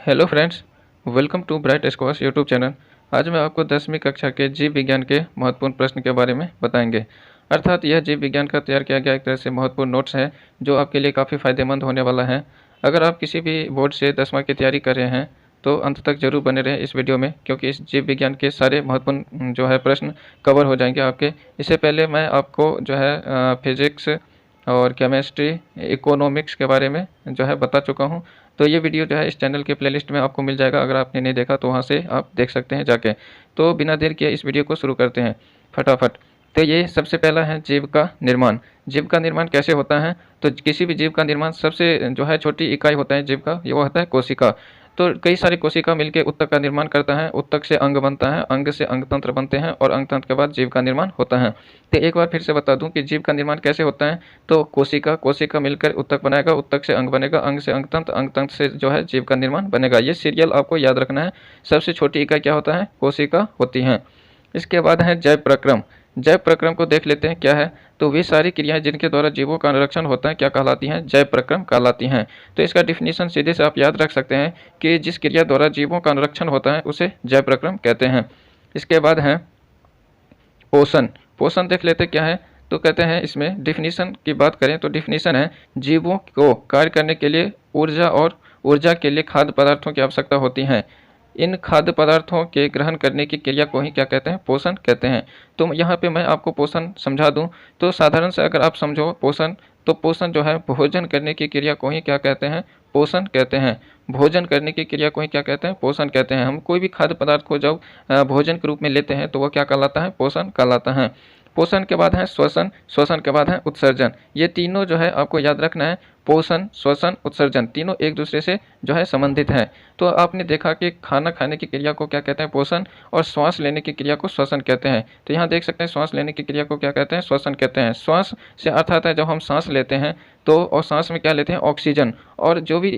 Hello friends, welcome to Bright Scores YouTube channel. आज मैं आपको 10वीं कक्षा के जीव विज्ञान के महत्वपूर्ण प्रश्न के बारे में बताएंगे। अर्थात यह जीव विज्ञान का तैयार किया गया एक तरह से महत्वपूर्ण नोट्स है जो आपके लिए काफ़ी फ़ायदेमंद होने वाला है। अगर आप किसी भी बोर्ड से 10वां की तैयारी कर रहे हैं तो अंत तक जरूर बने रहें इस वीडियो में, क्योंकि इस जीव विज्ञान के सारे महत्वपूर्ण जो है प्रश्न कवर हो जाएंगे आपके। इससे पहले मैं आपको जो है फिजिक्स और केमिस्ट्री, इकोनॉमिक्स के बारे में जो है बता चुका हूँ। तो ये वीडियो जो है इस चैनल के प्लेलिस्ट में आपको मिल जाएगा, अगर आपने नहीं देखा तो वहाँ से आप देख सकते हैं जाके। तो बिना देर किए इस वीडियो को शुरू करते हैं फटाफट। तो ये सबसे पहला है जीव का निर्माण। जीव का निर्माण कैसे होता है? तो किसी भी जीव का निर्माण सबसे जो है छोटी इकाई होता है जीव का, ये वो होता है कोशिका। तो कई सारी कोशिका मिलकर उत्तक का निर्माण करता है, उत्तक से अंग बनता है, अंग से अंगतंत्र बनते हैं और अंगतंत्र के बाद जीव का निर्माण होता है। तो एक बार फिर से बता दूं कि जीव का निर्माण कैसे होता है। तो कोशिका मिलकर उत्तक बनाएगा, उत्तक से अंग बनेगा, अंग से अंगतंत्र, अंगतंत्र से जो है जीव का निर्माण बनेगा। ये सीरियल आपको याद रखना है। सबसे छोटी इकाई क्या होता है? कोशिका होती है। इसके बाद है जैव प्रक्रम। जैव प्रक्रम को देख लेते हैं क्या है। तो वे सारी क्रियाएं जिनके द्वारा जीवों का अनुरक्षण होता है क्या कहलाती हैं? जैव प्रक्रम कहलाती हैं। तो इसका डिफिनीशन सीधे से आप याद रख सकते हैं कि जिस क्रिया द्वारा जीवों का अनुरक्षण होता है उसे जैव प्रक्रम कहते हैं। इसके बाद है पोषण। पोषण देख लेते क्या है। तो कहते हैं इसमें डिफिनीशन की बात करें तो डिफिनीशन है जीवों को कार्य करने के लिए ऊर्जा और ऊर्जा के लिए खाद्य पदार्थों की आवश्यकता होती है। इन खाद्य पदार्थों के ग्रहण करने की क्रिया को ही क्या कहते हैं? पोषण कहते हैं। तो यहाँ पे मैं आपको पोषण समझा दूं तो साधारण से अगर आप समझो पोषण, तो पोषण जो है भोजन करने की क्रिया को ही क्या कहते हैं? पोषण कहते हैं। भोजन करने की क्रिया को ही क्या कहते हैं? पोषण कहते हैं। हम कोई भी खाद्य पदार्थ को जब भोजन के रूप में लेते हैं तो वह क्या कहलाता है? पोषण कहलाता है। पोषण के बाद है श्वसन, श्वसन के बाद है उत्सर्जन। ये तीनों जो है आपको याद रखना है। पोषण, श्वसन, उत्सर्जन तीनों एक दूसरे से जो है संबंधित है। तो आपने देखा कि खाना खाने की क्रिया को क्या कहते हैं? पोषण, और श्वास लेने की क्रिया को श्वसन कहते हैं। तो यहाँ देख सकते हैं श्वास लेने की क्रिया को क्या कहते हैं? श्वसन कहते हैं। श्वास से अर्थात है जब हम सांस लेते हैं तो, और सांस में क्या लेते हैं? ऑक्सीजन। और जो भी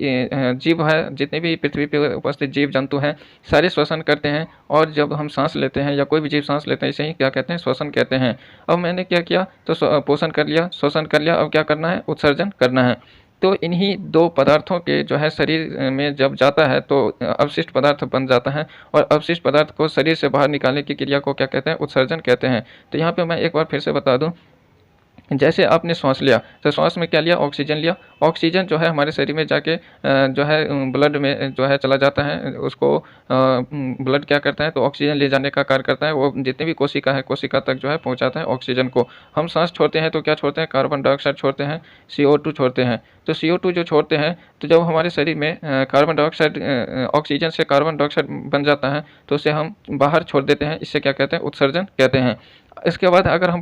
जीव है, जितने भी पृथ्वी पर उपस्थित जीव जंतु हैं, सारे श्वसन करते हैं। और जब हम सांस लेते हैं या कोई भी जीव सांस लेते हैं, इसे ही क्या कहते हैं? श्वसन कहते हैं। अब मैंने क्या किया? तो पोषण कर लिया, श्वसन कर लिया, अब क्या करना है? उत्सर्जन करना है। तो इन्हीं दो पदार्थों के जो है शरीर में जब जाता है तो अवशिष्ट पदार्थ बन जाता है, और अवशिष्ट पदार्थ को शरीर से बाहर निकालने की क्रिया को क्या कहते हैं? उत्सर्जन कहते हैं। तो यहाँ पे मैं एक बार फिर से बता दूं, जैसे आपने श्वास लिया तो श्वास में क्या लिया? ऑक्सीजन लिया। ऑक्सीजन जो है हमारे शरीर में जाके जो है ब्लड में जो है चला जाता है, उसको ब्लड क्या करता है? तो ऑक्सीजन ले जाने का कार्य करता है। वो जितनी भी कोशिका है, कोशिका तक जो है पहुंचाता है ऑक्सीजन को। हम सांस छोड़ते हैं तो क्या छोड़ते हैं? कार्बन डाइऑक्साइड छोड़ते हैं, CO2 छोड़ते हैं। तो CO2 जो छोड़ते हैं, तो जब हमारे शरीर में कार्बन डाइऑक्साइड ऑक्सीजन से कार्बन डाइऑक्साइड बन जाता है तो उसे हम बाहर छोड़ देते हैं। इससे क्या कहते हैं? उत्सर्जन कहते हैं। इसके बाद अगर हम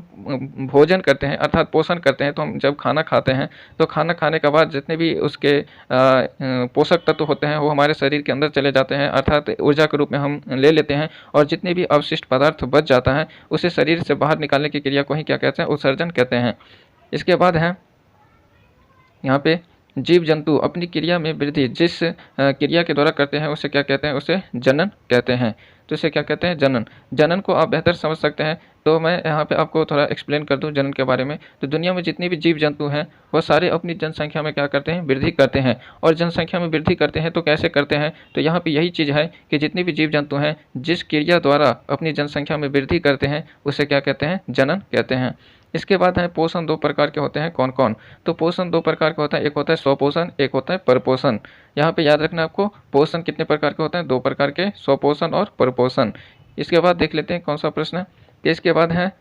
भोजन करते हैं अर्थात पोषण करते हैं, तो हम जब खाना खाते हैं तो खाना खाने के बाद जितने भी उसके पोषक तत्व होते हैं वो हमारे शरीर के अंदर चले जाते हैं, अर्थात ऊर्जा के रूप में हम ले लेते हैं। और जितने भी अवशिष्ट पदार्थ बच जाता है उसे शरीर से बाहर निकालने की क्रिया को ही क्या कहते हैं? उत्सर्जन कहते हैं। इसके बाद है यहाँ पे जीव जंतु अपनी क्रिया में वृद्धि जिस क्रिया के द्वारा करते हैं उसे क्या कहते हैं? उसे जनन कहते हैं। तो इसे क्या कहते हैं? जनन। जनन को आप बेहतर समझ सकते हैं तो मैं यहाँ पे आपको थोड़ा एक्सप्लेन कर दूं जनन के बारे में। तो दुनिया में जितने भी जीव जंतु हैं वह सारे अपनी जनसंख्या में क्या करते हैं? वृद्धि करते हैं। और जनसंख्या में वृद्धि करते हैं तो कैसे करते हैं? तो यहाँ पे यही चीज़ है कि जितने भी जीव जंतु हैं जिस क्रिया द्वारा अपनी जनसंख्या में वृद्धि करते हैं उसे क्या कहते हैं? जनन कहते हैं। इसके बाद है पोषण दो प्रकार के होते हैं। कौन कौन? तो पोषण दो प्रकार का होता है, एक होता है स्वपोषण, एक होता है परपोषण। यहाँ पे याद रखना आपको, पोषण कितने प्रकार के होते हैं? दो प्रकार के, स्वपोषण और परपोषण। इसके बाद देख लेते हैं कौन सा प्रश्न है। इसके बाद है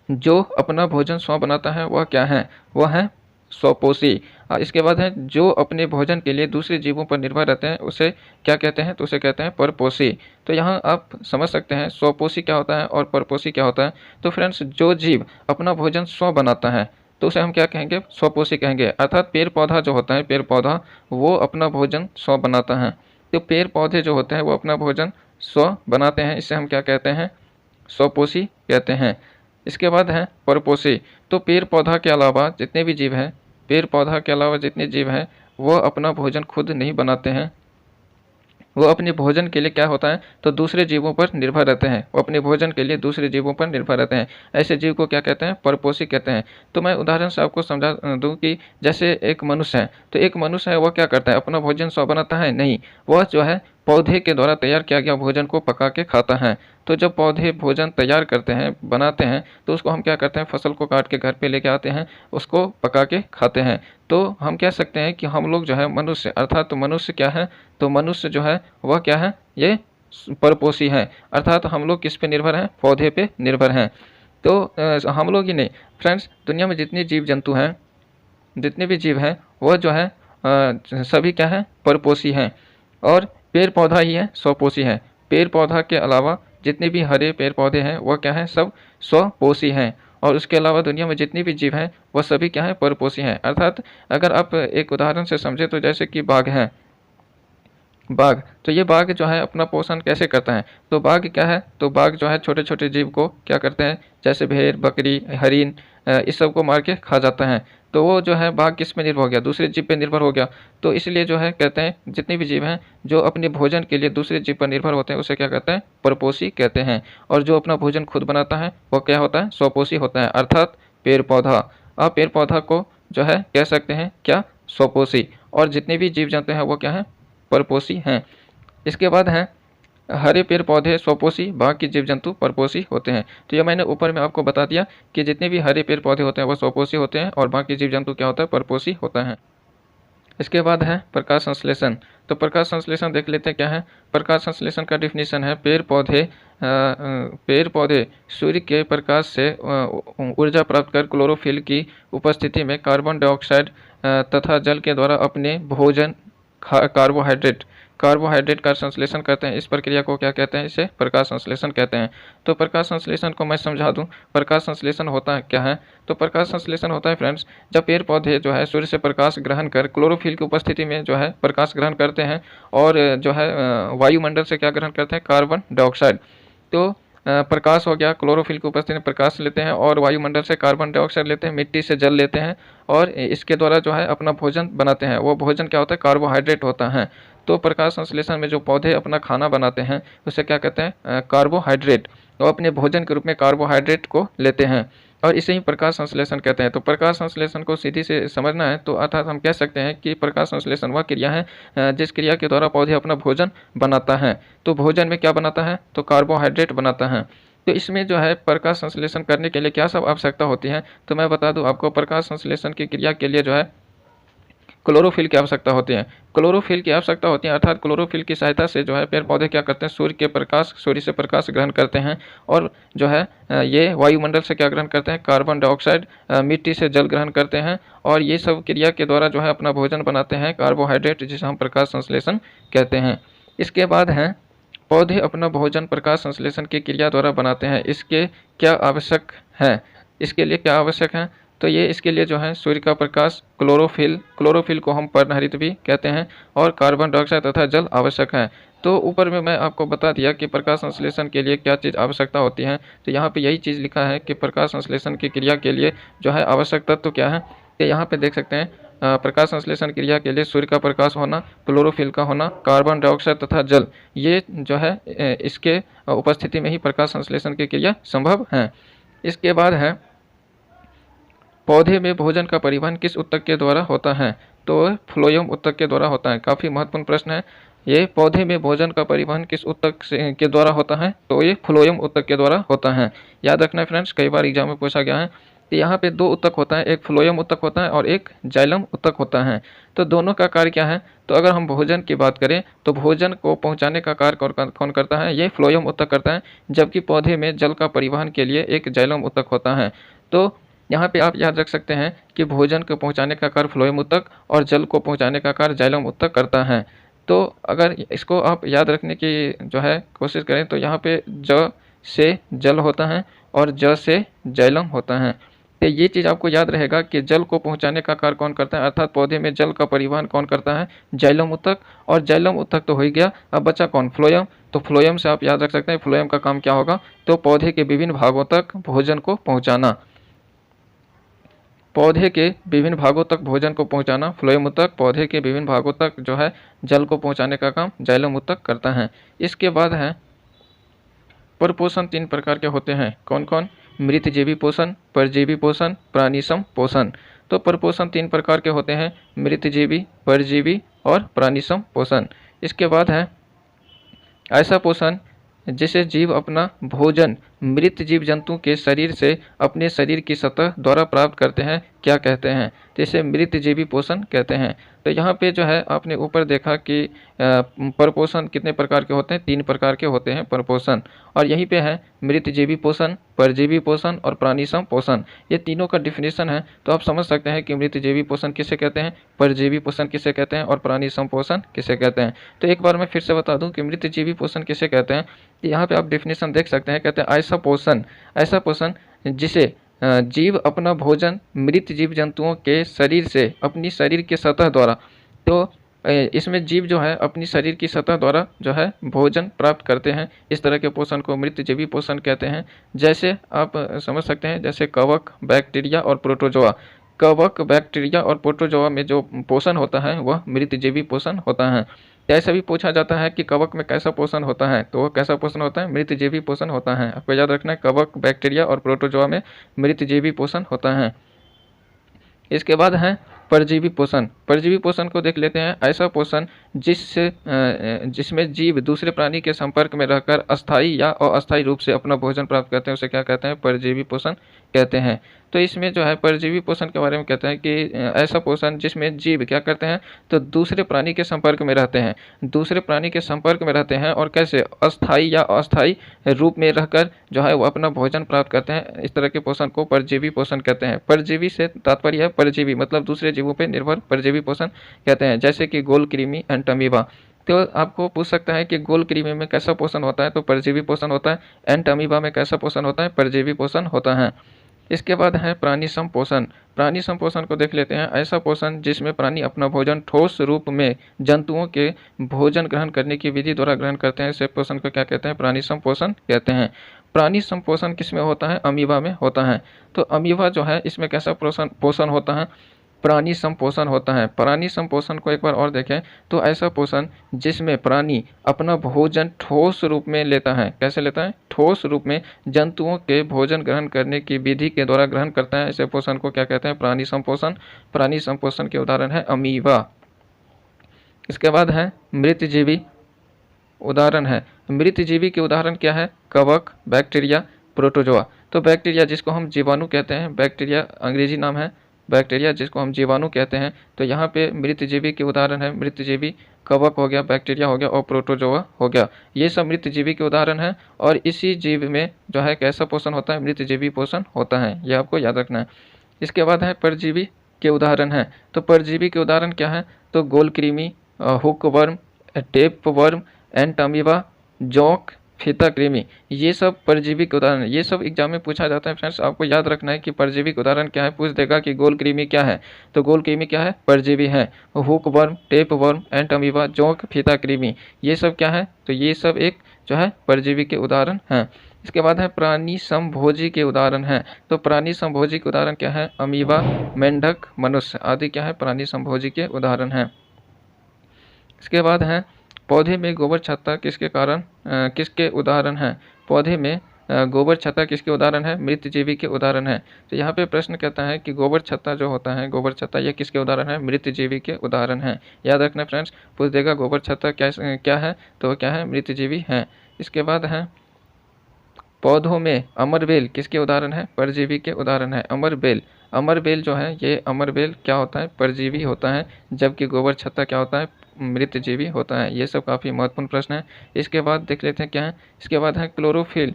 जो अपना भोजन स्वयं बनाता है वह क्या है? वह है स्वपोषी। इसके बाद है जो अपने भोजन के लिए दूसरे जीवों पर निर्भर रहते हैं उसे क्या कहते हैं? तो उसे कहते हैं परपोषी। तो यहाँ आप समझ सकते हैं स्वपोषी क्या होता है और परपोषी क्या होता है। तो फ्रेंड्स, जो जीव अपना भोजन स्व बनाता है तो उसे हम क्या कहेंगे? स्वपोषी कहेंगे। अर्थात पेड़ पौधा जो होता है, पेड़ पौधा वो अपना भोजन स्व बनाता है। तो पेड़ पौधे जो होते हैं वो अपना भोजन स्व बनाते हैं, इससे हम क्या कहते हैं? स्वपोषी कहते हैं। इसके बाद है परपोषी। तो पेड़ पौधा के अलावा जितने भी जीव हैं, पेड़ पौधा के अलावा जितने जीव हैं वो अपना भोजन खुद नहीं बनाते हैं, वो अपने भोजन के लिए क्या होता है, तो दूसरे जीवों पर निर्भर रहते हैं। वो अपने भोजन के लिए दूसरे जीवों पर निर्भर रहते हैं। ऐसे जीव को क्या कहते हैं, परपोषी कहते हैं। तो मैं उदाहरण से आपको समझा दूं कि जैसे एक मनुष्य है, तो एक मनुष्य है वह क्या करता है, अपना भोजन स्वयं बनाता है? नहीं, वह जो है पौधे के द्वारा तैयार किया गया भोजन को पका के खाता है। तो जब पौधे भोजन तैयार करते हैं, बनाते हैं, तो उसको हम क्या करते हैं, फसल को काट के घर पे लेके आते हैं, उसको पका के खाते हैं। तो हम कह सकते हैं कि हम लोग जो है मनुष्य, अर्थात तो मनुष्य क्या है, तो मनुष्य जो है वह क्या है, ये परपोषी है। अर्थात हम लोग किस पे निर्भर हैं, पौधे पे निर्भर हैं। तो हम लोग ही नहीं फ्रेंड्स, दुनिया में जितने जीव जंतु हैं, जितने भी जीव हैं, वह जो है सभी क्या है, परपोषी हैं। और पेड़ पौधा ही है स्वपोषी है। पेड़ पौधा के अलावा जितने भी हरे पेड़ पौधे हैं वह क्या है, सब स्वपोषी हैं। और उसके अलावा दुनिया में जितने भी जीव हैं वह सभी क्या है, परपोषी हैं। अर्थात अगर आप एक उदाहरण से समझे तो जैसे कि बाघ है, बाघ, तो ये बाघ जो है अपना पोषण कैसे करता है, तो बाघ क्या है, तो बाघ जो है छोटे छोटे जीव को क्या करते हैं, जैसे भेड़, बकरी, हरिन, इस सब को मार के खा जाता है। तो वो जो है बाघ किस पे निर्भर हो गया, दूसरे जीव पे निर्भर हो गया। तो इसलिए जो है कहते हैं जितने भी जीव हैं जो अपने भोजन के लिए दूसरे जीव पर निर्भर होते हैं उसे क्या कहते हैं, परपोषी कहते हैं। और जो अपना भोजन खुद बनाता है वो क्या होता है, स्वपोषी होता है, अर्थात पेड़ पौधा। आप पेड़ पौधा को जो है कह सकते हैं क्या, स्वपोषी। और जितने भी जीव जंतु हैं वो क्या है, परपोषी हैं। इसके बाद हैं हरे पेड़ पौधे स्वपोषी, बाकी जीव जंतु परपोषी होते हैं। तो ये मैंने ऊपर में आपको बता दिया कि जितने भी हरे पेड़ पौधे होते हैं वो स्वपोषी होते हैं और बाकी जीव जंतु क्या होता है, परपोषी होता है। इसके बाद है प्रकाश संश्लेषण। तो प्रकाश संश्लेषण देख लेते हैं क्या है। प्रकाश संश्लेषण का डिफिनीशन है, पेड़ पौधे सूर्य के प्रकाश से ऊर्जा प्राप्त कर क्लोरोफिल की उपस्थिति में कार्बन डाइऑक्साइड तथा जल के द्वारा अपने भोजन कार्बोहाइड्रेट का संश्लेषण करते हैं। इस प्रक्रिया को क्या कहते हैं, इसे प्रकाश संश्लेषण कहते हैं। तो प्रकाश संश्लेषण को मैं समझा दूं, प्रकाश संश्लेषण होता है क्या है, तो प्रकाश संश्लेषण होता है फ्रेंड्स, जब पेड़ पौधे जो है सूर्य से प्रकाश ग्रहण कर क्लोरोफिल की उपस्थिति में जो है प्रकाश ग्रहण करते हैं और जो है वायुमंडल से क्या ग्रहण करते हैं, कार्बन डाइऑक्साइड। तो प्रकाश हो गया, क्लोरोफिल की उपस्थिति में प्रकाश लेते हैं और वायुमंडल से कार्बन डाइऑक्साइड लेते हैं, मिट्टी से जल लेते हैं और इसके द्वारा जो है अपना भोजन बनाते हैं। वो भोजन क्या होता है, कार्बोहाइड्रेट होता है। तो प्रकाश संश्लेषण में जो पौधे अपना खाना बनाते हैं उसे क्या कहते हैं, कार्बोहाइड्रेट। वो अपने भोजन के रूप में कार्बोहाइड्रेट को लेते हैं और इसे ही प्रकाश संश्लेषण कहते हैं। तो प्रकाश संश्लेषण को सीधी से समझना है तो अर्थात हम कह सकते हैं कि प्रकाश संश्लेषण वह क्रिया है जिस क्रिया के द्वारा पौधे अपना भोजन बनाता है। तो भोजन में क्या बनाता है, तो कार्बोहाइड्रेट बनाता है। तो इसमें जो है प्रकाश संश्लेषण करने के लिए क्या सब आवश्यकता होती है, तो मैं बता दूं आपको, प्रकाश संश्लेषण की क्रिया के लिए जो है क्लोरोफिल की आवश्यकता होती है। क्लोरोफिल की आवश्यकता होती है, अर्थात क्लोरोफिल की सहायता से जो है पेड़ पौधे क्या करते हैं, सूर्य से प्रकाश ग्रहण करते हैं और जो है ये वायुमंडल से क्या ग्रहण करते हैं, कार्बन डाइऑक्साइड, मिट्टी से जल ग्रहण करते हैं और ये सब क्रिया के द्वारा जो है अपना भोजन बनाते हैं, कार्बोहाइड्रेट, जिसे हम प्रकाश संश्लेषण कहते हैं। इसके बाद है पौधे अपना भोजन प्रकाश संश्लेषण की क्रिया द्वारा बनाते हैं। इसके क्या आवश्यक है, इसके लिए क्या आवश्यक है, तो ये इसके लिए जो है सूर्य का प्रकाश, क्लोरोफिल को हम पर्णहरित भी कहते हैं और कार्बन डाइऑक्साइड तथा जल आवश्यक है। तो ऊपर में मैं आपको बता दिया कि प्रकाश संश्लेषण के लिए क्या चीज़ आवश्यकता होती है। तो यहाँ पे यही चीज़ लिखा है कि प्रकाश संश्लेषण की क्रिया के लिए जो है आवश्यक तत्व क्या है, कि यहाँ पे देख सकते हैं प्रकाश संश्लेषण क्रिया के लिए सूर्य का प्रकाश होना, क्लोरोफिल का होना, कार्बन डाइऑक्साइड तथा जल, ये जो है इसके उपस्थिति में ही प्रकाश संश्लेषण की क्रिया संभव है। इसके बाद है पौधे में भोजन का परिवहन किस ऊतक के द्वारा होता है, तो फ्लोएम ऊतक के द्वारा होता है। काफ़ी महत्वपूर्ण प्रश्न है ये, पौधे में भोजन का परिवहन किस ऊतक के द्वारा होता है, तो ये फ्लोएम ऊतक के द्वारा होता है। याद रखना फ्रेंड्स, कई बार एग्जाम में पूछा गया है। तो यहाँ पे दो ऊतक होता है, एक फ्लोएम ऊतक होता है और एक जाइलम ऊतक होता है। तो दोनों का कार्य क्या है, तो अगर हम भोजन की बात करें तो भोजन को पहुँचाने का कार्य कौन करता है, ये फ्लोएम ऊतक करता है, जबकि पौधे में जल का परिवहन के लिए एक जाइलम ऊतक होता है। तो यहाँ पे आप याद रख सकते हैं कि भोजन को पहुँचाने का कार्य फ्लोएम ऊतक और जल को पहुँचाने का कार्य जाइलम ऊतक करता है। तो अगर इसको आप याद रखने की जो है कोशिश करें तो यहाँ पे ज से जल होता है और ज से जाइलम होता है। तो ये चीज़ आपको याद रहेगा कि जल को पहुँचाने का कार्य कौन करता है, अर्थात पौधे में जल का परिवहन कौन करता है, जाइलम ऊतक। और जाइलम ऊतक तो हो ही गया, अब बचा कौन, फ्लोएम। तो फ्लोएम से आप याद रख सकते हैं फ्लोएम का काम क्या होगा, तो पौधे के विभिन्न भागों तक भोजन को पहुँचाना। पौधे के विभिन्न भागों तक भोजन को पहुंचाना फ्लोएम ऊतक, पौधे के विभिन्न भागों तक जो है जल को पहुंचाने का काम जाइलम ऊतक करता है। इसके बाद है परपोषण 3 प्रकार के होते हैं। कौन कौन? मृतजीवी पोषण, परजीवी पोषण, प्राणिसम पोषण। तो परपोषण 3 प्रकार के होते हैं, मृतजीवी, परजीवी और प्राणिसम पोषण। इसके बाद है ऐसा पोषण जिसे जीव अपना भोजन मृत जीव जंतु के शरीर से अपने शरीर की सतह द्वारा प्राप्त करते हैं, क्या कहते हैं? तो इसे मृतजीवी पोषण कहते हैं। तो यहाँ पे जो है आपने ऊपर देखा कि परपोषण कितने प्रकार के होते हैं? 3 प्रकार के होते हैं परपोषण। और यहीं पे है मृतजीवी पोषण, परजीवी पोषण और प्राणिसम पोषण। ये तीनों का डिफिनेशन है, तो आप समझ सकते हैं कि मृतजीवी पोषण किसे कहते हैं, परजीवी पोषण किसे कहते हैं और प्राणिसम पोषण किसे कहते हैं। तो एक बार मैं फिर से बता दूं कि मृतजीवी पोषण किसे कहते हैं। यहाँ पे आप डिफिनेशन देख सकते हैं, कहते हैं ऐसा पोषण जिसे जीव अपना भोजन मृत जीव जंतुओं के शरीर से अपनी शरीर के सतह द्वारा, तो इसमें जीव जो है अपनी शरीर की सतह द्वारा जो है भोजन प्राप्त करते हैं। इस तरह के पोषण को मृतजीवी पोषण कहते हैं। जैसे आप समझ सकते हैं, जैसे कवक, बैक्टीरिया और प्रोटोजोआ। कवक, बैक्टीरिया और प्रोटोजोआ में जो पोषण होता है वह मृतजीवी पोषण होता है। ऐसा भी पूछा जाता है कि कवक में कैसा पोषण होता है, तो वह कैसा पोषण होता है? मृतजीवी पोषण होता है। आपको याद रखना है, कवक, बैक्टीरिया और प्रोटोजोआ में मृतजीवी पोषण होता है। इसके बाद है परजीवी पोषण। परजीवी पोषण को देख लेते हैं। ऐसा पोषण जिसमें जीव दूसरे प्राणी के संपर्क में रहकर अस्थायी या अस्थायी रूप से अपना भोजन प्राप्त करते हैं, उसे क्या कहते हैं? परजीवी पोषण कहते हैं। तो इसमें जो है परजीवी पोषण के बारे में कहते हैं कि ऐसा पोषण जिसमें जीव क्या करते हैं, तो दूसरे प्राणी के संपर्क में रहते हैं, दूसरे प्राणी के संपर्क में रहते हैं और कैसे? अस्थायी या अस्थायी रूप में रहकर जो है वो अपना भोजन प्राप्त करते हैं। इस तरह के पोषण को परजीवी पोषण कहते हैं। परजीवी से तात्पर्य है परजीवी मतलब दूसरे जीवों पर निर्भर परजीवी पोषण कहते हैं, जैसे कि गोल कृमि, एंट अमीबा। तो आपको पूछ सकता है कि गोल कृमि में कैसा पोषण होता है, तो परजीवी पोषण होता है। एंट अमीबा में कैसा पोषण होता है? परजीवी पोषण होता है। इसके बाद है प्राणिसम पोषण। प्राणिसम पोषण को देख लेते हैं। ऐसा पोषण जिसमें प्राणी अपना भोजन ठोस रूप में जंतुओं के भोजन ग्रहण करने की विधि द्वारा ग्रहण करते हैं, इसे पोषण को क्या कहते हैं? प्राणिसम पोषण कहते हैं। प्राणिसम पोषण किसमें होता है? अमीबा में होता है। तो अमीबा जो है इसमें कैसा पोषण होता है? प्राणी संपोषण होता है। प्राणी संपोषण को एक बार और देखें तो ऐसा पोषण जिसमें प्राणी अपना भोजन ठोस रूप में लेता है। कैसे लेता है? ठोस रूप में जंतुओं के भोजन ग्रहण करने की विधि के द्वारा ग्रहण करता है, ऐसे पोषण को क्या कहते हैं? प्राणी संपोषण। प्राणी संपोषण के उदाहरण है अमीबा। इसके बाद है मृतजीवी उदाहरण है। मृतजीवी के उदाहरण क्या है? कवक, बैक्टीरिया, प्रोटोजोआ। तो बैक्टीरिया जिसको हम जीवाणु कहते हैं, बैक्टीरिया अंग्रेजी नाम है बैक्टीरिया जिसको हम जीवाणु कहते हैं। तो यहाँ पे मृतजीवी के उदाहरण है मृतजीवी, कवक हो गया, बैक्टीरिया हो गया और प्रोटोजोआ हो गया। ये सब मृतजीवी के उदाहरण हैं और इसी जीव में जो है कैसा पोषण होता है? मृतजीवी पोषण होता है, ये आपको याद रखना है। इसके बाद है परजीवी के उदाहरण हैं। तो परजीवी के उदाहरण क्या है? तो गोलकृमि, हुकवर्म, टेपवर्म, एंट अमीबा, जोंक, फीता कृमि, ये सब परजीवी के उदाहरण है। ये सब एग्जाम में पूछा जाता है फ्रेंड्स। आपको याद रखना है कि परजीवी के उदाहरण क्या है। पूछ देगा कि गोल कृमि क्या है, तो गोल कृमि क्या है? परजीवी है। हुक वर्म, टेप वर्म, एंट अमीबा, जोंक, फीता कृमि, ये सब क्या है? तो ये सब एक जो है परजीवी के उदाहरण हैं। इसके बाद है प्राणी समभोजी के उदाहरण हैं। तो प्राणी समभोजी के उदाहरण क्या है? अमीबा, मेंढक, मनुष्य आदि क्या है? प्राणी समभोजी के उदाहरण हैं। इसके बाद है पौधे में गोबर छत्ता किसके उदाहरण हैं? पौधे में गोबर छत्ता किसके उदाहरण है? मृतजीवी के उदाहरण है। तो यहाँ पे प्रश्न कहता है कि गोबर छत्ता जो होता है, गोबर छत्ता ये किसके उदाहरण है? मृतजीवी के उदाहरण है। याद रखना फ्रेंड्स, पूछ देगा गोबर छत्ता क्या है, तो क्या है? मृतजीवी है। इसके बाद है पौधों में अमरबेल किसके उदाहरण है? परजीवी के उदाहरण है। अमरबेल जो है, ये अमरबेल क्या होता है? परजीवी होता है, जबकि गोबर छत्ता क्या होता है? मृतजीवी होता है। ये सब काफ़ी महत्वपूर्ण प्रश्न है। इसके बाद देख लेते हैं क्या है। इसके बाद है क्लोरोफिल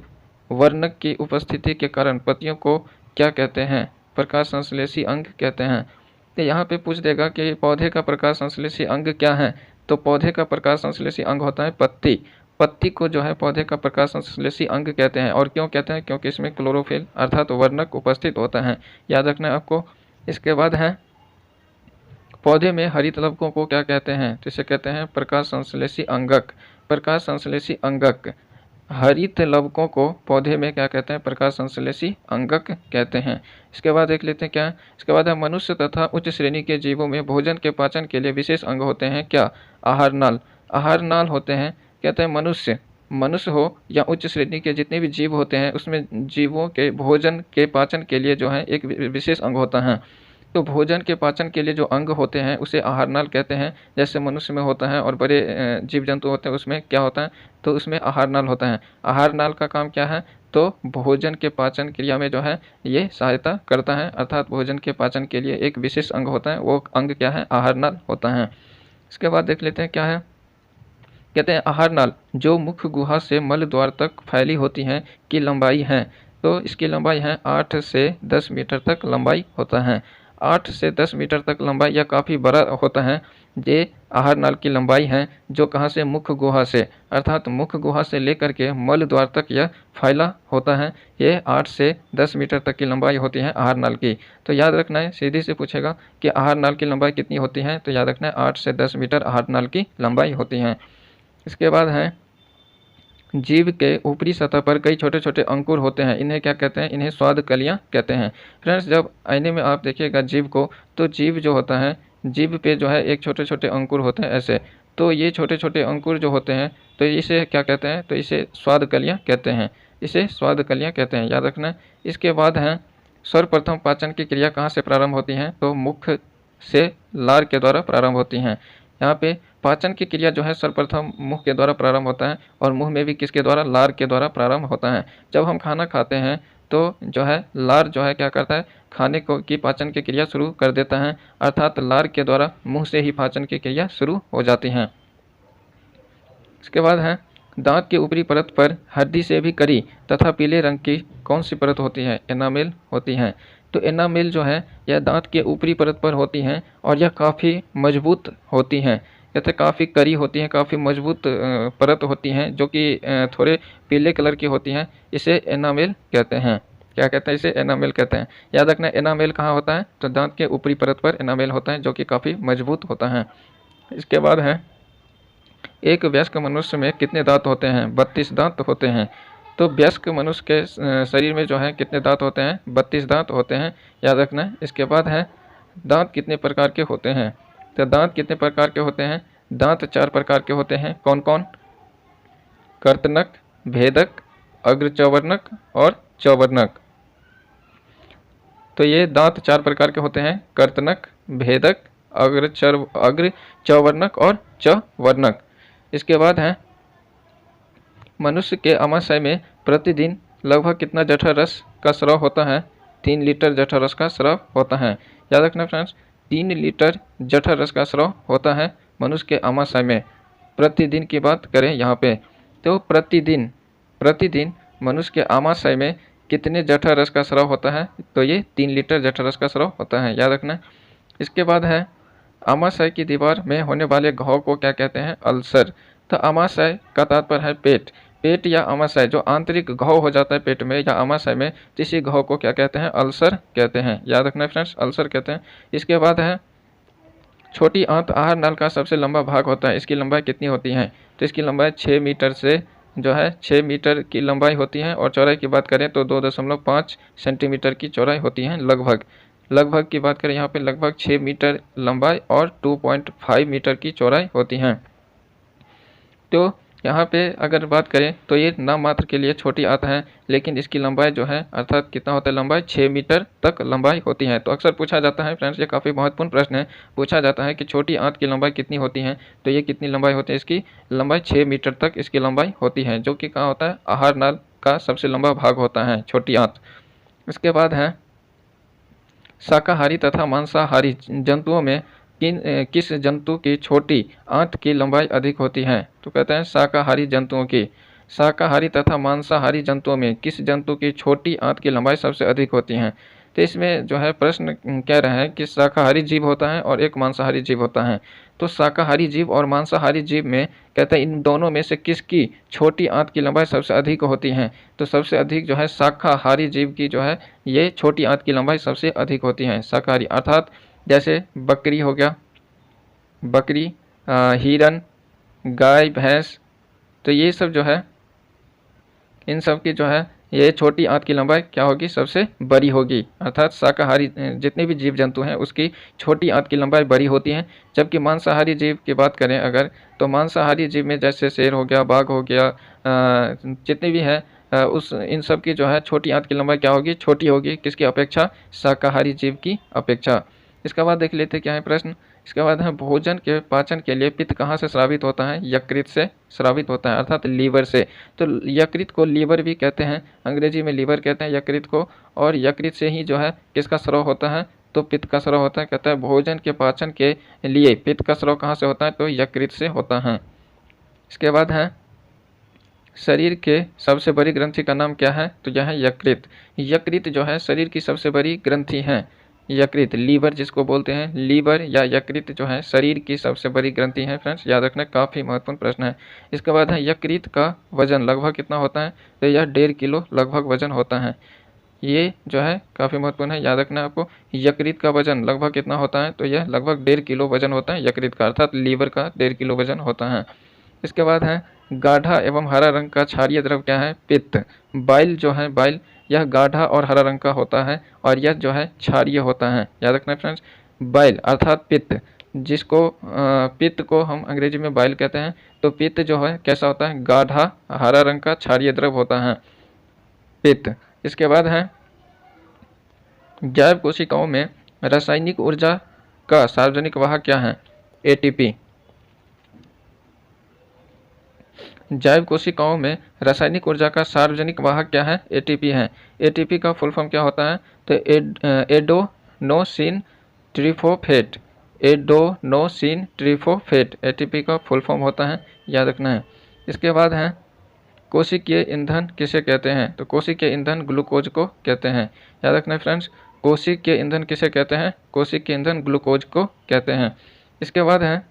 वर्णक की उपस्थिति के कारण पत्तियों को क्या कहते हैं? प्रकाश संश्लेषी अंग कहते हैं। तो यहाँ पे पूछ देगा कि पौधे का प्रकाश संश्लेषी अंग क्या है, तो पौधे का प्रकाश संश्लेषी अंग होता है पत्ती। पत्ती को जो है पौधे का प्रकाश संश्लेषी अंग कहते हैं। और क्यों कहते हैं? क्योंकि इसमें क्लोरोफिल अर्थात वर्णक उपस्थित होता है। याद रखना है आपको। इसके बाद है पौधे में हरित लवकों को क्या कहते हैं? तो इसे कहते हैं प्रकाश संश्लेषी अंगक। प्रकाश संश्लेषी अंगक। हरित लवकों को पौधे में क्या कहते हैं? प्रकाश संश्लेषी अंगक कहते हैं। इसके बाद देख लेते हैं क्या है। इसके बाद है मनुष्य तथा उच्च श्रेणी के जीवों में भोजन के पाचन के लिए विशेष अंग होते हैं क्या? आहार नाल। आहार नाल होते हैं, कहते हैं मनुष्य हो या उच्च श्रेणी के जितने भी जीव होते हैं उसमें जीवों के भोजन के पाचन के लिए जो है एक विशेष अंग होता है। तो भोजन के पाचन के लिए जो अंग होते हैं उसे आहार नाल कहते हैं। जैसे मनुष्य में होता है और बड़े जीव जंतु होते हैं उसमें क्या होता है? तो उसमें आहार नाल होता है। आहार नाल का काम क्या है? तो भोजन के पाचन क्रिया में जो है ये सहायता करता है, अर्थात भोजन के पाचन के लिए एक विशेष अंग होता है, वो अंग क्या है? आहार नाल होता है। इसके बाद देख लेते हैं क्या है। कहते हैं आहार नाल जो मुख्य गुहा से मल द्वार तक फैली होती हैं की लंबाई है। तो इसकी लंबाई है 8 से 10 मीटर तक लंबाई होता है। 8 से 10 मीटर तक लंबाई यह काफ़ी बड़ा होता है। ये आहार नाल की लंबाई है जो कहाँ से? मुख्य गुहा से, अर्थात मुख्य गुहा से लेकर के मल द्वार तक यह फैला होता है। ये 8 से 10 मीटर तक की लंबाई होती है आहार नाल की। तो याद रखना है, सीधी से पूछेगा कि आहार नाल की लंबाई कितनी होती है, तो याद रखना है 8 से 10 मीटर आहार नाल की लंबाई होती है। इसके बाद है जीव के ऊपरी सतह पर कई छोटे छोटे अंकुर होते हैं, इन्हें क्या कहते हैं? इन्हें स्वाद कलियां कहते हैं। फ्रेंड्स, जब आईने में आप देखिएगा जीव को, तो जीव जो होता है, जीव पे जो है एक छोटे छोटे अंकुर होते हैं ऐसे। तो ये छोटे छोटे अंकुर जो होते हैं तो इसे क्या कहते हैं? तो इसे स्वाद कलियां कहते हैं। इसे स्वाद कलियां कहते हैं, याद रखना है। इसके बाद है सर्वप्रथम पाचन की क्रिया कहाँ से प्रारंभ होती है? तो मुख से लार के द्वारा प्रारंभ होती हैं। यहाँ पे पाचन की क्रिया जो है सर्वप्रथम मुंह के द्वारा प्रारंभ होता है, और मुंह में भी किसके द्वारा? लार के द्वारा प्रारंभ होता है। जब हम खाना खाते हैं तो जो है लार जो है क्या करता है? खाने को की पाचन की क्रिया शुरू कर देता है, अर्थात लार के द्वारा मुंह से ही पाचन की क्रिया शुरू हो जाती है। इसके बाद है दांत के ऊपरी परत पर हड्डी से भी करी तथा पीले रंग की कौन सी परत होती है? एनामेल होती है। तो एनामेल जो है यह दांत के ऊपरी परत पर होती हैं और यह काफ़ी मजबूत होती हैं। कहते काफ़ी करी होती हैं, काफ़ी मजबूत परत होती हैं जो कि थोड़े पीले कलर की होती हैं। इसे एनामेल कहते हैं। क्या कहते हैं? इसे एनामेल कहते हैं। याद रखना, एनामेल कहाँ होता है? तो दांत के ऊपरी परत पर एनामेल होता है जो कि काफ़ी मजबूत होता है। इसके बाद है एक वयस्क मनुष्य में कितने दांत होते हैं? 32 दांत होते हैं। तो वयस्क मनुष्य के शरीर में जो है कितने दांत होते हैं? 32 दांत होते हैं, याद रखना है। इसके बाद है दांत कितने प्रकार के होते हैं? तो दांत कितने प्रकार के होते हैं? दांत 4 प्रकार के होते हैं। कौन कौन? कर्तनक, भेदक, अग्रचौवर्णक और चौवर्णक। तो ये दांत 4 प्रकार के होते हैं: कर्तनक, भेदक, अग्र चौवर्णक और चवर्णक। इसके बाद है मनुष्य के आमाशय में प्रतिदिन लगभग कितना जठर रस का स्राव होता है? 3 लीटर जठर रस का स्राव होता है। याद रखना फ्रेंड्स, 3 लीटर जठर रस का स्राव होता है मनुष्य के आमाशय में। प्रतिदिन की बात करें यहाँ पे, तो प्रतिदिन मनुष्य के आमाशय में कितने जठर रस का स्राव होता है? तो ये 3 लीटर जठर रस का स्राव होता है, याद रखना। इसके बाद है आमाशय की दीवार में होने वाले घाव को क्या कहते हैं? अल्सर। तो आमाशय का तात्पर्य है पेट या आमाशय, जो आंतरिक घाव हो जाता है पेट में या आमाशय में, इसी घाव को क्या कहते हैं? अल्सर कहते हैं, याद रखना फ्रेंड्स, अल्सर कहते हैं। इसके बाद है छोटी आंत आहार नाल का सबसे लंबा भाग होता है, इसकी लंबाई कितनी होती है? तो इसकी लंबाई 6 मीटर से जो है 6 मीटर की लंबाई होती है, और चौड़ाई की बात करें तो 2.5 सेंटीमीटर की चौड़ाई होती है। लगभग की बात करें यहाँ पे लगभग 6 मीटर लंबाई और 2.5 मीटर की चौड़ाई होती है। तो यहाँ पे अगर बात करें तो ये नाम मात्र के लिए छोटी आंत है, लेकिन इसकी लंबाई जो है अर्थात कितना होता है? लंबाई 6 मीटर तक लंबाई होती है। तो अक्सर पूछा जाता है फ्रेंड्स, ये काफ़ी महत्वपूर्ण प्रश्न है, पूछा जाता है कि छोटी आंत की लंबाई कितनी होती है? तो ये कितनी लंबाई होती है? इसकी लंबाई 6 मीटर तक इसकी लंबाई होती है, जो कि कहाँ होता है? आहार नाल का सबसे लंबा भाग होता है छोटी आंत। इसके बाद है शाकाहारी तथा मांसाहारी जंतुओं में किस जंतु की छोटी आंत की लंबाई अधिक होती है? तो कहते हैं शाकाहारी तथा मांसाहारी जंतुओं में किस जंतु की छोटी आंत की लंबाई सबसे अधिक होती है? तो इसमें जो है प्रश्न कह रहे हैं कि शाकाहारी जीव होता है और एक मांसाहारी जीव होता है। तो शाकाहारी जीव और मांसाहारी जीव में कहते हैं इन दोनों में से किसकी छोटी आंत की लंबाई सबसे अधिक होती है? तो सबसे अधिक जो है शाकाहारी जीव की जो है ये छोटी आंत की लंबाई सबसे अधिक होती है। शाकाहारी अर्थात जैसे बकरी हो गया, हिरन, गाय, भैंस, तो ये सब जो है इन सब की जो है ये छोटी आंत की लंबाई क्या होगी, सबसे बड़ी होगी। अर्थात शाकाहारी जितने भी जीव जंतु हैं उसकी छोटी आंत की लंबाई बड़ी होती है। जबकि मांसाहारी जीव की बात करें अगर, तो मांसाहारी जीव में जैसे शेर हो गया, बाघ हो गया, जितने भी है उस इन सब की जो है छोटी आंत की लंबाई क्या होगी, छोटी होगी। किसकी अपेक्षा, शाकाहारी जीव की अपेक्षा। इसके बाद देख लेते क्या है प्रश्न। इसके बाद है भोजन के पाचन के लिए पित्त कहाँ से स्रावित होता है, यकृत से स्रावित होता है, अर्थात लीवर से। तो यकृत को लीवर भी कहते हैं, अंग्रेजी में लीवर कहते हैं यकृत को। और यकृत से ही जो है किसका स्राव होता है, तो पित्त का स्राव होता है। कहता है भोजन के पाचन के लिए पित्त का स्राव कहाँ से होता है, तो यकृत से होता है। इसके बाद है शरीर के सबसे बड़ी ग्रंथि का नाम क्या है, तो यह है यकृत। यकृत जो है शरीर की सबसे बड़ी ग्रंथि है। यकृत, लीवर जिसको बोलते हैं, लीवर या यकृत जो है शरीर की सबसे बड़ी ग्रंथि है। फ्रेंड्स याद रखना, काफ़ी महत्वपूर्ण प्रश्न है। इसके बाद है यकृत का वजन लगभग कितना होता है, तो यह 1.5 किलो लगभग वजन होता है। ये जो है काफ़ी महत्वपूर्ण है, याद रखना आपको। यकृत का वजन लगभग कितना होता है, तो यह लगभग 1.5 किलो वजन होता है यकृत का, अर्थात लीवर का 1.5 किलो वजन होता है। इसके बाद है गाढ़ा एवं हरा रंग का क्षारीय द्रव क्या है, पित्त। बाइल जो है, बाइल यह गाढ़ा और हरा रंग का होता है और यह जो है क्षारीय होता है। याद रखना फ्रेंड्स, बाइल अर्थात पित्त, जिसको पित्त को हम अंग्रेजी में बाइल कहते हैं। तो पित्त जो है कैसा होता है, गाढ़ा हरा रंग का क्षारीय द्रव होता है पित्त। इसके बाद है जैव कोशिकाओं में रासायनिक ऊर्जा का सार्वजनिक वाहक क्या है, एटीपी। जैव कोशिकाओं में रासायनिक ऊर्जा का सार्वजनिक वाहक क्या है, एटीपी है। एटीपी का फुल फॉर्म क्या होता है, तो एडोनोसिन ट्रिफोस्फेट। एडोनोसिन ट्रिफोस्फेट एटीपी का फुल फॉर्म होता है, याद रखना है। इसके बाद है कोशिकीय ईंधन किसे कहते हैं, तो कोशिकीय ईंधन ग्लूकोज को कहते हैं। याद रखना फ्रेंड्स, कोशिकीय ईंधन किसे कहते हैं, कोशिकीय ईंधन ग्लूकोज को कहते हैं। इसके बाद है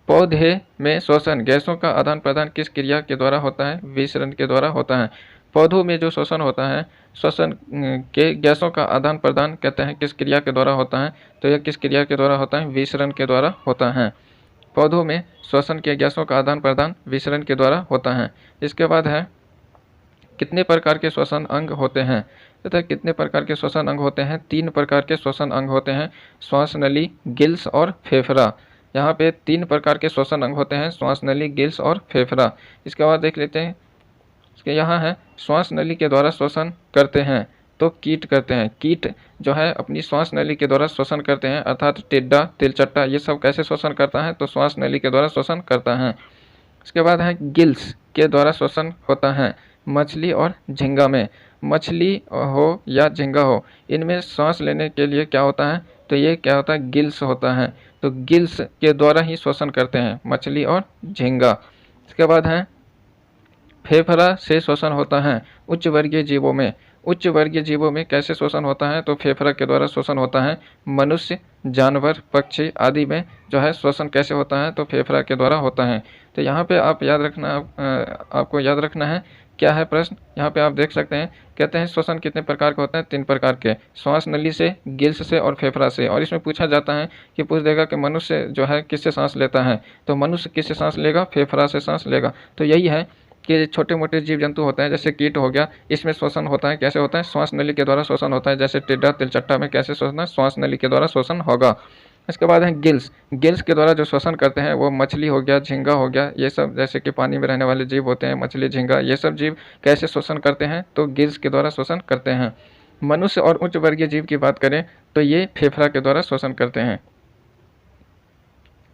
पौधे में श्वसन गैसों का आदान प्रदान किस क्रिया के द्वारा होता है, विसरण के द्वारा होता है। पौधों में जो श्वसन होता है, श्वसन के गैसों का आदान प्रदान कहते हैं किस क्रिया के द्वारा होता है, तो यह किस क्रिया के द्वारा होता है, विसरण के द्वारा होता है। पौधों में श्वसन के गैसों का आदान प्रदान विसरण के द्वारा होता है। इसके बाद है कितने प्रकार के श्वसन अंग होते हैं, तथा कितने प्रकार के श्वसन अंग होते हैं, 3 प्रकार के श्वसन अंग होते हैं, श्वास नली, गिल्स और फेफड़ा। यहाँ पे 3 प्रकार के श्वसन अंग होते हैं, श्वास नली, गिल्स और फेफड़ा। इसके बाद देख लेते हैं, इसके यहाँ है श्वास नली के द्वारा श्वसन करते हैं तो कीट करते हैं। कीट जो है अपनी श्वास नली के द्वारा श्वसन करते हैं, अर्थात टिड्डा, तिलचट्टा, ये सब कैसे श्वसन करता है, तो श्वास नली के द्वारा श्वसन करता है। इसके बाद है गिल्स के द्वारा श्वसन होता है मछली और झींगा में। मछली हो या झींगा हो, इनमें सांस लेने के लिए क्या होता है, तो ये क्या होता है, गिल्स होता है। तो गिल्स के द्वारा ही श्वसन करते हैं मछली और झींगा। इसके बाद है फेफड़ा से श्वसन होता है उच्च वर्गीय जीवों में। उच्च वर्गीय जीवों में कैसे श्वसन होता है, तो फेफड़ा के द्वारा श्वसन होता है। मनुष्य, जानवर, पक्षी आदि में जो है श्वसन कैसे होता है, तो फेफड़ा के द्वारा होता है। तो यहाँ पे आप याद रखना, आपको याद रखना है क्या है प्रश्न। यहाँ पे आप देख सकते हैं, कहते हैं श्वसन कितने प्रकार के होते हैं, 3 प्रकार के, श्वास नली से, गिल्स से और फेफड़ा से। और इसमें पूछा जाता है कि पूछ देगा कि मनुष्य जो है किससे सांस लेता है, तो मनुष्य किससे सांस लेगा, फेफड़ा से सांस लेगा। तो यही है कि छोटे मोटे जीव जंतु होते हैं, जैसे कीट हो गया, इसमें श्वसन होता है, कैसे होता है, श्वास नली के द्वारा श्वसन होता है। जैसे टिड्डा, तिलचट्टा में कैसे श्वसन है, श्वास नली के द्वारा श्वसन होगा। इसके बाद है गिल्स। गिल्स के द्वारा जो श्वसन करते हैं वो मछली हो गया, झींगा हो गया, ये सब जैसे कि पानी में रहने वाले जीव होते हैं, मछली, झींगा, ये सब जीव कैसे श्वसन करते हैं, तो गिल्स के द्वारा श्वसन करते हैं। मनुष्य और उच्च वर्गीय जीव की बात करें तो ये फेफड़ा के द्वारा श्वसन करते हैं।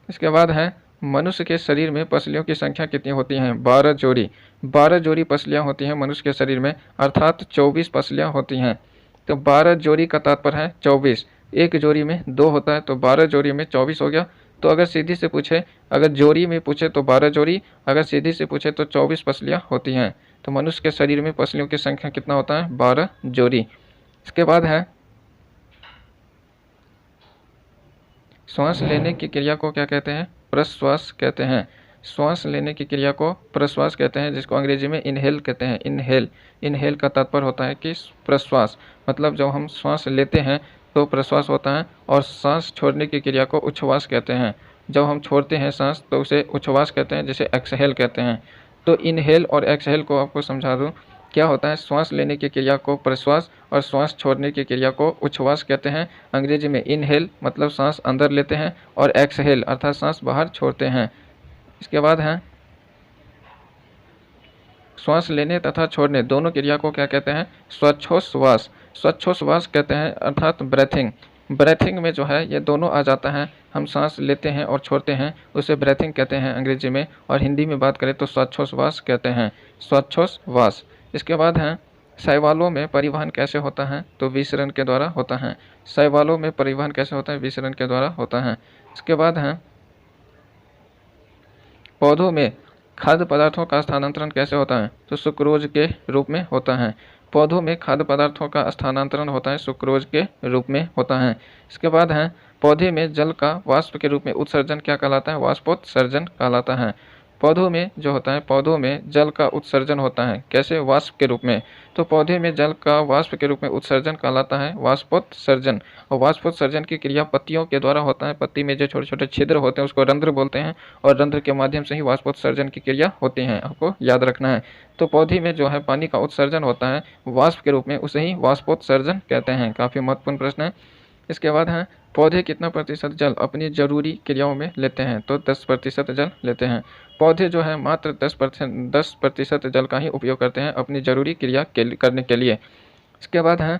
इसके बाद है मनुष्य के शरीर में पसलियों की संख्या कितनी होती हैं, 12 जोड़ी। 12 जोड़ी पसलियाँ होती हैं मनुष्य के शरीर में, अर्थात 24 पसलियाँ होती हैं। तो 12 जोड़ी का तात्पर्य है 24। एक जोड़ी में 2 होता है, तो 12 जोड़ी में 24 हो गया। तो अगर सीधी से पूछे, अगर जोड़ी में पूछे तो 12 जोड़ी, अगर सीधी से पूछे तो 24 पसलियाँ होती हैं। तो मनुष्य के शरीर में पसलियों की संख्या कितना होता है, 12 जोड़ी। इसके बाद है श्वास लेने की क्रिया को क्या कहते हैं, प्रश्वास कहते हैं। श्वास लेने की क्रिया को प्रश्वास कहते हैं, जिसको अंग्रेजी में इनहेल कहते हैं। इनहेल, इनहेल का तात्पर्य होता है कि प्रश्वास, मतलब जब हम श्वास लेते हैं तो प्रश्वास होता है, और सांस छोड़ने की क्रिया को उच्छ्वास कहते हैं। जब हम छोड़ते हैं सांस तो उसे उच्छ्वास कहते हैं, जिसे एक्सहेल कहते हैं। तो इनहेल और एक्सहेल को आपको समझा दूं क्या होता है? श्वास लेने की क्रिया को प्रश्वास और श्वास छोड़ने की क्रिया को उच्छ्वास कहते हैं। अंग्रेजी में इनहेल मतलब सांस अंदर लेते हैं और एक्सहेल अर्थात सांस बाहर छोड़ते हैं। इसके बाद है श्वास लेने तथा छोड़ने दोनों क्रिया को क्या कहते हैं? श्वासोच्छ्वास। श्वासोच्छ्वास कहते हैं अर्थात ब्रेथिंग। ब्रेथिंग में जो है ये दोनों आ जाता है, हम सांस लेते हैं और छोड़ते हैं, उसे ब्रेथिंग कहते हैं अंग्रेजी में, और हिंदी में बात करें तो श्वासोच्छ्वास कहते हैं, श्वासोच्छ्वास। इसके बाद है शैवालों में परिवहन कैसे होता है? तो विसरण के द्वारा होता है। शैवालों में परिवहन कैसे होता है? विसरण के द्वारा होता है। इसके बाद है पौधों में खाद्य पदार्थों का स्थानांतरण कैसे होता है? तो सुक्रोज के रूप में होता है। पौधों में खाद्य पदार्थों का स्थानांतरण होता है सुक्रोज के रूप में होता है। इसके बाद है पौधे में जल का वाष्प के रूप में उत्सर्जन क्या कहलाता है? वाष्पोत्सर्जन कहलाता है। पौधों में जो होता है, पौधों में जल का उत्सर्जन होता है, कैसे? वाष्प के रूप में। तो पौधे में जल का वाष्प के रूप में उत्सर्जन कहलाता है वाष्पोत्सर्जन। और वाष्पोत्सर्जन की क्रिया पत्तियों के द्वारा होता है। पत्ती में जो छोटे छोटे छिद्र होते हैं उसको रंध्र बोलते हैं, और रंध्र के माध्यम से ही वाष्पोत्सर्जन की क्रिया होती है, आपको याद रखना है। तो पौधे में जो है पानी का उत्सर्जन होता है वाष्प के रूप में, उसे ही वाष्पोत्सर्जन कहते हैं। काफ़ी महत्वपूर्ण प्रश्न है। इसके बाद है पौधे कितना प्रतिशत जल अपनी जरूरी क्रियाओं में लेते हैं? तो 10% जल लेते हैं। पौधे जो है मात्र 10% जल का ही उपयोग करते हैं अपनी जरूरी क्रिया करने के लिए। इसके बाद है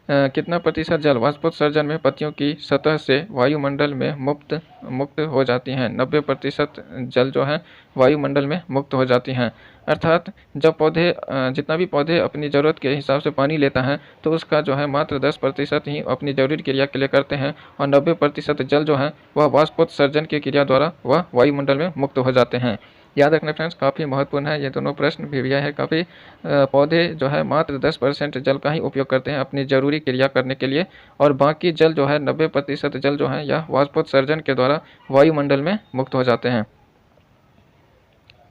कितना प्रतिशत जल वाष्पोत्सर्जन में पत्तियों की सतह से वायुमंडल में मुक्त हो जाती हैं? 90% जल जो है वायुमंडल में मुक्त हो जाती हैं। अर्थात जब जितना भी पौधे अपनी ज़रूरत के हिसाब से पानी लेता है तो उसका जो है मात्र 10% ही अपनी जरूरी क्रिया के लिए करते हैं, और 90% जल जो है वह वाष्पोत्सर्जन की क्रिया द्वारा वह वायुमंडल में मुक्त हो जाते हैं। याद रखना फ्रेंड्स, काफ़ी महत्वपूर्ण है ये दोनों प्रश्न भी है काफ़ी। पौधे जो है मात्र 10% जल का ही उपयोग करते हैं अपनी ज़रूरी क्रिया करने के लिए, और बाकी जल जो है 90% जल जो है यह वाष्पोत्सर्जन के द्वारा वायुमंडल में मुक्त हो जाते हैं।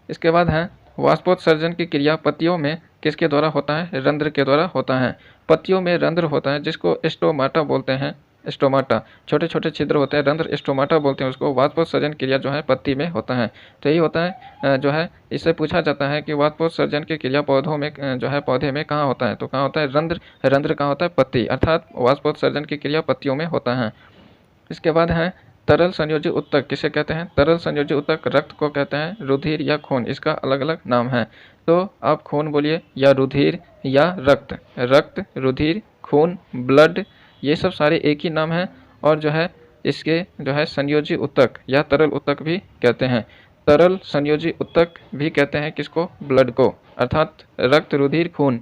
इसके बाद है वाष्पोत्सर्जन की क्रिया पत्तियों में किसके द्वारा होता है? रंध्र के द्वारा होता है। पत्तियों में रंध्र होता है जिसको स्टोमाटा बोलते हैं। स्टोमाटा छोटे छोटे छिद्र होते हैं, रंध्र स्टोमाटा बोलते हैं उसको। वाष्पोत्सर्जन क्रिया जो है पत्ती में होता है। तो यही होता है जो है इससे पूछा जाता है कि वाष्पोत्सर्जन की क्रिया पौधों में जो है पौधे में कहाँ होता है? तो कहाँ होता है? रंध्र। रंध्र कहाँ होता है? पत्ती। अर्थात वाष्पोत्सर्जन की क्रिया पत्तियों में होता है। इसके बाद है तरल संयोजी उत्तक किसे कहते हैं? तरल संयोजी उत्तक रक्त को कहते हैं, रुधिर या खून इसका अलग अलग नाम है। तो आप खून बोलिए या रुधिर या रक्त। रक्त, रुधिर, खून, ब्लड, ये सब सारे एक ही नाम है। और जो है इसके जो है संयोजी उत्तक या तरल उत्तक भी कहते हैं। तरल संयोजी उत्तक भी कहते हैं किसको? ब्लड को, अर्थात रक्त, रुधिर, खून।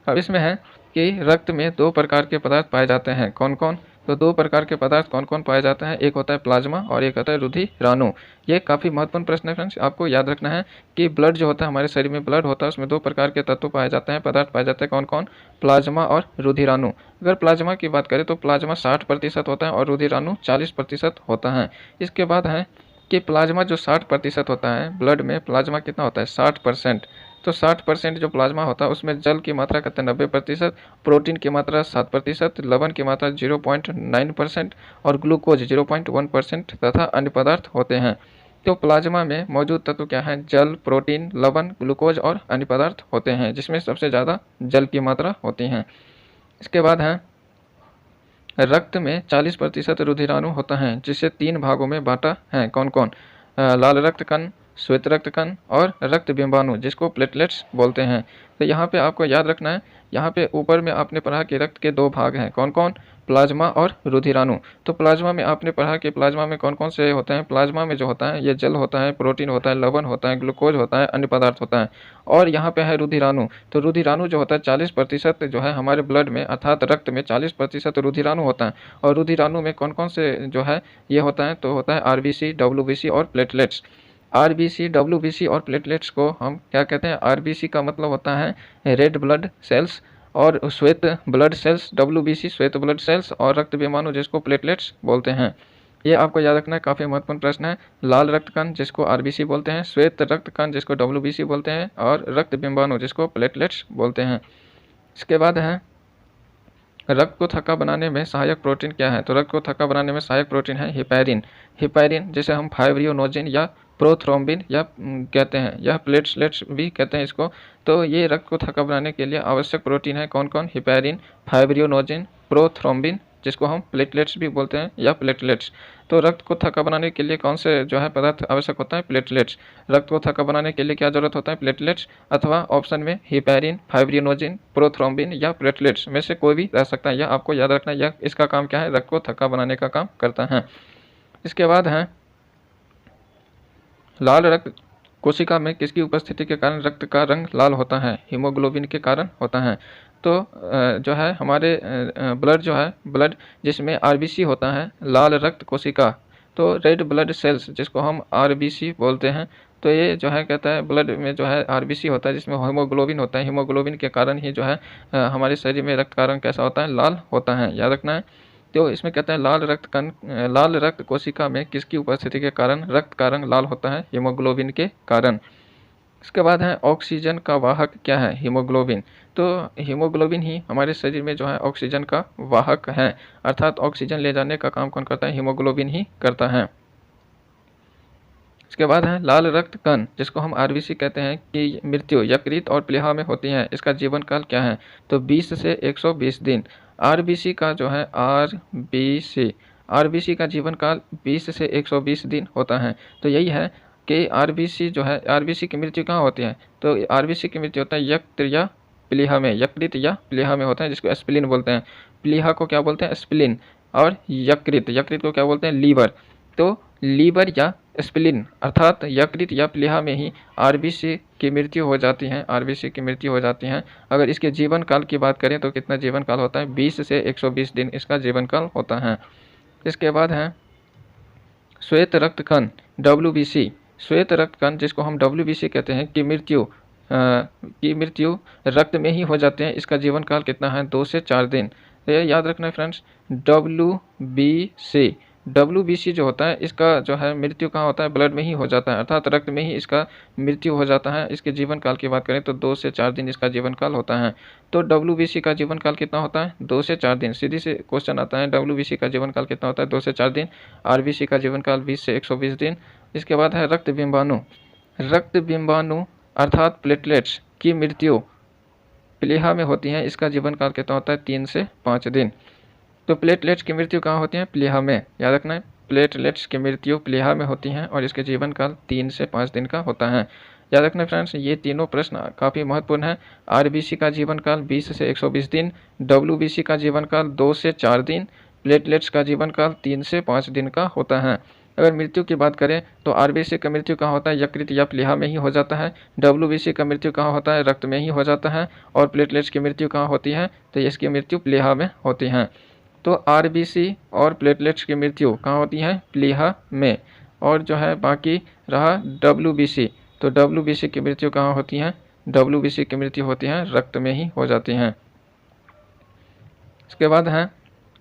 अब इसमें है कि रक्त में 2 प्रकार के पदार्थ पाए जाते हैं। कौन कौन? तो 2 प्रकार के पदार्थ कौन कौन पाए जाते हैं? एक होता है प्लाज्मा और एक होता है रुधिराणु। ये काफ़ी महत्वपूर्ण प्रश्न है फ्रेंड्स, आपको याद रखना है कि ब्लड जो होता है, हमारे शरीर में ब्लड होता है, उसमें 2 प्रकार के तत्व पाए जाते हैं, पदार्थ पाए जाते हैं। कौन कौन? प्लाज्मा और रुधिराणु। अगर प्लाज्मा की बात करें तो प्लाज्मा 60% होता है और रुधिराणु 40% होता है। इसके बाद है कि प्लाज्मा जो 60% होता है, ब्लड में प्लाज्मा कितना होता है? 60%। तो 60% जो प्लाज्मा होता है उसमें जल की मात्रा कहते हैं 90%, प्रोटीन की मात्रा 7%, लवण की मात्रा 0.9% और ग्लूकोज 0.1% तथा अन्य पदार्थ होते हैं। तो प्लाज्मा में मौजूद तत्व क्या है? जल, प्रोटीन, लवण, ग्लूकोज और अन्य पदार्थ होते हैं, जिसमें सबसे ज़्यादा जल की मात्रा होती है। इसके बाद है रक्त में 40% रुधिराणु होता है, जिसे 3 भागों में बांटा है। कौन कौन? लाल रक्त कण, श्वेत रक्त कण और रक्त बिंबाणु, जिसको प्लेटलेट्स बोलते हैं। तो यहाँ पे आपको याद रखना है, यहाँ पे ऊपर में आपने पढ़ा कि रक्त के 2 भाग हैं। कौन कौन? प्लाज्मा और रुधिराणु। तो प्लाज्मा में आपने पढ़ा कि प्लाज्मा में कौन कौन से होते हैं? प्लाज्मा में जो होता है ये जल होता है, प्रोटीन होता है, लवण होता है, ग्लूकोज होता है, अन्य पदार्थ होता है। और यहाँ पे है रुधिराणु। तो रुधिराणु जो होता है 40% जो है हमारे ब्लड में, अर्थात रक्त में 40% रुधिराणु होता है। और रुधिराणु में कौन कौन से जो है ये होता है? तो होता है आरबीसी, डब्ल्यूबीसी और प्लेटलेट्स। आरबीसी, डब्ल्यूबीसी और प्लेटलेट्स को हम क्या कहते हैं? आरबीसी का मतलब होता है रेड ब्लड सेल्स, और श्वेत ब्लड सेल्स, डब्ल्यूबीसी श्वेत ब्लड सेल्स, और रक्त बिंबाणु जिसको प्लेटलेट्स बोलते हैं। ये आपको याद रखना है, काफ़ी महत्वपूर्ण प्रश्न है। लाल रक्त कण जिसको आरबीसी बोलते हैं, श्वेत रक्त कण जिसको डब्ल्यूबीसी बोलते हैं, और रक्त बिंबाणु जिसको प्लेटलेट्स बोलते हैं। इसके बाद है रक्त को थक्का बनाने में सहायक प्रोटीन क्या है? तो रक्त को थक्का बनाने में सहायक प्रोटीन है हिपैरिन। हिपैरिन जिसे हम फाइब्रियोनोजिन या प्रोथ्रोम्बिन या कहते हैं, या प्लेटलेट्स भी कहते हैं इसको। तो ये रक्त को थक्का बनाने के लिए आवश्यक प्रोटीन है कौन कौन? हिपैरिन, फाइब्रियोनोजिन, प्रोथ्रोम्बिन जिसको हम प्लेटलेट्स भी बोलते हैं या प्लेटलेट्स। तो रक्त को थक्का बनाने के लिए कौन से जो है पदार्थ आवश्यक होता है? प्लेटलेट्स। रक्त को थक्का बनाने के लिए क्या जरूरत होता है? प्लेटलेट्स, अथवा ऑप्शन में हिपैरिन, फाइब्रियोनोजिन, प्रोथ्रोम्बिन या प्लेटलेट्स में से कोई भी रह सकता है। यह आपको याद रखना है, यह इसका काम क्या है? रक्त को थक्का बनाने का काम करता है। इसके बाद है लाल रक्त कोशिका में किसकी उपस्थिति के कारण रक्त का रंग लाल होता है? हीमोग्लोबिन के कारण होता है। तो जो है हमारे ब्लड जो है, ब्लड जिसमें आरबीसी होता है, लाल रक्त कोशिका, तो रेड ब्लड सेल्स जिसको हम आरबीसी बोलते हैं, तो ये जो है कहता है ब्लड में जो है आरबीसी होता है जिसमें हीमोग्लोबिन होता है। हीमोग्लोबिन के कारण ही जो है हमारे शरीर में रक्त का रंग कैसा होता है? लाल होता है, याद रखना है। तो इसमें कहते हैं लाल रक्त कोशिका में किसकी उपस्थिति के कारण रक्त का रंग लाल होता है? हीमोग्लोबिन के कारण। इसके बाद है ऑक्सीजन का वाहक क्या है? हीमोग्लोबिन। तो हीमोग्लोबिन ही हमारे शरीर में जो है ऑक्सीजन का वाहक है, अर्थात ऑक्सीजन ले जाने का काम कौन करता है? हीमोग्लोबिन ही करता है। इसके बाद है लाल रक्त कण जिसको हम आरबीसी कहते हैं कि मृत्यु यकृत और प्लीहा में होती है, इसका जीवन काल क्या है? तो 20 से 120 दिन। आरबीसी का जो है आरबीसी का जीवन काल 20 से 120 दिन होता है। तो यही है कि आरबीसी जो है, आरबीसी की मृत्यु कहाँ होती है? तो आरबीसी की मृत्यु होता है यकृत या प्लीहा में, यकृत या प्लीहा में होता है जिसको स्प्लीन बोलते हैं। प्लीहा को क्या बोलते हैं? स्प्लीन। और यकृत को क्या बोलते हैं? लीवर। तो लीवर या स्प्लीन अर्थात यकृत या प्लीहा में ही आरबीसी की मृत्यु हो जाती है, आरबीसी की मृत्यु हो जाती है। अगर इसके जीवन काल की बात करें तो कितना जीवन काल होता है? 20 से 120 दिन इसका जीवन काल होता है। इसके बाद है श्वेत रक्त कण WBC। श्वेत रक्त कण जिसको हम WBC कहते हैं की मृत्यु रक्त में ही हो जाते हैं, इसका जीवन काल कितना है? 2 से 4 दिन। तो ये याद रखना है फ्रेंड्स, WBC जो होता है इसका जो है मृत्यु कहाँ होता है? ब्लड में ही हो जाता है, अर्थात रक्त में ही इसका मृत्यु हो जाता है। इसके जीवन काल की बात करें तो 2 से 4 दिन इसका जीवन काल होता है। तो WBC का जीवन काल कितना होता है? 2 से 4 दिन। सीधी से क्वेश्चन आता है, WBC का जीवन काल कितना होता है? 2 से 4 दिन। आरबीसी का जीवन काल 20 से 120 दिन। इसके बाद है रक्त बिंबाणु अर्थात प्लेटलेट्स की मृत्यु प्लीहा में होती है, इसका जीवन काल कितना होता है? 3 से 5 दिन। तो प्लेटलेट्स की मृत्यु कहाँ होती है? प्लीहा में, याद रखना है। प्लेटलेट्स की मृत्यु प्लीहा में होती है और इसके जीवन काल 3 से 5 दिन का होता है। याद रखना फ्रेंड्स, ये तीनों प्रश्न काफ़ी महत्वपूर्ण है। आरबीसी का जीवन काल 20 से 120 दिन, WBC का जीवन काल 2 से 4 दिन, प्लेटलेट्स का जीवन काल 3 से 5 दिन का होता है। अगर मृत्यु की बात करें तो आरबीसी का मृत्यु कहाँ होता है? यकृत या प्लीहा में ही हो जाता है। WBC का मृत्यु कहाँ होता है? रक्त में ही हो जाता है। और प्लेटलेट्स की मृत्यु कहाँ होती है? तो इसकी मृत्यु प्लीहा में होती है। तो आरबीसी और प्लेटलेट्स की मृत्यु कहाँ होती है? प्लीहा में। और जो है बाकी रहा WBC, तो WBC की मृत्यु कहाँ होती है? WBC की मृत्यु होती है रक्त में ही हो जाती हैं। इसके बाद है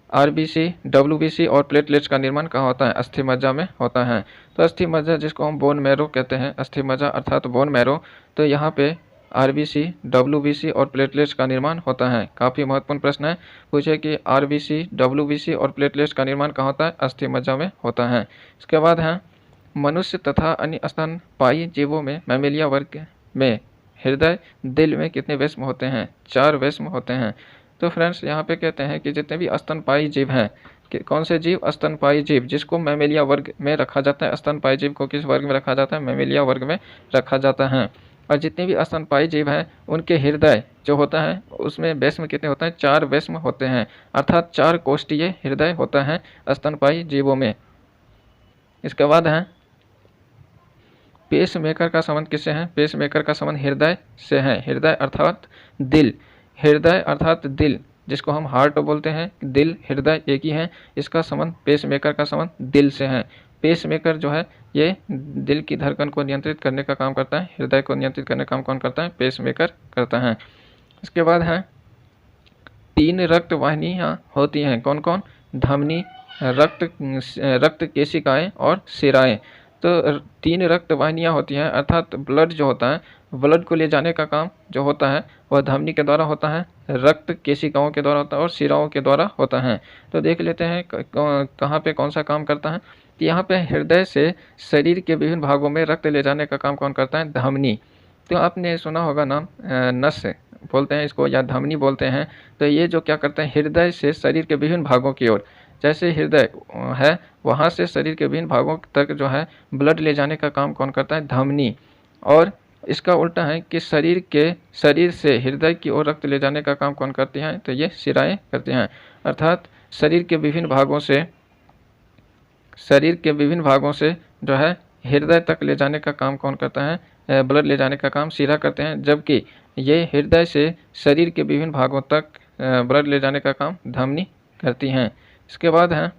आरबीसी, WBC और प्लेटलेट्स का निर्माण कहाँ होता है? अस्थि मज्जा में होता है। तो अस्थि मज्जा जिसको हम बोन मैरो कहते हैं, अस्थि मज्जा अर्थात बोन मैरो, तो यहाँ पे आरबीसी, WBC और प्लेटलेट्स का निर्माण होता है। काफ़ी महत्वपूर्ण प्रश्न है, पूछे कि आरबीसी, WBC और प्लेटलेट्स का निर्माण कहाँ होता है? अस्थि मज्जा में होता है। इसके बाद है मनुष्य तथा अन्य स्तनपायी जीवों में मैमेलिया वर्ग में हृदय, दिल में कितने वैष्म होते हैं? 4 वैष्म होते हैं। तो फ्रेंड्स यहाँ पे कहते हैं कि जितने भी स्तनपायी जीव हैं, कि कौन से जीव? स्तनपायी जीव, जिसको मैमेलिया वर्ग में रखा जाता है। स्तनपायी जीव को किस वर्ग में रखा जाता है? मैमेलिया वर्ग में रखा जाता है। और जितने भी स्तनपायी जीव हैं उनके हृदय जो होता है उसमें वैष्म कितने होते हैं? 4 वैष्म होते हैं, अर्थात 4 कोष्ठीय हृदय होता है स्तनपायी जीवों में। इसके बाद है पेस मेकर का संबंध किससे है? पेस मेकर का संबंध हृदय से है। हृदय अर्थात दिल, हृदय अर्थात दिल जिसको हम हार्ट बोलते हैं, दिल हृदय एक ही है। इसका संबंध पेस मेकर का संबंध दिल से है। पेस मेकर जो है ये दिल की धड़कन को नियंत्रित करने का काम करता है, हृदय को नियंत्रित करने का काम कौन करता है? पेस मेकर करता है। इसके बाद है 3 रक्त वाहिनियाँ होती हैं, कौन कौन? धमनी, रक्त केशिकाएँ और शिराएँ। तो 3 रक्त वाहिनियाँ होती हैं, अर्थात ब्लड जो होता है, ब्लड को ले जाने का काम जो होता है वह धमनी के द्वारा होता है, रक्त केशिकाओं के द्वारा होता है और शिराओं के द्वारा होता है। तो देख लेते हैं कहाँ पे कौन सा काम करता है। तो यहाँ पे हृदय से शरीर के विभिन्न भागों में रक्त ले जाने का काम कौन करता है? धमनी। तो आपने सुना होगा नाम नस बोलते हैं इसको या धमनी बोलते हैं। तो ये जो क्या करते हैं, हृदय से शरीर के विभिन्न भागों की ओर, जैसे हृदय है वहाँ से शरीर के विभिन्न भागों तक जो है ब्लड ले जाने का काम कौन करता है? धमनी। और इसका उल्टा है कि शरीर से हृदय की ओर रक्त ले जाने का काम कौन करती हैं? तो ये शिराएं करती हैं। अर्थात शरीर के विभिन्न भागों से जो है हृदय तक ले जाने का काम कौन करता है? ब्लड ले जाने का काम शिरा करते हैं, जबकि ये हृदय से शरीर के विभिन्न भागों तक ब्लड ले जाने का काम धमनी करती हैं। इसके बाद है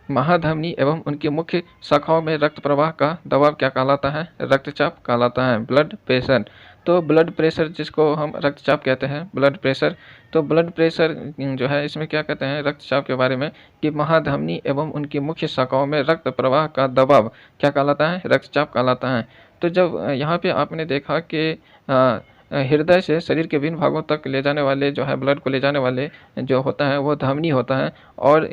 महाधमनी एवं उनकी मुख्य शाखाओं में रक्त प्रवाह का दबाव क्या कहलाता है? रक्तचाप कहलाता है, ब्लड प्रेशर। तो ब्लड प्रेशर जिसको हम रक्तचाप कहते हैं, ब्लड प्रेशर। तो ब्लड प्रेशर जो है इसमें क्या कहते हैं रक्तचाप के बारे में कि महाधमनी एवं उनकी मुख्य शाखाओं में रक्त प्रवाह का दबाव क्या कहलाता है? रक्तचाप कहलाता है। तो जब यहाँ पे आपने देखा कि हृदय से शरीर के विभिन्न भागों तक ले जाने वाले जो है ब्लड को ले जाने वाले जो होता है वो धमनी होता है, और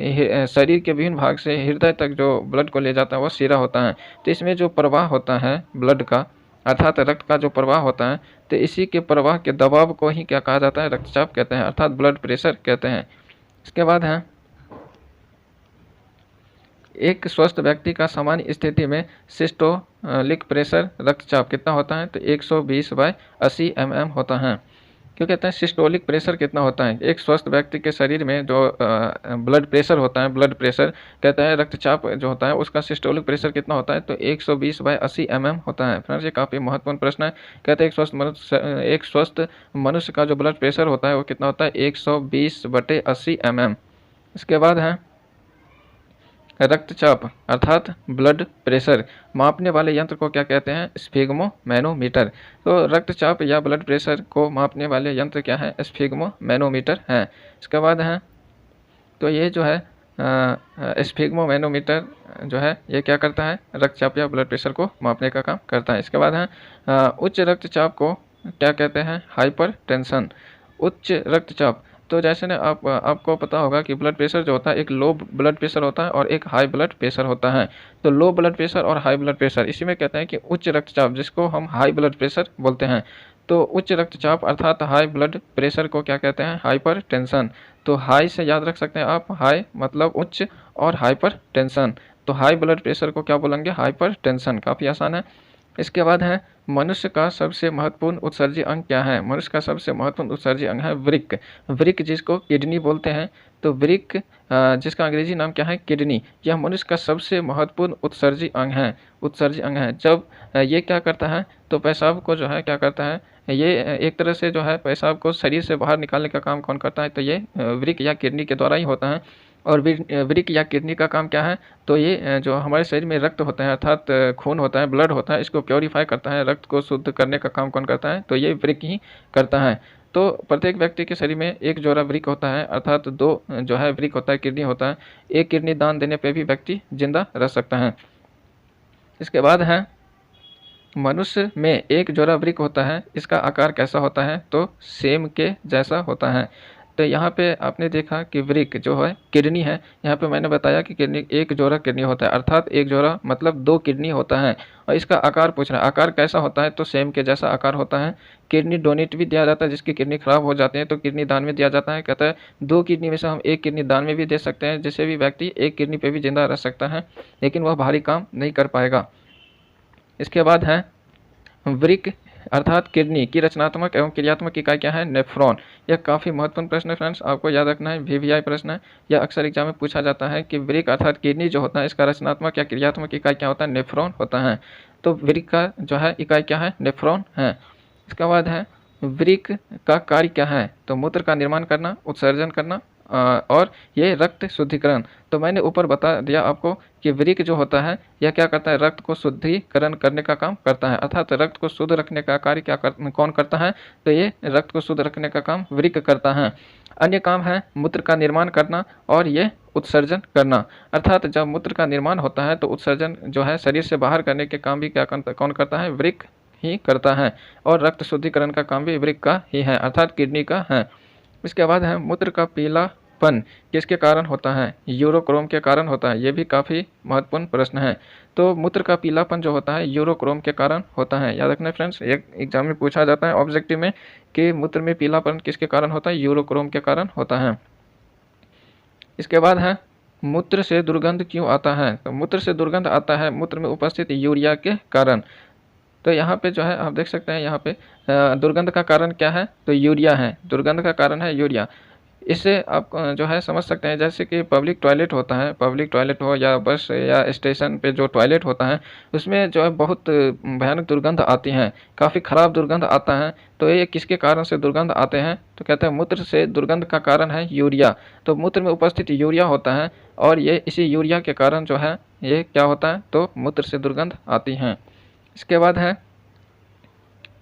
शरीर के विभिन्न भाग से हृदय तक जो ब्लड को ले जाता है वो शिरा होता है। तो इसमें जो प्रवाह होता है ब्लड का, अर्थात रक्त का जो प्रवाह होता है, तो इसी के प्रवाह के दबाव को ही क्या कहा जाता है? रक्तचाप कहते हैं, अर्थात ब्लड प्रेशर कहते हैं। इसके बाद है एक स्वस्थ व्यक्ति का सामान्य स्थिति में सिस्टोलिक प्रेशर रक्तचाप कितना होता है? तो 120/80 mm होता है। क्यों कहते हैं सिस्टोलिक प्रेशर कितना होता है? एक स्वस्थ व्यक्ति के शरीर में जो ब्लड प्रेशर होता है, ब्लड प्रेशर कहता है रक्तचाप जो होता है उसका सिस्टोलिक प्रेशर कितना होता है? तो 120/80 mm होता है। फ्रेंड्स ये काफ़ी महत्वपूर्ण प्रश्न है। कहते हैं एक स्वस्थ मनुष्य का जो ब्लड प्रेशर होता है वो कितना होता है? 120/80 mm। इसके बाद है रक्तचाप अर्थात ब्लड प्रेशर मापने वाले यंत्र को क्या कहते हैं? स्फिग्मोमैनोमीटर। तो रक्तचाप या ब्लड प्रेशर को मापने वाले यंत्र क्या है? स्फिग्मोमैनोमीटर है। इसके बाद है तो ये जो है स्फिग्मोमैनोमीटर जो है ये क्या करता है? रक्तचाप या ब्लड प्रेशर को मापने का काम करता है। इसके बाद है उच्च रक्तचाप को क्या कहते हैं? हाइपरटेंशन। उच्च रक्तचाप, तो जैसे ना आपको पता होगा कि ब्लड प्रेशर जो होता है एक लो ब्लड प्रेशर होता है और एक हाई ब्लड प्रेशर होता है। तो लो ब्लड प्रेशर और हाई ब्लड प्रेशर इसी में कहते हैं कि उच्च रक्तचाप जिसको हम हाई ब्लड प्रेशर बोलते हैं। तो उच्च रक्तचाप अर्थात हाई ब्लड प्रेशर को क्या कहते हैं? हाइपरटेंशन। तो हाई से याद रख सकते हैं आप, हाई मतलब उच्च और हाइपरटेंशन। तो हाई ब्लड प्रेशर को क्या बोलेंगे? हाइपरटेंशन। काफ़ी आसान है। इसके बाद है मनुष्य का सबसे महत्वपूर्ण उत्सर्जी अंग क्या है? मनुष्य का सबसे महत्वपूर्ण उत्सर्जी अंग है वृक्क। वृक्क जिसको किडनी बोलते हैं। तो वृक्क जिसका अंग्रेजी नाम क्या है? किडनी। यह मनुष्य का सबसे महत्वपूर्ण उत्सर्जी अंग है। जब ये क्या करता है तो पेशाब को जो है क्या करता है, ये एक तरह से जो है पेशाब को शरीर से बाहर निकालने का काम कौन करता है? तो ये वृक्क या किडनी के द्वारा ही होता है। और वृक्क या किडनी का काम क्या है? तो ये जो हमारे शरीर में रक्त होता है अर्थात खून होता है, ब्लड होता है, इसको प्योरीफाई करता है, रक्त को शुद्ध करने का काम कौन करता है? तो ये वृक्क ही करता है। तो प्रत्येक व्यक्ति के शरीर में एक जोड़ा वृक्क होता है, अर्थात 2 जो है वृक्क होता है, किडनी होता है। एक किडनी दान देने पर भी व्यक्ति जिंदा रह सकता है। इसके बाद है मनुष्य में एक जोड़ा वृक्क होता है, इसका आकार कैसा होता है? तो सेम के जैसा होता है। तो यहाँ पे आपने देखा कि वृक्क जो है किडनी है, यहाँ पे मैंने बताया कि किडनी एक जोड़ा किडनी होता है, अर्थात एक जोड़ा मतलब 2 किडनी होता है। और इसका आकार पूछ रहा है, आकार कैसा होता है? तो सेम के जैसा आकार होता है। किडनी डोनेट भी दिया जाता है, जिसकी किडनी खराब हो जाती है तो किडनी दान में दिया जाता है। कहता है 2 किडनी में से हम 1 किडनी दान में भी दे सकते हैं, जिससे भी व्यक्ति 1 किडनी पे भी जिंदा रह सकता है, लेकिन वह भारी काम नहीं कर पाएगा। इसके बाद है वृक्क अर्थात किडनी की रचनात्मक एवं क्रियात्मक इकाई क्या है? नेफ्रॉन। यह काफ़ी महत्वपूर्ण प्रश्न है फ्रेंड्स, आपको याद रखना है, VVI प्रश्न है। यह अक्सर एग्जाम में पूछा जाता है कि वृक्क अर्थात किडनी जो होता है इसका रचनात्मक या क्रियात्मक इकाई क्या होता है? नेफ्रॉन होता है। तो वृक्क का जो है इकाई क्या है? नेफ्रॉन है। इसके बाद है वृक्क का कार्य क्या है? तो मूत्र का निर्माण करना, उत्सर्जन करना और ये रक्त शुद्धिकरण। तो मैंने ऊपर बता दिया आपको कि वृक्क जो होता है यह क्या करता है, रक्त को शुद्धिकरण करने का काम करता है, अर्थात रक्त को शुद्ध रखने का कार्य कौन करता है, तो ये रक्त को शुद्ध रखने का काम वृक्क करता है। अन्य काम है मूत्र का निर्माण करना और ये उत्सर्जन करना, अर्थात जब मूत्र का निर्माण होता है तो उत्सर्जन जो है शरीर से बाहर करने के काम भी कौन करता है, वृक्क ही करता है। और रक्त शुद्धिकरण का काम भी वृक्क का ही है, अर्थात किडनी का है। इसके बाद है मूत्र का पीलापन किसके कारण होता है, यूरोक्रोम के कारण होता है। ये भी काफ़ी महत्वपूर्ण प्रश्न है। तो मूत्र का पीलापन जो होता है यूरोक्रोम के कारण होता है। याद रखना फ्रेंड्स, एक एग्जाम में पूछा जाता है ऑब्जेक्टिव में कि मूत्र में पीलापन किसके कारण होता है, यूरोक्रोम के कारण होता है। इसके बाद है मूत्र से दुर्गंध क्यों आता है, तो मूत्र से दुर्गंध आता है मूत्र में उपस्थित यूरिया के कारण। तो यहाँ पे जो है आप देख सकते हैं, यहाँ पे दुर्गंध का कारण क्या है, तो यूरिया है, दुर्गंध का कारण है यूरिया। इससे आप जो है समझ सकते हैं, जैसे कि पब्लिक टॉयलेट होता है, पब्लिक टॉयलेट हो या बस या स्टेशन पे जो टॉयलेट होता है उसमें जो है बहुत भयानक दुर्गंध आती हैं, काफ़ी ख़राब दुर्गंध आता है। तो ये किसके कारण से दुर्गंध आते हैं, तो कहते हैं मूत्र से दुर्गंध का कारण है यूरिया। तो मूत्र में उपस्थित यूरिया होता है और ये इसी यूरिया के कारण जो है ये क्या होता है, तो मूत्र से दुर्गंध आती हैं। इसके बाद है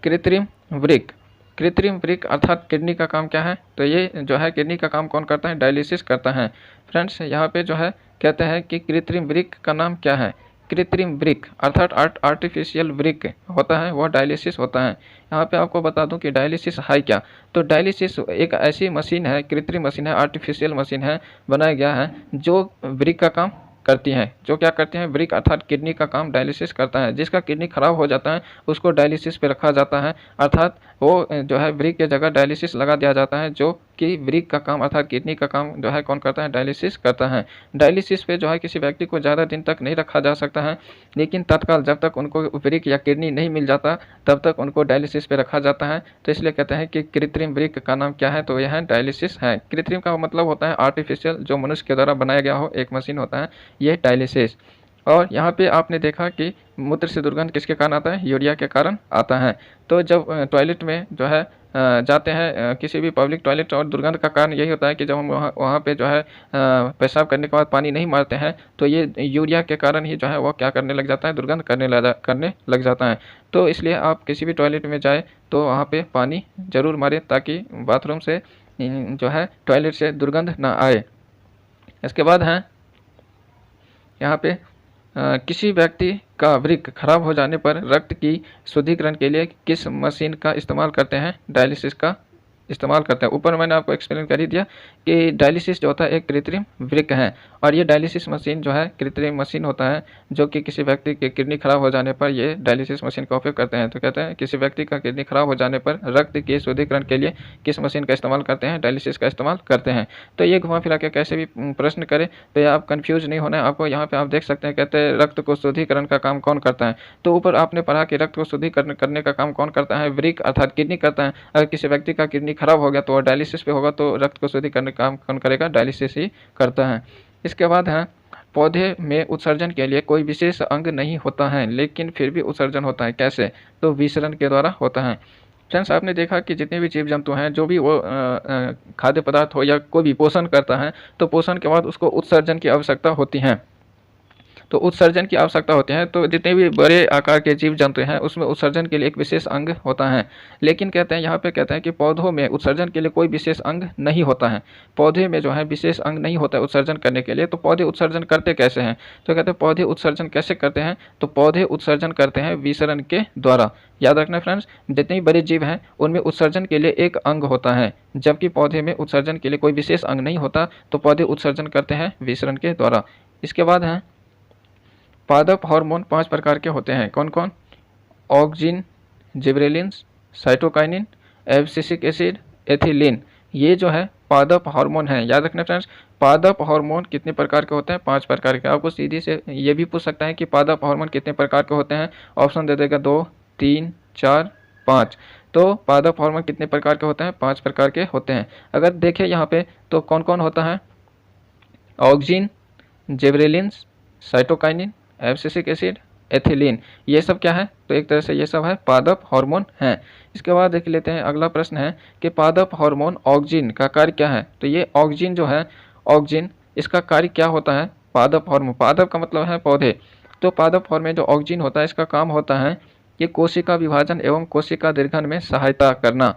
कृत्रिम वृक्क। कृत्रिम वृक्क अर्थात किडनी का काम क्या है, तो ये जो है किडनी का काम कौन करता है, डायलिसिस करता है। फ्रेंड्स यहाँ पे जो है कहते हैं कि कृत्रिम वृक्क का नाम क्या है, कृत्रिम वृक्क अर्थात आर्टिफिशियल वृक्क होता है वह डायलिसिस होता है। यहाँ पे आपको बता दूं कि डायलिसिस है क्या, तो डायलिसिस एक ऐसी मशीन है, कृत्रिम मशीन है, आर्टिफिशियल मशीन है, बनाया गया है जो वृक्क का काम करती हैं। जो क्या करती हैं, वृक्क अर्थात किडनी का काम डायलिसिस करता है। जिसका किडनी खराब हो जाता है उसको डायलिसिस पे रखा जाता है, अर्थात वो जो है वृक्क की जगह डायलिसिस लगा दिया जाता है, जो कि वृक्क का काम अर्थात किडनी का काम जो है कौन करता है, डायलिसिस करता है। डायलिसिस पे जो है किसी व्यक्ति को ज़्यादा दिन तक नहीं रखा जा सकता है, लेकिन तत्काल जब तक उनको वृक्क या किडनी नहीं मिल जाता तब तक उनको डायलिसिस पे रखा जाता है। तो इसलिए कहते हैं कि कृत्रिम वृक्क का नाम क्या है, तो यह डायलिसिस है। कृत्रिम का मतलब होता है आर्टिफिशियल, जो मनुष्य के द्वारा बनाया गया हो, एक मशीन होता है ये डायलिसिस। और यहाँ पे आपने देखा कि मूत्र से दुर्गंध किसके कारण आता है, यूरिया के कारण आता है। तो जब टॉयलेट में जो है जाते हैं किसी भी पब्लिक टॉयलेट, और दुर्गंध का कारण यही होता है कि जब हम वहाँ पे जो है पेशाब करने के बाद पानी नहीं मारते हैं तो ये यूरिया के कारण ही जो है वो क्या करने लग जाता है, दुर्गंध करने लग जाता है। तो इसलिए आप किसी भी टॉयलेट में जाए तो वहाँ पे पानी ज़रूर मारें ताकि बाथरूम से जो है टॉयलेट से दुर्गंध ना आए। इसके बाद है यहाँ पे किसी व्यक्ति का वृक्क खराब हो जाने पर रक्त की शुद्धिकरण के लिए किस मशीन का इस्तेमाल करते हैं, डायलिसिस का इस्तेमाल करते हैं। ऊपर मैंने आपको एक्सप्लेन कर ही दिया कि डायलिसिस जो होता है एक कृत्रिम वृक्क है, और ये डायलिसिस मशीन जो है कृत्रिम मशीन होता है जो कि किसी व्यक्ति की किडनी खराब हो जाने पर ये डायलिसिस मशीन का उपयोग करते हैं। तो कहते हैं किसी व्यक्ति का किडनी खराब हो जाने पर रक्त के शुद्धिकरण के लिए किस मशीन का इस्तेमाल करते हैं, डायलिसिस का इस्तेमाल करते हैं। तो ये घुमा फिरा के कैसे भी प्रश्न करें तो आप कन्फ्यूज नहीं होना है आपको। यहाँ पे आप देख सकते हैं कहते हैं रक्त को शुद्धिकरण का काम कौन करता है, तो ऊपर आपने पढ़ा कि रक्त को शुद्धिकरण करने का काम कौन करता है, वृक्क अर्थात किडनी करता है। अगर किसी व्यक्ति का किडनी खराब हो गया तो डायलिसिस पे होगा, तो रक्त को शुद्धि करने का काम कौन करेगा, डायलिसिस ही करता है। इसके बाद है पौधे में उत्सर्जन के लिए कोई विशेष अंग नहीं होता है लेकिन फिर भी उत्सर्जन होता है, कैसे, तो विसरण के द्वारा होता है। फ्रेंड्स आपने देखा कि जितने भी जीव जंतु हैं, जो भी वो खाद्य पदार्थ हो या कोई भी पोषण करता है तो पोषण के बाद उसको उत्सर्जन की आवश्यकता होती है, तो उत्सर्जन की आवश्यकता होती है। तो जितने भी बड़े आकार के जीव जंतु हैं उसमें उत्सर्जन के लिए एक विशेष अंग होता है, लेकिन कहते हैं यहाँ पे कहते हैं कि पौधों में उत्सर्जन के लिए कोई विशेष अंग नहीं होता है। पौधे में जो है विशेष अंग नहीं होता है उत्सर्जन करने के लिए। तो पौधे उत्सर्जन करते कैसे हैं, तो कहते हैं पौधे उत्सर्जन कैसे करते हैं, तो पौधे उत्सर्जन करते हैं विसरण के द्वारा। याद रखना फ्रेंड्स, जितने भी बड़े जीव हैं उनमें उत्सर्जन के लिए एक अंग होता है, जबकि पौधे में उत्सर्जन के लिए कोई विशेष अंग नहीं होता, तो पौधे उत्सर्जन करते हैं विसरण के द्वारा। इसके बाद है पादप हार्मोन 5 प्रकार के होते हैं, कौन कौन, auxin, gibberellin, cytokinin, abscisic acid, ethylene. ये जो है पादप हार्मोन है। याद रखना फ्रेंड्स, पादप हार्मोन कितने प्रकार के होते हैं, 5 प्रकार के। आपको सीधी से ये भी पूछ सकता है कि पादप हार्मोन कितने प्रकार के होते हैं, ऑप्शन दे देगा 2, 3, 4, 5। तो पादप हार्मोन कितने प्रकार के होते हैं, 5 प्रकार के होते हैं। अगर देखें यहाँ पे तो कौन कौन होता है, auxin, gibberellin, cytokinin, abscisic acid, ethylene, ये सब क्या है? तो एक तरह से ये सब है पादप हार्मोन हैं। इसके बाद देख लेते हैं अगला प्रश्न है कि पादप हार्मोन ऑक्जिन का कार्य क्या है? तो ये ऑक्जिन जो है, ऑक्जिन इसका कार्य क्या होता है? पादप हार्मोन, पादप का मतलब है पौधे, तो पादप हार्मोन जो ऑक्जिन होता है इसका काम होता है कि कोशिका विभाजन एवं कोशिका दीर्घन में सहायता करना।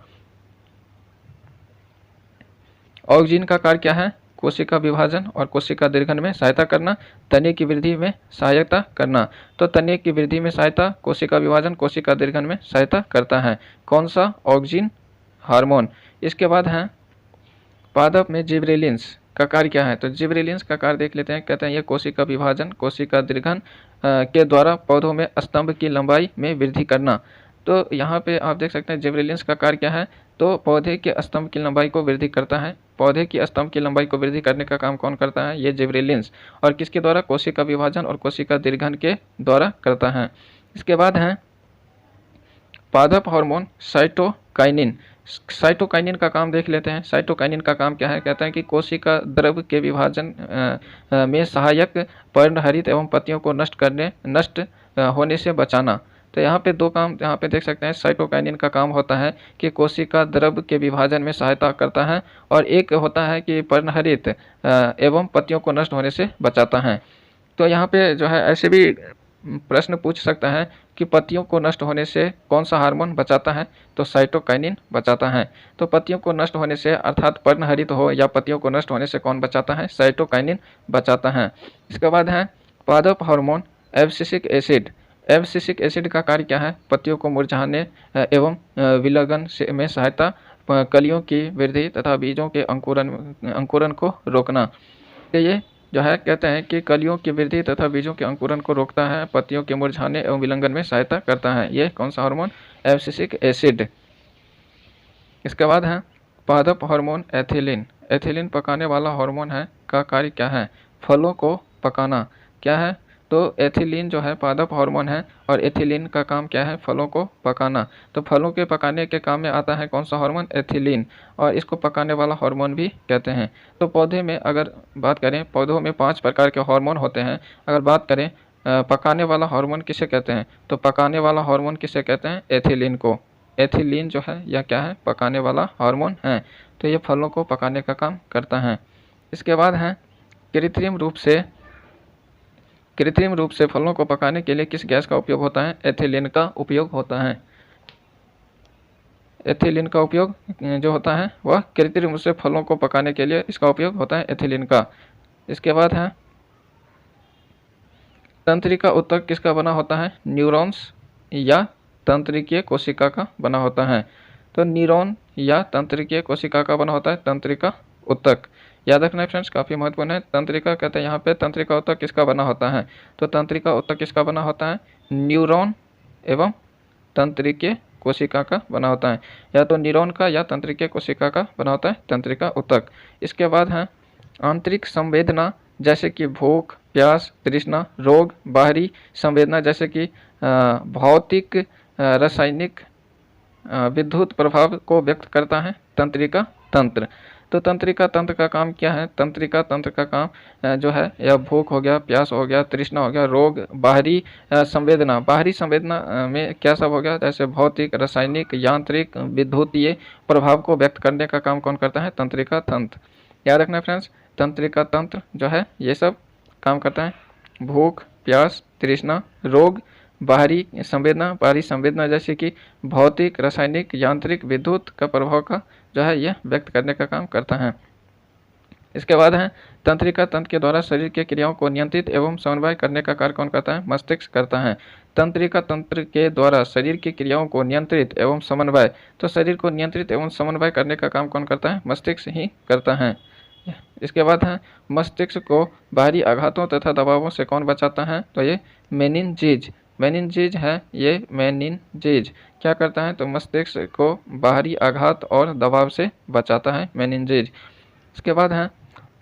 ऑक्जिन का कार्य क्या है? कोशिका विभाजन और कोशिका दीर्घन में सहायता करना, तने की वृद्धि में सहायता करना। तो तने की वृद्धि में सहायता, कोशिका विभाजन, कोशिका दीर्घन में सहायता करता है। कौन सा? Auxin hormone. इसके बाद है पादप में जिबरेलिन्स का कार्य क्या है? तो जिबरेलिन्स का कार्य देख लेते हैं। कहते हैं ये कोशिका विभाजन, कोशिका दीर्घन के द्वारा पौधों में स्तंभ की लंबाई में वृद्धि करना। तो यहाँ पे आप देख सकते हैं जिबरेलिन्स का कार्य क्या है? तो पौधे के स्तंभ की लंबाई को वृद्धि करता है। पौधे की स्तंभ की लंबाई को वृद्धि करने का काम कौन करता है? ये जिबरेलिन्स। और किसके द्वारा? कोशिका विभाजन और कोशिका दीर्घन के द्वारा करता है। इसके बाद है पादप हार्मोन साइटोकाइनिन। साइटोकाइनिन का काम देख लेते हैं। साइटोकाइनिन का काम क्या है? कहते हैं कि कोशिका द्रव्य के विभाजन में सहायक पर्णहरित एवं पत्तियों को नष्ट होने से बचाना। तो यहाँ पे दो काम यहाँ पे देख सकते हैं। साइटोकाइनिन का काम होता है कि कोशिका द्रव्य के विभाजन में सहायता करता है, और एक होता है कि पर्णहरित एवं पत्तियों को नष्ट होने से बचाता है। तो यहाँ पे जो है ऐसे भी प्रश्न पूछ सकता है कि पत्तियों को नष्ट होने से कौन सा हार्मोन बचाता है? तो साइटोकाइनिन बचाता है। तो पत्तियों को नष्ट होने से अर्थात पर्णहरित हो या पत्तियों को नष्ट होने से कौन बचाता है? साइटोकाइनिन बचाता है। इसके बाद है पादप hormone abscisic acid. Abscisic acid का कार्य क्या है? पत्तियों को मुरझाने एवं विलगन में सहायता, कलियों की वृद्धि तथा बीजों के अंकुरन को रोकना। तो ये जो है कहते हैं कि कलियों की वृद्धि तथा बीजों के अंकुरन को रोकता है, पत्तियों के मुरझाने एवं विलंगन में सहायता करता है। ये कौन सा हार्मोन? Abscisic acid. इसके बाद है पादप हार्मोन एथिलीन। एथिलीन पकाने वाला हार्मोन है, का कार्य क्या है? फलों को पकाना। क्या है? तो एथिलीन जो है पादप हार्मोन है, और एथिलीन का काम क्या है? फलों को पकाना। तो फलों के पकाने के काम में आता है कौन सा हार्मोन? एथिलीन, और इसको पकाने वाला हार्मोन भी कहते हैं। तो पौधे में अगर बात करें, पौधों में 5 प्रकार के हार्मोन होते हैं। अगर बात करें पकाने वाला हार्मोन किसे कहते हैं? तो पकाने वाला हार्मोन किसे कहते हैं? एथिलीन को। एथिलीन जो है यह क्या है? पकाने वाला हार्मोन है। तो ये फलों को पकाने का काम करता है। इसके बाद है कृत्रिम रूप से फलों को पकाने के लिए किस गैस का उपयोग होता है? एथिलीन का उपयोग होता है। एथिलीन का उपयोग जो होता है वह कृत्रिम रूप से फलों को पकाने के लिए इसका उपयोग होता है, एथिलीन का। इसके बाद है तंत्रिका ऊतक किसका बना होता है? न्यूरॉन्स या तंत्रिकीय कोशिका का बना होता है। तो न्यूरॉन या तंत्रिकीय कोशिका का बना होता है तंत्रिका ऊतक। याद रखना फ्रेंड्स, काफ़ी महत्वपूर्ण है। तंत्रिका कहते हैं यहाँ पे तंत्रिका ऊतक किसका बना होता है? तो तंत्रिका ऊतक किसका बना होता है? न्यूरॉन एवं तंत्रिकीय कोशिका का बना होता है। या तो न्यूरॉन का या तंत्रिकीय कोशिका का बना होता है तंत्रिका ऊतक। इसके बाद है आंतरिक संवेदना जैसे कि भूख, प्यास, तृष्णा, रोग, बाहरी संवेदना जैसे कि भौतिक, रासायनिक, विद्युत प्रभाव को व्यक्त करता है तंत्रिका तंत्र। तो तंत्रिका तंत्र का काम क्या है? तंत्रिका तंत्र का काम जो है यह भूख हो गया, प्यास हो गया, तृष्णा हो गया, रोग, बाहरी संवेदना। बाहरी संवेदना में क्या सब हो गया? जैसे भौतिक, रासायनिक, यांत्रिक, विद्युतीय प्रभाव को व्यक्त करने का काम कौन करता है? तंत्रिका तंत्र। याद रखना फ्रेंड्स, तंत्रिका तंत्र जो है ये सब काम करता है। भूख, प्यास, तृष्णा, रोग, बाहरी संवेदना जैसे कि भौतिक, रासायनिक, यांत्रिक, विद्युत का प्रभाव का जो है यह व्यक्त करने का काम करता है। इसके बाद है तंत्रिका तंत्र के द्वारा शरीर के क्रियाओं को नियंत्रित एवं समन्वय करने का कार्य कौन करता है? मस्तिष्क करता है। तंत्रिका तंत्र के द्वारा शरीर की क्रियाओं को नियंत्रित एवं समन्वय, तो शरीर को नियंत्रित एवं समन्वय करने का काम कौन करता है? मस्तिष्क ही करता है। इसके बाद है मस्तिष्क को बाहरी आघातों तथा दबावों से कौन बचाता है? तो ये मेनिनजेज है। ये मेनिनजेज क्या करता है? तो मस्तिष्क को बाहरी आघात और दबाव से बचाता है, मेनिनजेज। इसके बाद है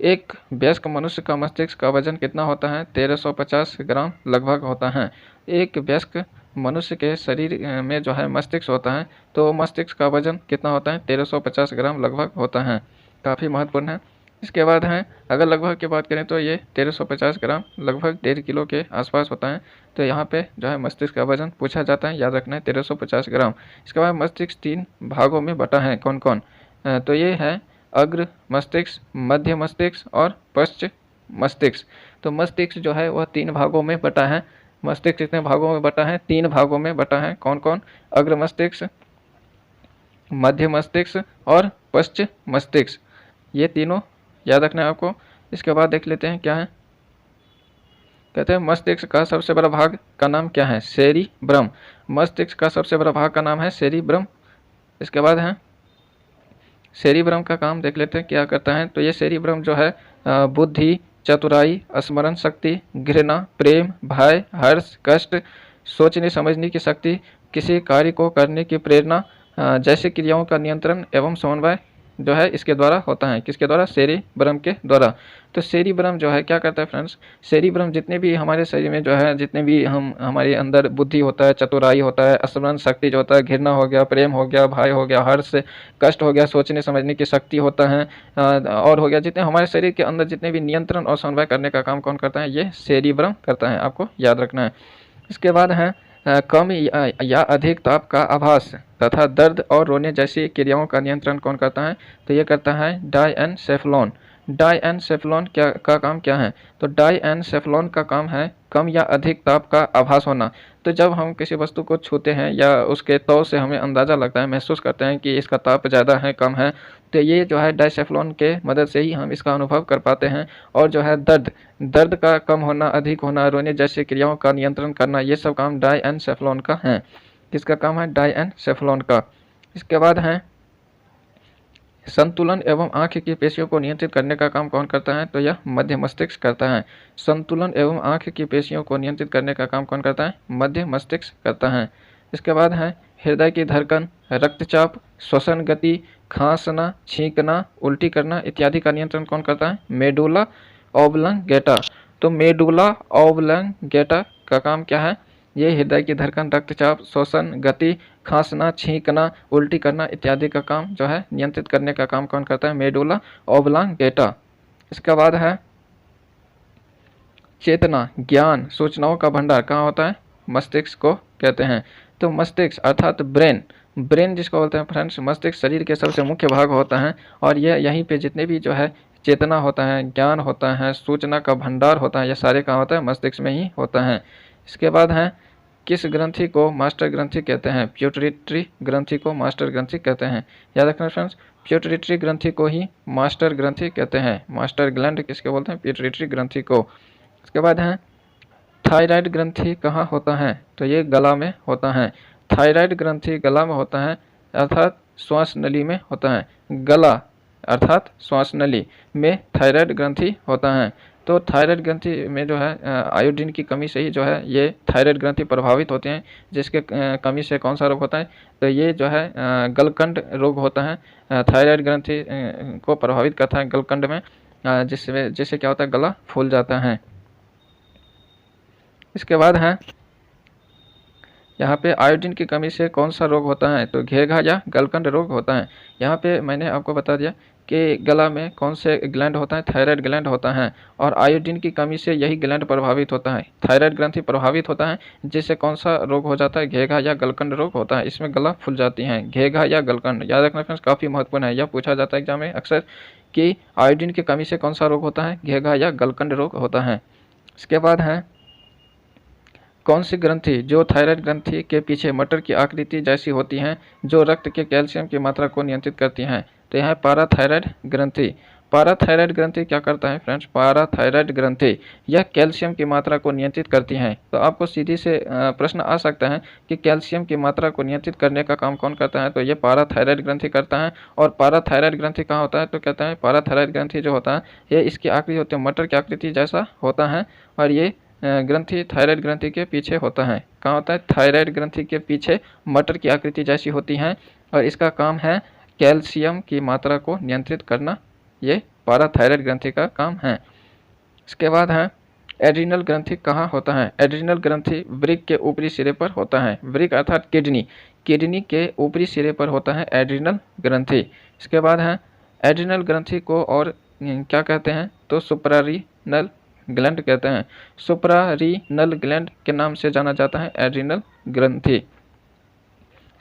एक वयस्क मनुष्य का मस्तिष्क का वजन कितना होता है? 1350 ग्राम लगभग होता है। एक वयस्क मनुष्य के शरीर में जो है मस्तिष्क होता है, तो मस्तिष्क का वजन कितना होता है? 1350 ग्राम लगभग होता है। काफ़ी महत्वपूर्ण है। इसके बाद है अगर लगभग की बात करें तो ये 1350 ग्राम लगभग 1.5 किलो के आसपास होता है। तो यहाँ पे जो है मस्तिष्क का वजन पूछा जाता है, याद रखना है 1350 ग्राम। इसके बाद मस्तिष्क 3 भागों में बटा है, कौन कौन? तो ये है अग्र मस्तिष्क, मध्य मस्तिष्क और पश्च मस्तिष्क। तो मस्तिष्क जो है वह 3 भागों में बटा है। मस्तिष्क कितने भागों में बटा है? 3 भागों में बटा है, कौन कौन? अग्र मस्तिष्क, मध्य मस्तिष्क और पश्च मस्तिष्क, ये तीनों याद रखना है आपको। इसके बाद देख लेते हैं क्या है। कहते हैं मस्तिष्क का सबसे बड़ा भाग का नाम क्या है? सेरिब्रम। मस्तिष्क का सबसे बड़ा भाग का नाम है सेरिब्रम। इसके बाद है सेरिब्रम का काम देख लेते हैं क्या करता है। तो ये सेरिब्रम जो है बुद्धि, चतुराई, स्मरण शक्ति, घृणा, प्रेम, भय, हर्ष, कष्ट, सोचने समझने की शक्ति, किसी कार्य को करने की प्रेरणा जैसे क्रियाओं का नियंत्रण एवं समन्वय जो है इसके द्वारा होता है। किसके द्वारा? सेरिब्रम के द्वारा। तो सेरिब्रम जो है क्या करता है फ्रेंड्स? सेरिब्रम जितने भी हमारे शरीर में जो है, जितने भी हमारे अंदर बुद्धि होता है, चतुराई होता है, स्मरण शक्ति जो होता है, घृणा हो गया, प्रेम हो गया, भय हो गया, हर्ष, कष्ट हो गया, सोचने समझने की शक्ति होता है, और हो गया जितने हमारे शरीर के अंदर जितने भी नियंत्रण और समन्वय करने का काम कौन करता है? ये सेरिब्रम करता है, आपको याद रखना है। इसके बाद है कम या अधिक ताप का आभास तथा दर्द और रोने जैसी क्रियाओं का नियंत्रण कौन करता है? तो ये करता है डायएनसेफेलॉन। डायएनसेफेलॉन का काम क्या है? तो डायएनसेफेलॉन का काम है कम या अधिक ताप का आभास होना। तो जब हम किसी वस्तु को छूते हैं या उसके तौल से हमें अंदाज़ा लगता है, महसूस करते हैं कि इसका ताप ज़्यादा है, कम है, तो ये जो है डायसेफेलॉन के मदद से ही हम इसका अनुभव कर पाते हैं। और जो है दर्द का कम होना, अधिक होना, रोने जैसी क्रियाओं का नियंत्रण करना, ये सब काम डायएनसेफेलॉन का है। किसका काम है? डायएनसेफेलॉन का। इसके बाद है संतुलन एवं आँख की पेशियों को नियंत्रित करने का काम कौन करता है? तो यह मध्य मस्तिष्क करता है। संतुलन एवं आँख की पेशियों को नियंत्रित करने का काम कौन करता है? मध्य मस्तिष्क करता है। इसके बाद है हृदय की धड़कन, रक्तचाप, श्वसन गति, खांसना, छींकना, उल्टी करना इत्यादि का नियंत्रण कौन करता है? Medulla oblongata. तो मेडुला ऑब्लंगेटा का काम क्या है? ये हृदय की धड़कन, रक्तचाप, श्वसन गति, खांसना, छींकना, उल्टी करना इत्यादि का काम जो है नियंत्रित करने का काम कौन करता है? Medulla oblongata. इसके बाद है चेतना, ज्ञान, सूचनाओं का भंडार कहाँ होता है? मस्तिष्क को कहते हैं। तो मस्तिष्क अर्थात ब्रेन जिसको बोलते हैं फ्रेंड्स, मस्तिष्क शरीर के सबसे मुख्य भाग होता है और यह यहीं पे जितने भी जो है चेतना होता है, ज्ञान होता है, सूचना का भंडार होता है, ये सारे कहाँ होता है? मस्तिष्क में ही होता है। इसके बाद है किस ग्रंथि को मास्टर ग्रंथि कहते हैं? प्यूटरिटरी ग्रंथि को मास्टर ग्रंथि कहते हैं। याद रखना फ्रेंड्स, प्यूटरिटरी ग्रंथि को ही मास्टर ग्रंथि कहते हैं। मास्टर ग्लैंड किसके बोलते हैं? प्यूटरिटरी ग्रंथि को। इसके बाद है थायराइड ग्रंथि कहाँ होता है? तो ये गला में होता है। थायराइड ग्रंथि गला में होता है अर्थात श्वास नली में होता है। गला अर्थात श्वास नली में थायराइड ग्रंथि होता है। तो थायराइड ग्रंथि में जो है आयोडीन की कमी से ही जो है ये थायराइड ग्रंथि प्रभावित होते हैं, जिसके कमी से कौन सा रोग होता है? तो ये जो है गलकंड रोग होता है। थायराइड ग्रंथि को प्रभावित करता है गलकंड में, जिससे क्या होता है? गला फूल जाता है। इसके बाद है यहाँ पे आयोडीन की कमी से कौन सा रोग होता है? तो घेघा या गलकंड रोग होता है। यहाँ पे मैंने आपको बता दिया कि गला में कौन से ग्लैंड होता है? थायराइड ग्लैंड होता है और आयोडीन की कमी से यही ग्लैंड प्रभावित होता है, थायराइड ग्रंथि प्रभावित होता है, जिससे कौन सा रोग हो जाता है? घेघा या गलकंड रोग होता है। इसमें गला फूल जाती है, घेघा या गलकंड। याद रखना फ्रेंड्स, काफ़ी महत्वपूर्ण है, यह पूछा जाता है एग्जाम में अक्सर कि आयोडीन की कमी से कौन सा रोग होता है? घेघा या गलकंड रोग होता है। इसके बाद है कौन सी ग्रंथि जो थायराइड ग्रंथि के पीछे मटर की आकृति जैसी होती हैं, जो रक्त के कैल्शियम की मात्रा को नियंत्रित करती हैं? तो यह है पाराथायराइड ग्रंथि। पाराथायराइड ग्रंथि क्या करता है फ्रेंड्स? पाराथायराइड ग्रंथि यह कैल्शियम की मात्रा को नियंत्रित करती हैं। तो आपको सीधी से प्रश्न आ सकता है कि कैल्शियम की मात्रा को नियंत्रित करने का काम कौन करता है? तो ये पाराथायराइड ग्रंथि करता है। और पाराथायराइड ग्रंथि कहाँ होता है? तो कहता है पाराथायराइड ग्रंथि जो होता है ये इसकी आकृति होती है मटर की आकृति जैसा होता है और ये ग्रंथि थायराइड ग्रंथि के पीछे होता है। कहाँ होता है? थायराइड ग्रंथि के पीछे मटर की आकृति जैसी होती हैं और इसका काम है कैल्शियम की मात्रा को नियंत्रित करना। ये पाराथायराइड ग्रंथि का काम है। इसके बाद है एड्रिनल ग्रंथि कहाँ होता है? एड्रिनल ग्रंथि वृक्क के ऊपरी सिरे पर होता है। वृक्क अर्थात किडनी के ऊपरी सिरे पर होता है एड्रिनल ग्रंथि। इसके बाद है एड्रिनल ग्रंथि को और क्या कहते हैं, तो सुप्रारीनल ग्लैंड कहते हैं। सुप्रारीनल ग्लैंड के नाम से जाना जाता है एड्रिनल ग्रंथि।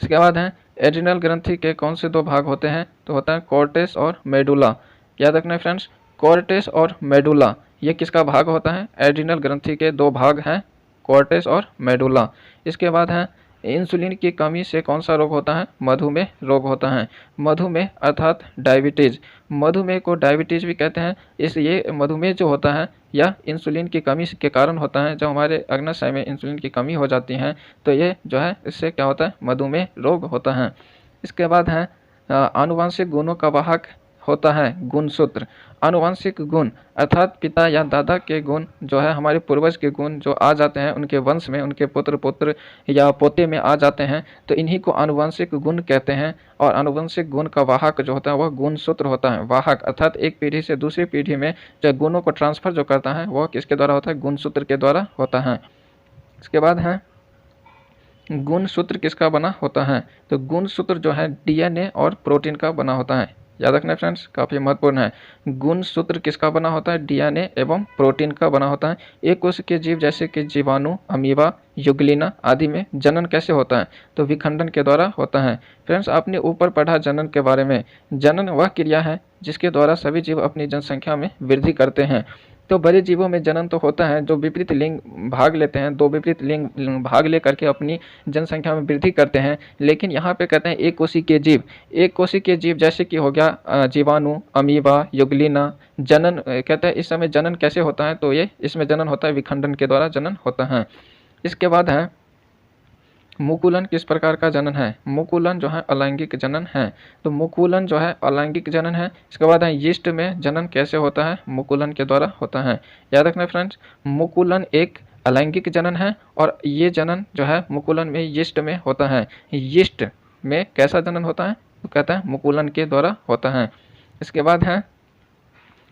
इसके बाद है एड्रिनल ग्रंथि के कौन से दो भाग होते हैं, तो होता है कॉर्टेस और मेडुला। याद रखना है फ्रेंड्स, कॉर्टेस और मेडुला ये किसका भाग होता है, एड्रिनल ग्रंथि के दो भाग हैं, कॉर्टेस और मेडुला। इसके बाद है इंसुलिन की कमी से कौन सा रोग होता है, मधुमेह रोग होता है। मधुमेह अर्थात डायबिटीज, मधुमेह को डायबिटीज भी कहते हैं। इसलिए मधुमेह जो होता है यह इंसुलिन की कमी के कारण होता है। जब हमारे अग्नाशय में इंसुलिन की कमी हो जाती है तो ये जो है इससे क्या होता है, मधुमेह रोग होता है। इसके बाद है आनुवंशिक गुणों का वाहक होता है गुणसूत्र। आनुवंशिक गुण अर्थात पिता या दादा के गुण जो है, हमारे पूर्वज के गुण जो आ जाते हैं उनके वंश में, उनके पुत्र या पोते में आ जाते हैं, तो इन्हीं को आनुवंशिक गुण कहते हैं। और आनुवंशिक गुण का वाहक जो होता है वह गुणसूत्र होता है। वाहक अर्थात एक पीढ़ी से दूसरी पीढ़ी में जो गुणों को ट्रांसफर जो करता है वह किसके द्वारा होता है, गुणसूत्र के द्वारा होता है। इसके बाद है गुणसूत्र किसका बना होता है, तो गुणसूत्र जो है डीएनए और प्रोटीन का बना होता है। याद रखना फ्रेंड्स, काफ़ी महत्वपूर्ण है। गुणसूत्र किसका बना होता है, डीएनए एवं प्रोटीन का बना होता है। एक कोशिकीय जीव जैसे कि जीवाणु, अमीबा, युग्लिना आदि में जनन कैसे होता है, तो विखंडन के द्वारा होता है। फ्रेंड्स, आपने ऊपर पढ़ा जनन के बारे में। जनन वह क्रिया है जिसके द्वारा सभी जीव अपनी जनसंख्या में वृद्धि करते हैं। तो बड़े जीवों में जनन तो होता है, जो विपरीत लिंग भाग लेते हैं, दो विपरीत लिंग भाग लेकर के अपनी जनसंख्या में वृद्धि करते हैं। लेकिन यहाँ पे कहते हैं एक कोशिकीय जीव, एक कोशिकीय जीव जैसे कि हो गया जीवाणु, अमीबा, युग्लिना, जनन कहते हैं इस समय जनन कैसे होता है, तो ये इसमें जनन होता है विखंडन के द्वारा जनन होता है। इसके बाद है मुकुलन किस प्रकार का जनन है, मुकुलन जो है अलैंगिक जनन है। तो मुकुलन जो है अलैंगिक जनन है। इसके बाद है यीस्ट में जनन कैसे होता है, मुकुलन के द्वारा होता है। याद रखना फ्रेंड्स, मुकुलन एक अलैंगिक जनन है और ये जनन जो है मुकुलन में यीस्ट में होता है। यीस्ट में कैसा जनन होता है, तो कहता है मुकुलन के द्वारा होता है। इसके बाद है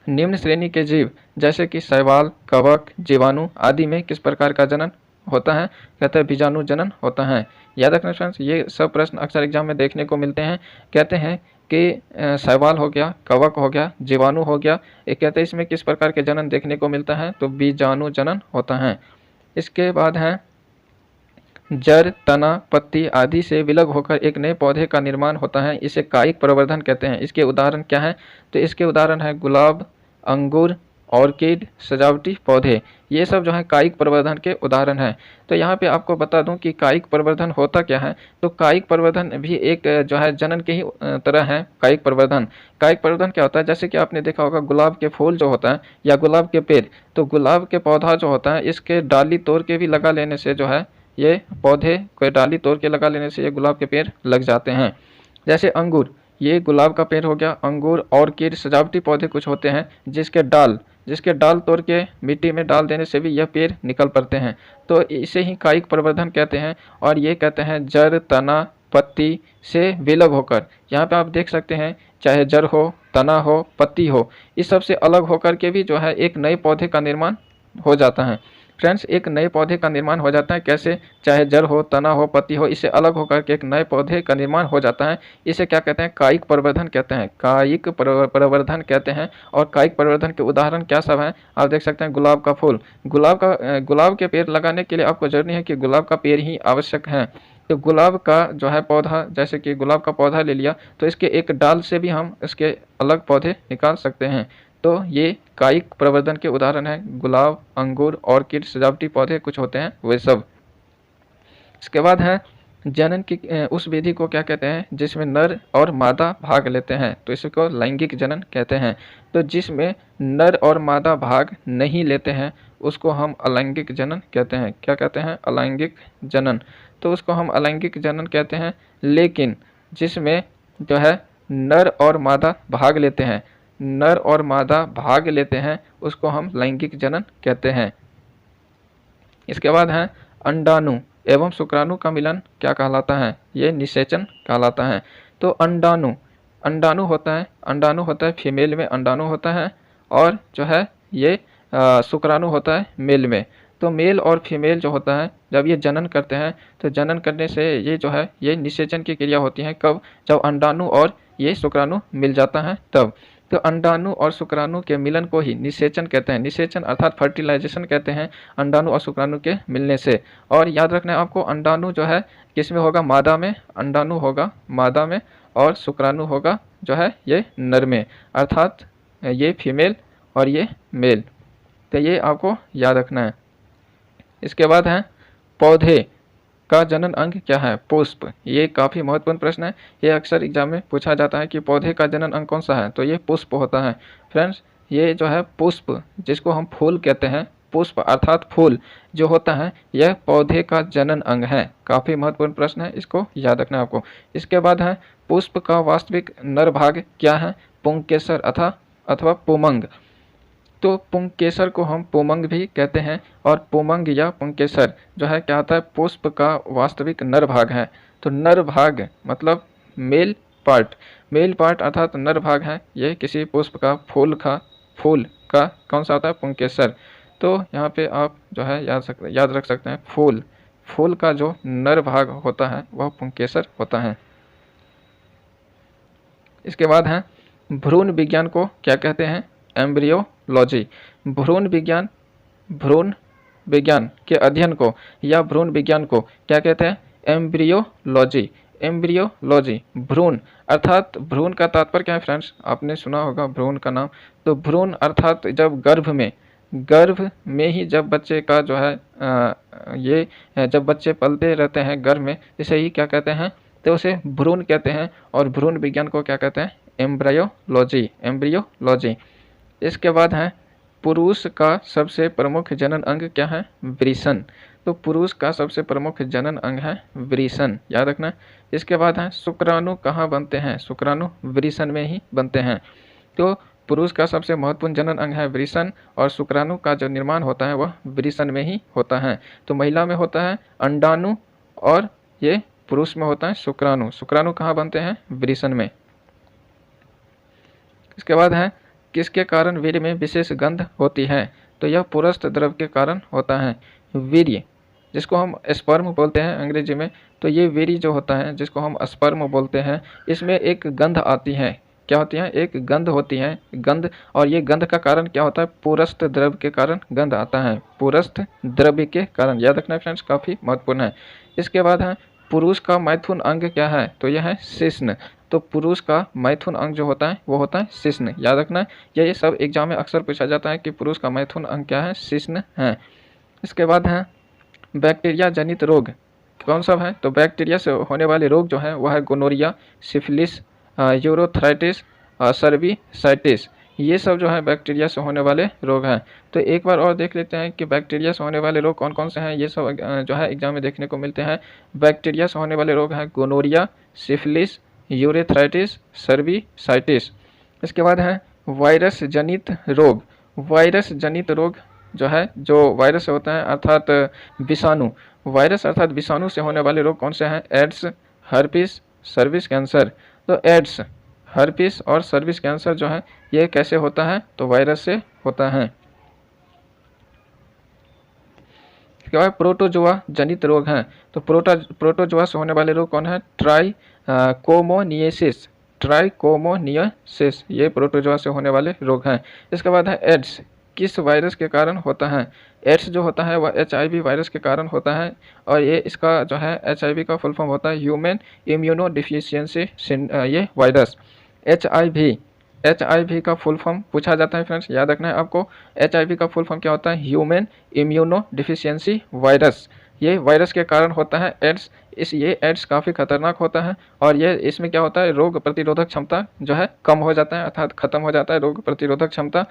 निम्न श्रेणी के जीव जैसे कि शैवाल, कवक, जीवाणु आदि में किस प्रकार का जनन होता है, कहते हैं बीजाणु जनन होता है। याद रखना फ्रेंड्स, ये सब प्रश्न अक्सर एग्जाम में देखने को मिलते हैं। कहते हैं कि शैवाल हो गया, कवक हो गया, जीवाणु हो गया, ये कहते हैं इसमें किस प्रकार के जनन देखने को मिलता है, तो बीजाणु जनन होता है। इसके बाद है जड़, तना, पत्ती आदि से विलग होकर एक नए पौधे का निर्माण होता है, इसे कायिक प्रवर्धन कहते हैं। इसके उदाहरण क्या है, तो इसके उदाहरण है गुलाब, अंगूर, ऑर्किड, सजावटी पौधे, ये सब जो है कायिक प्रवर्धन के उदाहरण हैं। तो यहाँ पे आपको बता दूं कि कायिक प्रवर्धन होता क्या है, तो कायिक प्रवर्धन भी एक जो है जनन के ही तरह है। कायिक प्रवर्धन क्या होता है, जैसे कि आपने देखा होगा गुलाब के फूल जो होता है या गुलाब के पेड़, तो गुलाब के पौधा जो होता है इसके डाली तोड़ के भी लगा लेने से जो है ये पौधे को डाली तोड़ के लगा लेने से ये गुलाब के पेड़ लग जाते हैं। जैसे अंगूर, ये गुलाब का पेड़ हो गया। अंगूर, ऑर्किड, सजावटी पौधे कुछ होते हैं जिसके डाल तोड़ के मिट्टी में डाल देने से भी यह पेड़ निकल पड़ते हैं, तो इसे ही कायिक प्रवर्धन कहते हैं। और ये कहते हैं जड़, तना, पत्ती से विलग होकर, यहाँ पे आप देख सकते हैं चाहे जड़ हो, तना हो, पत्ती हो, इस सब से अलग होकर के भी जो है एक नए पौधे का निर्माण हो जाता है। फ्रेंड्स, एक नए पौधे का निर्माण हो जाता है कैसे, चाहे जड़ हो, तना हो, पत्ती हो, इससे अलग होकर के एक नए पौधे का निर्माण हो जाता है। इसे क्या कहते हैं, कायिक प्रवर्धन कहते हैं। कायिक प्रवर्धन कहते हैं। और कायिक प्रवर्धन के उदाहरण क्या सब हैं, आप देख सकते हैं गुलाब का फूल, गुलाब के पेड़ लगाने के लिए आपको जरूरी है कि गुलाब का पेड़ ही आवश्यक है। तो गुलाब का जो है पौधा, जैसे कि गुलाब का पौधा ले लिया तो इसके एक डाल से भी हम इसके अलग पौधे निकाल सकते हैं। तो ये कायिक प्रवर्धन के उदाहरण हैं, गुलाब, अंगूर, ऑर्किड, सजावटी पौधे कुछ होते हैं वे सब। इसके बाद है जनन की उस विधि को क्या कहते हैं जिसमें नर और मादा भाग लेते हैं, तो इसको लैंगिक जनन कहते हैं। तो जिसमें नर और मादा भाग नहीं लेते हैं उसको हम अलैंगिक जनन कहते हैं। क्या कहते हैं, अलैंगिक जनन, तो उसको हम अलैंगिक जनन कहते हैं। लेकिन जिसमें जो है नर और मादा भाग लेते हैं, नर और मादा भाग लेते हैं उसको हम लैंगिक जनन कहते हैं। इसके बाद है अंडाणु एवं शुक्राणु का मिलन क्या कहलाता है, ये निषेचन कहलाता है। तो अंडाणु होता है फीमेल में अंडाणु होता है, और जो है ये शुक्राणु होता है मेल में। तो मेल और फीमेल जो होता है जब ये जनन करते हैं तो जनन करने से ये जो है ये निषेचन की क्रिया होती है। कब, जब अंडाणु और ये शुक्राणु मिल जाता है तब। तो अंडाणु और शुक्राणु के मिलन को ही निषेचन कहते हैं। निषेचन अर्थात फर्टिलाइजेशन कहते हैं अंडाणु और शुक्राणु के मिलने से। और याद रखना है आपको, अंडाणु जो है किस में होगा, मादा में, अंडाणु होगा मादा में और शुक्राणु होगा जो है ये नर में, अर्थात ये फीमेल और ये मेल। तो ये आपको याद रखना है। इसके बाद है पौधे का जनन अंग क्या है, पुष्प। ये काफ़ी महत्वपूर्ण प्रश्न है, ये अक्सर एग्जाम में पूछा जाता है कि पौधे का जनन अंग कौन सा है, तो ये पुष्प होता है। फ्रेंड्स ये जो है पुष्प, जिसको हम फूल कहते हैं, पुष्प अर्थात फूल जो होता है यह पौधे का जनन अंग है। काफ़ी महत्वपूर्ण प्रश्न है, इसको याद रखना है आपको। इसके बाद है पुष्प का वास्तविक नर भाग क्या है, पुंकेसर अथवा पुमंग। तो पुंकेसर को हम पुमंग भी कहते हैं, और पुमंग या पुंकेसर जो है क्या होता है, पुष्प का वास्तविक नर भाग है। तो नर भाग मतलब मेल पार्ट अर्थात नर भाग है ये किसी पुष्प का, फूल का कौन सा होता है, पुंकेसर। तो यहाँ पे आप जो है याद रख सकते हैं, फूल का जो नर भाग होता है वह पुंकेसर होता है। इसके बाद है भ्रूण विज्ञान को क्या कहते हैं, एम्ब्रियोलॉजी। भ्रूण विज्ञान के अध्ययन को या भ्रूण विज्ञान को क्या कहते हैं, एम्ब्रियोलॉजी। भ्रूण अर्थात, भ्रूण का तात्पर्य क्या है फ्रेंड्स, आपने सुना होगा भ्रूण का नाम। तो भ्रूण अर्थात जब गर्भ में ही जब बच्चे का जो है जब बच्चे पलते रहते हैं गर्भ में, इसे ही क्या कहते हैं, तो उसे भ्रूण कहते हैं। और भ्रूण विज्ञान को क्या कहते हैं, एम्ब्रियोलॉजी। इसके बाद है पुरुष का सबसे प्रमुख जनन अंग क्या है, वृषण। तो पुरुष का सबसे प्रमुख जनन अंग है वृषण, याद रखना। इसके बाद है शुक्राणु कहाँ बनते हैं, शुक्राणु वृषण में ही बनते हैं। तो पुरुष का सबसे महत्वपूर्ण जनन अंग है वृषण, और शुक्राणु का जो निर्माण होता है वह वृषण में ही होता है। तो महिला में होता है अंडाणु और ये पुरुष में होता है शुक्राणु। शुक्राणु कहाँ बनते हैं, वृषण में। इसके बाद है किसके कारण वीर्य में विशेष गंध होती है, तो यह पुरस्थ द्रव के कारण होता है। वीर्य जिसको हम स्पर्म बोलते हैं अंग्रेजी में, तो ये वीर्य जो होता है जिसको हम स्पर्म बोलते हैं, इसमें एक गंध आती है। क्या होती है, एक गंध होती है, गंध। और ये गंध का कारण क्या होता है, पुरस्थ द्रव के कारण गंध आता है, पुरस्थ द्रव्य के कारण। याद रखना फ्रेंड्स, काफ़ी महत्वपूर्ण है। इसके बाद है पुरुष का मैथुन अंग क्या है, तो यह है शिश्न। तो पुरुष का मैथुन अंग जो होता है वो होता है शिश्न, याद रखना। ये सब एग्जाम में अक्सर पूछा जाता है कि पुरुष का मैथुन अंग क्या है, शिश्न है। इसके बाद है बैक्टीरिया जनित रोग कौन सा है, तो बैक्टीरिया से होने वाले रोग जो है वह है गोनोरिया, सिफिलिस, यूरोथ्राइटिस, सर्विसाइटिस। ये सब जो है बैक्टीरिया से होने वाले रोग हैं। तो एक बार और देख लेते हैं कि बैक्टीरिया से होने वाले रोग कौन कौन से हैं। ये सब जो है एग्जाम में देखने को मिलते हैं। बैक्टीरिया से होने वाले रोग हैं गोनोरिया, सिफिलिस, यूरेथ्राइटिस, सर्विसाइटिस। इसके बाद है वायरस जनित रोग। वायरस जनित रोग जो है, जो वायरस से होता है अर्थात विषाणु, वायरस अर्थात विषाणु से होने वाले रोग कौन से हैं, एड्स, हर्पिस, सर्विस कैंसर। तो एड्स, हर्पिस और सर्विस कैंसर जो है ये कैसे होता है, तो वायरस से होता है। इसके बाद प्रोटोजोआ जनित रोग हैं। तो प्रोटोजोआ से होने वाले रोग कौन है, ट्राइकोमोनियसिस, ये प्रोटोजोआ से होने वाले रोग हैं। इसके बाद है एड्स, किस वायरस के कारण होता है। एड्स जो होता है वह HIV वायरस के कारण होता है, और ये इसका जो है HIV का फुल फॉर्म होता है ह्यूमन इम्यूनो डिफिशियंसी ये वायरस। HIV का फुल फॉर्म पूछा जाता है फ्रेंड्स, याद रखना है आपको। HIV का फुल फॉर्म क्या होता है, ह्यूमन इम्यूनो डिफिशियंसी वायरस। ये वायरस के कारण होता है एड्स। ये एड्स काफ़ी खतरनाक होता है, और ये इसमें क्या होता है, रोग प्रतिरोधक क्षमता जो है कम हो जाता है, अर्थात खत्म हो जाता है रोग प्रतिरोधक क्षमता।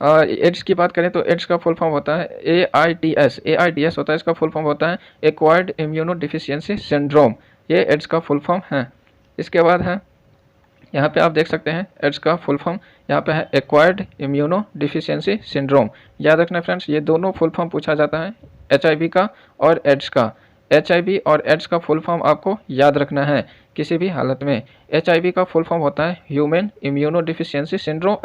एड्स की बात करें तो एड्स का फुल फॉर्म होता है AIDS होता है, इसका फुल फॉर्म होता है एक्वायर्ड इम्यूनो डिफिशियंसी सिंड्रोम। ये एड्स का फुल फॉर्म है। इसके बाद है यहाँ पे आप देख सकते हैं एड्स का फुल फॉर्म यहाँ पे है एक्वायर्ड इम्यूनो डिफिशियंसी सिंड्रोम। याद रखना फ्रेंड्स, ये दोनों फुल फॉर्म पूछा जाता है, HIV का और एड्स का। HIV और एड्स का फुल फॉर्म आपको याद रखना है किसी भी हालत में। HIV का फुल फॉर्म होता है ह्यूमन इम्यूनो डिफिशियंसी सिंड्रोम,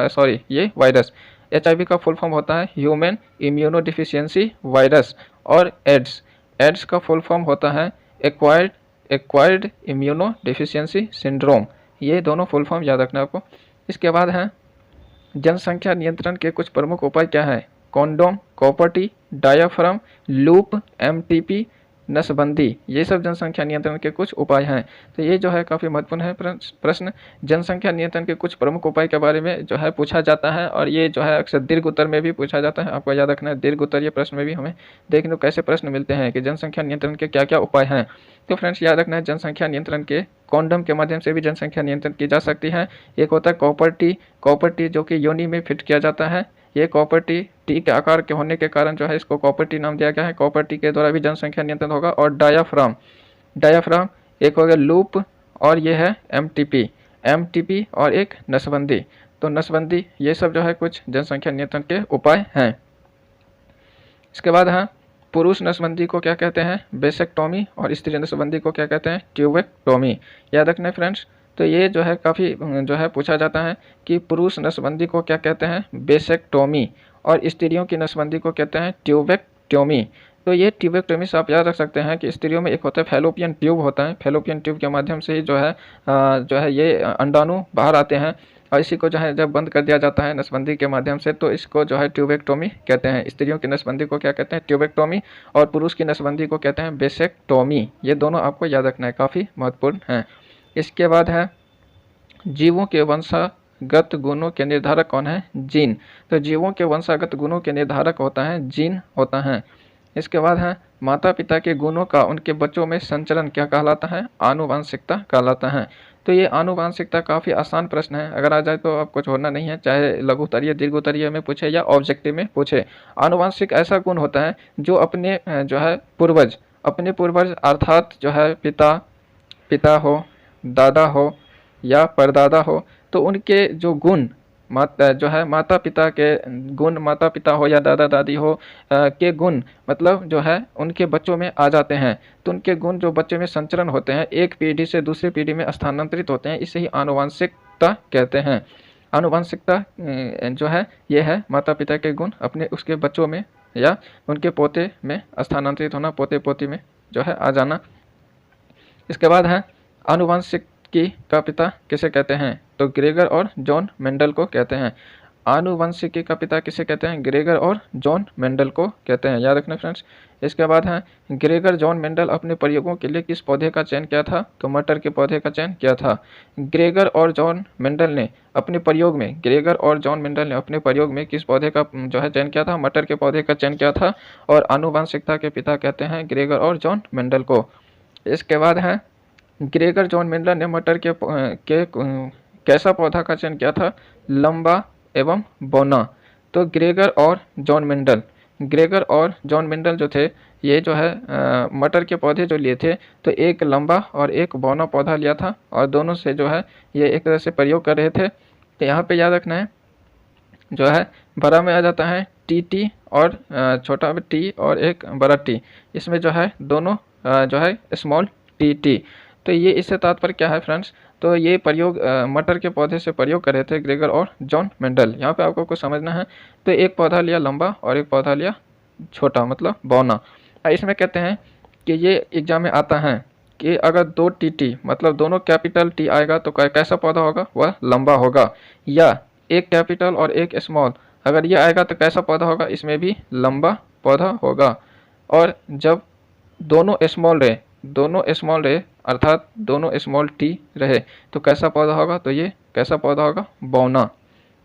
ये वायरस। HIV का फुल फॉर्म होता है ह्यूमन इम्यूनो डिफिशियंसी वायरस। और एड्स का फुल फॉर्म होता है एक्वायर्ड इम्यूनो डिफिशियंसी सिंड्रोम। ये दोनों फुल फॉर्म याद रखना आपको। इसके बाद है जनसंख्या नियंत्रण के कुछ प्रमुख उपाय क्या है? Condom, copper T, diaphragm, loop, MTP, नसबंदी, ये सब जनसंख्या नियंत्रण के कुछ उपाय हैं। तो ये जो है काफ़ी महत्वपूर्ण है प्रश्न। जनसंख्या नियंत्रण के कुछ प्रमुख उपाय के बारे में जो है पूछा जाता है, और ये जो है अक्सर दीर्घ उत्तर में भी पूछा जाता है। आपको याद रखना है, दीर्घ उत्तरीय प्रश्न में भी हमें देखने को कैसे प्रश्न मिलते हैं कि जनसंख्या नियंत्रण के क्या क्या उपाय हैं। तो फ्रेंड्स याद रखना है, जनसंख्या नियंत्रण के कॉन्डम के माध्यम से भी जनसंख्या नियंत्रण की जा सकती है। एक होता है कॉपर टी जो कि योनि में फिट किया जाता है। ये कॉपर टी के आकार के होने के कारण जो है इसको कॉपर टी नाम दिया गया है। कॉपर टी के द्वारा भी जनसंख्या नियंत्रण होगा। और डायाफ्राम एक हो गया लूप, और ये है एमटीपी और एक नसबंदी। तो नसबंदी, ये सब जो है कुछ जनसंख्या नियंत्रण के उपाय हैं। इसके बाद है पुरुष नसबंदी को क्या कहते हैं? बेसेक्टोमी। और स्त्री नसबंदी को क्या कहते हैं? ट्यूबेक्टोमी। याद रखना फ्रेंड्स। तो ये जो है काफ़ी जो है पूछा जाता है कि पुरुष नसबंदी को क्या कहते हैं? बेसेक्टोमी। और स्त्रियों की नसबंदी को कहते हैं ट्यूबेक्टोमी। तो ये ट्यूबेक्टोमी से आप याद रख सकते हैं कि स्त्रियों में एक होता है फैलोपियन ट्यूब होता है। फैलोपियन ट्यूब के माध्यम से ही जो है ये अंडाणु बाहर आते हैं, और इसी को जो है जब बंद कर दिया जाता है नसबंदी के माध्यम से, तो इसको जो है ट्यूबेक्टोमी कहते हैं। स्त्रियों की नसबंदी को क्या कहते हैं? ट्यूबेक्टोमी। और पुरुष की नसबंदी को कहते हैं बेसेक्टोमी। ये दोनों आपको याद रखना है, काफ़ी महत्वपूर्ण हैं। इसके बाद है जीवों के वंशागत गुणों के निर्धारक कौन है? जीन। तो जीवों के वंशागत गुणों के निर्धारक होता है जीन होता है। इसके बाद है माता पिता के गुणों का उनके बच्चों में संचरण क्या कहलाता है? आनुवांशिकता कहलाता है। तो ये आनुवांशिकता काफ़ी आसान प्रश्न है, अगर आ जाए तो आपको छोड़ना नहीं है, चाहे लघु उत्तरीय दीर्घ उत्तरीय में पूछे या ऑब्जेक्टिव में पूछे। आनुवांशिक ऐसा गुण होता है जो अपने जो है पूर्वज अर्थात जो है पिता हो, दादा हो या परदादा हो, तो उनके जो गुण माता पिता के गुण, माता पिता हो या दादा दादी हो के गुण मतलब जो है उनके बच्चों में आ जाते हैं। तो उनके गुण जो बच्चे में संचरण होते हैं, एक पीढ़ी से दूसरी पीढ़ी में स्थानांतरित होते हैं, इसे ही आनुवांशिकता कहते हैं। आनुवांशिकता जो है ये है माता पिता के गुण अपने उसके बच्चों में या उनके पोते में स्थानांतरित होना, पोते पोती में जो है आ जाना। इसके बाद है आनुवंशिकी का पिता किसे कहते हैं? तो ग्रेगर और जॉन मेंडल को कहते हैं। आनुवंशिकी का पिता किसे कहते हैं? ग्रेगर और जॉन मेंडल को कहते हैं, याद रखना फ्रेंड्स। इसके बाद है ग्रेगर जॉन मेंडल अपने प्रयोगों के लिए किस पौधे का चयन किया था? तो मटर के पौधे का चयन किया था। ग्रेगर और जॉन मेंडल ने अपने प्रयोग में किस पौधे का जो है चयन किया था? मटर के पौधे का चयन किया था। और आनुवंशिकता के पिता कहते हैं ग्रेगर और जॉन मेंडल को। इसके बाद है ग्रेगर जॉन मेंडल ने मटर के कैसा पौधा का चयन किया था? लंबा एवं बौना। तो ग्रेगर और जॉन मेंडल जो थे, ये जो है मटर के पौधे जो लिए थे, तो एक लंबा और एक बौना पौधा लिया था, और दोनों से जो है ये एक तरह से प्रयोग कर रहे थे। तो यहाँ पे याद रखना है जो है बड़ा में आ जाता है टी और छोटा टी और एक बड़ा टी, इसमें जो है दोनों जो है स्मॉल टी। तो ये इससे तात्पर्य क्या है फ्रेंड्स? तो ये प्रयोग मटर के पौधे से प्रयोग कर रहे थे ग्रेगर और जॉन मेंडल। यहाँ पे आपको कुछ समझना है। तो एक पौधा लिया लंबा और एक पौधा लिया छोटा, मतलब बौना। इसमें कहते हैं कि ये एग्जाम में आता है कि अगर दो टी मतलब दोनों कैपिटल टी आएगा तो कैसा पौधा होगा? वह लंबा होगा। या एक कैपिटल और एक स्मॉल अगर ये आएगा तो कैसा पौधा होगा? इसमें भी लंबा पौधा होगा। और जब दोनों स्मॉल रहे अर्थात दोनों स्मॉल टी रहे तो कैसा पौधा होगा? तो ये कैसा पौधा होगा? बौना।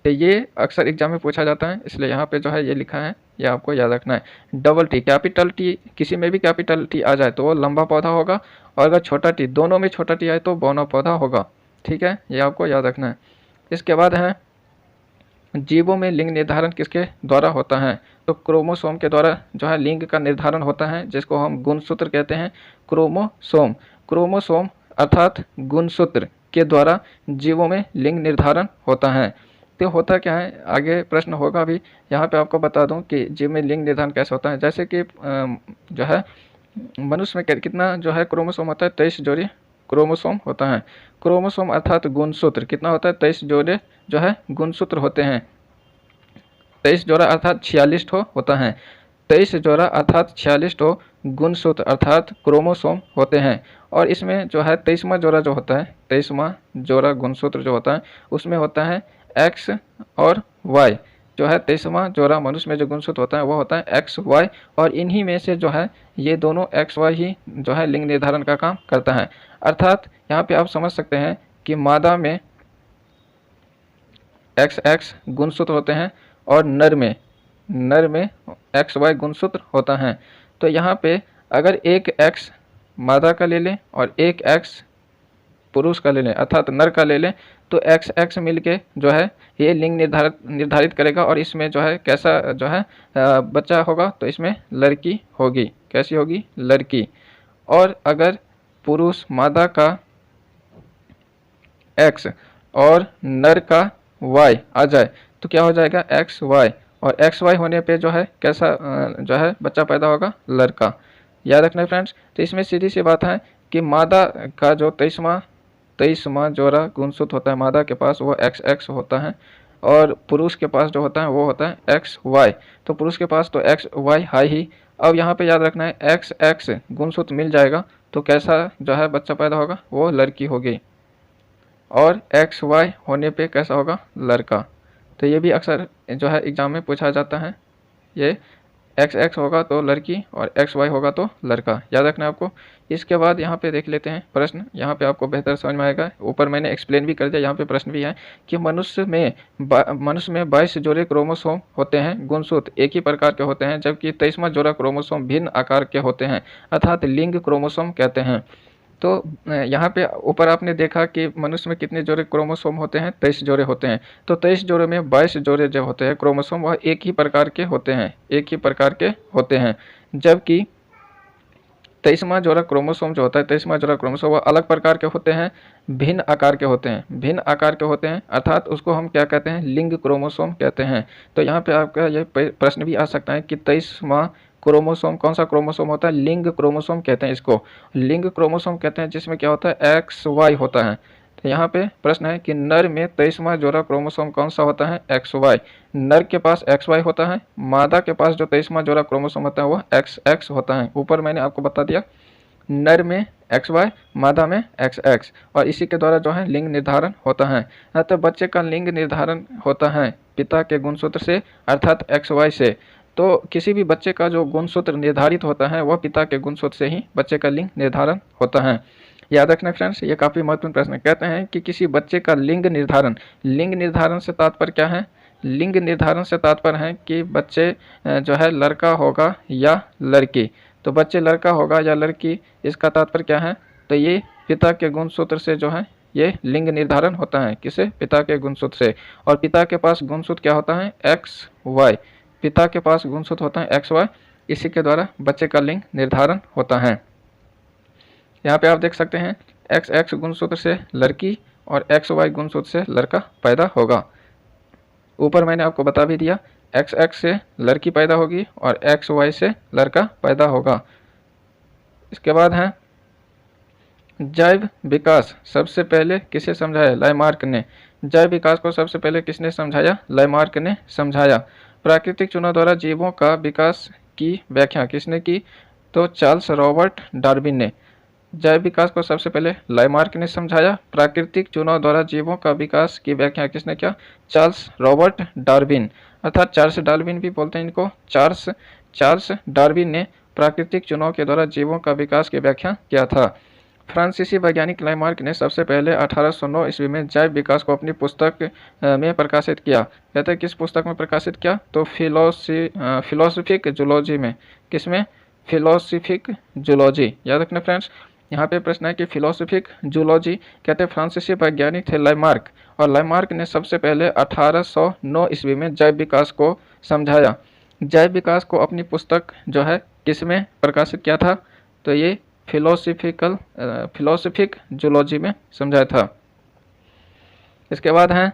तो ये अक्सर एग्जाम में पूछा जाता है, इसलिए यहाँ पे जो है ये लिखा है, ये आपको याद रखना है। डबल टी, कैपिटल टी, किसी में भी कैपिटल टी आ जाए तो वो लंबा पौधा होगा, और अगर छोटा टी, दोनों में छोटा टी आए तो बौना पौधा होगा। ठीक है, ये आपको याद रखना है। इसके बाद है जीवों में लिंग निर्धारण किसके द्वारा होता है? तो क्रोमोसोम के द्वारा जो है लिंग का निर्धारण होता है, जिसको हम गुणसूत्र कहते हैं। क्रोमोसोम अर्थात गुणसूत्र के द्वारा जीवों में लिंग निर्धारण होता है। तो होता क्या है, आगे प्रश्न होगा भी, यहाँ पे आपको बता दूं कि जीव में लिंग निर्धारण कैसे होता है। जैसे कि जो है मनुष्य में कितना जो है क्रोमोसोम होता है? 23 जोड़ी क्रोमोसोम होता है। क्रोमोसोम अर्थात गुणसूत्र कितना होता है? 23 जोड़े जो है गुणसूत्र होते हैं। 23 जोड़ा अर्थात 46 होता है। 23 जोड़ा अर्थात 46 गुणसूत्र अर्थात क्रोमोसोम होते हैं। और इसमें जो है 23वां जोड़ा जो होता है, 23वां जोड़ा गुणसूत्र जो होता है, उसमें होता है एक्स और वाई जो है 23वां जोड़ा मनुष्य में जो गुणसूत्र होता है वो होता है एक्स वाई, और इन्हीं में से जो है ये दोनों एक्स वाई ही जो है लिंग निर्धारण का काम करता है। अर्थात यहाँ पे आप समझ सकते हैं कि मादा में एक्स एक्स गुणसूत्र होते हैं और नर में एक्स वाई गुणसूत्र होता है। तो यहाँ पे अगर एक एक्स मादा का ले लें और एक एक्स पुरुष का ले लें अर्थात नर का ले लें, तो एक्स एक्स मिलके जो है ये लिंग निर्धारित करेगा, और इसमें जो है कैसा जो है बच्चा होगा, तो इसमें लड़की होगी। कैसी होगी? लड़की। और अगर पुरुष मादा का एक्स और नर का वाई आ जाए तो क्या हो जाएगा? एक्स वाई, और एक्स वाई होने पे जो है कैसा जो है बच्चा पैदा होगा? लड़का। याद रखना फ्रेंड्स। तो इसमें सीधी सी बात है कि मादा का जो 23वां जोड़ा गुणसूत्र होता है मादा के पास वो एक्स एक्स होता है, और पुरुष के पास जो होता है वो होता है एक्स वाई। तो पुरुष के पास तो एक्स वाई है ही। अब यहाँ पे याद रखना है एक्स एक्स गुणसूत्र मिल जाएगा तो कैसा जो है बच्चा पैदा होगा? वो लड़की होगी। और एक्स वाई होने पे कैसा होगा? लड़का। तो ये भी अक्सर जो है एग्जाम में पूछा जाता है। ये एक्स एक्स होगा तो लड़की और एक्स वाई होगा तो लड़का। याद रखना है आपको। इसके बाद यहाँ पे देख लेते हैं प्रश्न, यहाँ पे आपको बेहतर समझ में आएगा। ऊपर मैंने एक्सप्लेन भी कर दिया, यहाँ पे प्रश्न भी है कि मनुष्य में 22 जोड़े क्रोमोसोम होते हैं, गुणसूत्र एक ही प्रकार के होते हैं, जबकि 23वां जोड़ा क्रोमोसोम भिन्न आकार के होते हैं अर्थात लिंग क्रोमोसोम कहते हैं। तो यहाँ पे ऊपर आपने देखा कि मनुष्य में कितने जोड़े क्रोमोसोम होते हैं? 23 जोड़े होते हैं। तो 23 जोड़े में 22 जोड़े जो होते हैं क्रोमोसोम वह एक ही प्रकार के होते हैं, जबकि 23वां जोड़ा क्रोमोसोम जो होता है 23वां जोड़ा क्रोमोसोम वह अलग प्रकार के होते हैं, भिन्न आकार के होते हैं अर्थात उसको हम क्या कहते हैं? लिंग क्रोमोसोम कहते हैं। तो यहाँ पे आपका ये प्रश्न भी आ सकता है कि 23वां क्रोमोसोम कौन सा क्रोमोसोम होता है? लिंग क्रोमोसोम कहते हैं इसको। लिंग क्रोमोसोम कहते हैं जिसमें क्या होता है? एक्स वाई होता है। तो यहाँ पे प्रश्न है कि नर में 23वां जोड़ा क्रोमोसोम कौन सा होता है? X Y. नर के पास एक्स वाई होता है, मादा के पास जो 23वां जोड़ा क्रोमोसोम होता है वह एक्स एक्स होता है। ऊपर मैंने आपको बता दिया नर में एक्स वाई, मादा में एक्स एक्स, और इसी के द्वारा जो है लिंग निर्धारण होता है। तो बच्चे का लिंग निर्धारण होता है पिता के गुणसूत्र से अर्थात एक्स वाई से। तो किसी भी बच्चे का जो गुणसूत्र निर्धारित होता है वह पिता के गुणसूत्र से ही बच्चे का लिंग निर्धारण होता है। याद रखना फ्रेंड्स, ये काफ़ी महत्वपूर्ण प्रश्न। कहते हैं कि किसी बच्चे का लिंग निर्धारण से तात्पर्य क्या है? लिंग निर्धारण से तात्पर्य है कि बच्चे जो है लड़का होगा या लड़की। तो बच्चे लड़का होगा या लड़की, इसका तात्पर्य क्या है? तो ये पिता के गुणसूत्र से जो है ये लिंग निर्धारण होता है। किसे? पिता के गुणसूत्र से। और पिता के पास गुणसूत्र क्या होता है? X Y. पिता के पास गुणसूत्र होता है एक्स वाई, इसी के द्वारा बच्चे का लिंग निर्धारण होता है। यहाँ पे आप देख सकते हैं एक्स एक्स गुणसूत्र से लड़की और एक्स वाई गुणसूत्र से लड़का पैदा होगा। ऊपर मैंने आपको बता भी दिया एक्स एक्स से लड़की पैदा होगी और एक्स वाई से लड़का पैदा होगा। इसके बाद है जैव विकास सबसे पहले किसे समझाया? लामार्क ने। जैव विकास को सबसे पहले किसने समझाया? लामार्क ने समझाया। प्राकृतिक चुनाव द्वारा जीवों का विकास की व्याख्या किसने की? तो चार्ल्स रॉबर्ट डार्विन ने। जैव विकास को सबसे पहले लामार्क ने समझाया। प्राकृतिक चुनाव द्वारा जीवों का विकास की व्याख्या किसने किया? चार्ल्स रॉबर्ट डार्विन, अर्थात चार्ल्स डार्विन भी बोलते हैं इनको। चार्ल्स डार्विन ने प्राकृतिक चुनाव के द्वारा जीवों का विकास की व्याख्या किया था। फ्रांसीसी वैज्ञानिक लामार्क ने सबसे पहले 1809 ईस्वी में जैव विकास को अपनी पुस्तक में प्रकाशित किया। कहते हैं किस पुस्तक में प्रकाशित किया? तो फिलोसफिक जूलॉजी में। किसमें? Philosophic zoology. याद रखना फ्रेंड्स। यहाँ पे प्रश्न है कि फिलोसफिक जूलॉजी कहते हैं फ्रांसीसी वैज्ञानिक थे लामार्क, और लामार्क ने सबसे पहले 1809 ईस्वी में जैव विकास को समझाया। जैव विकास को अपनी पुस्तक जो है किसमें प्रकाशित किया था? तो ये फिलोसफिक जूलॉजी में समझाया था। इसके बाद है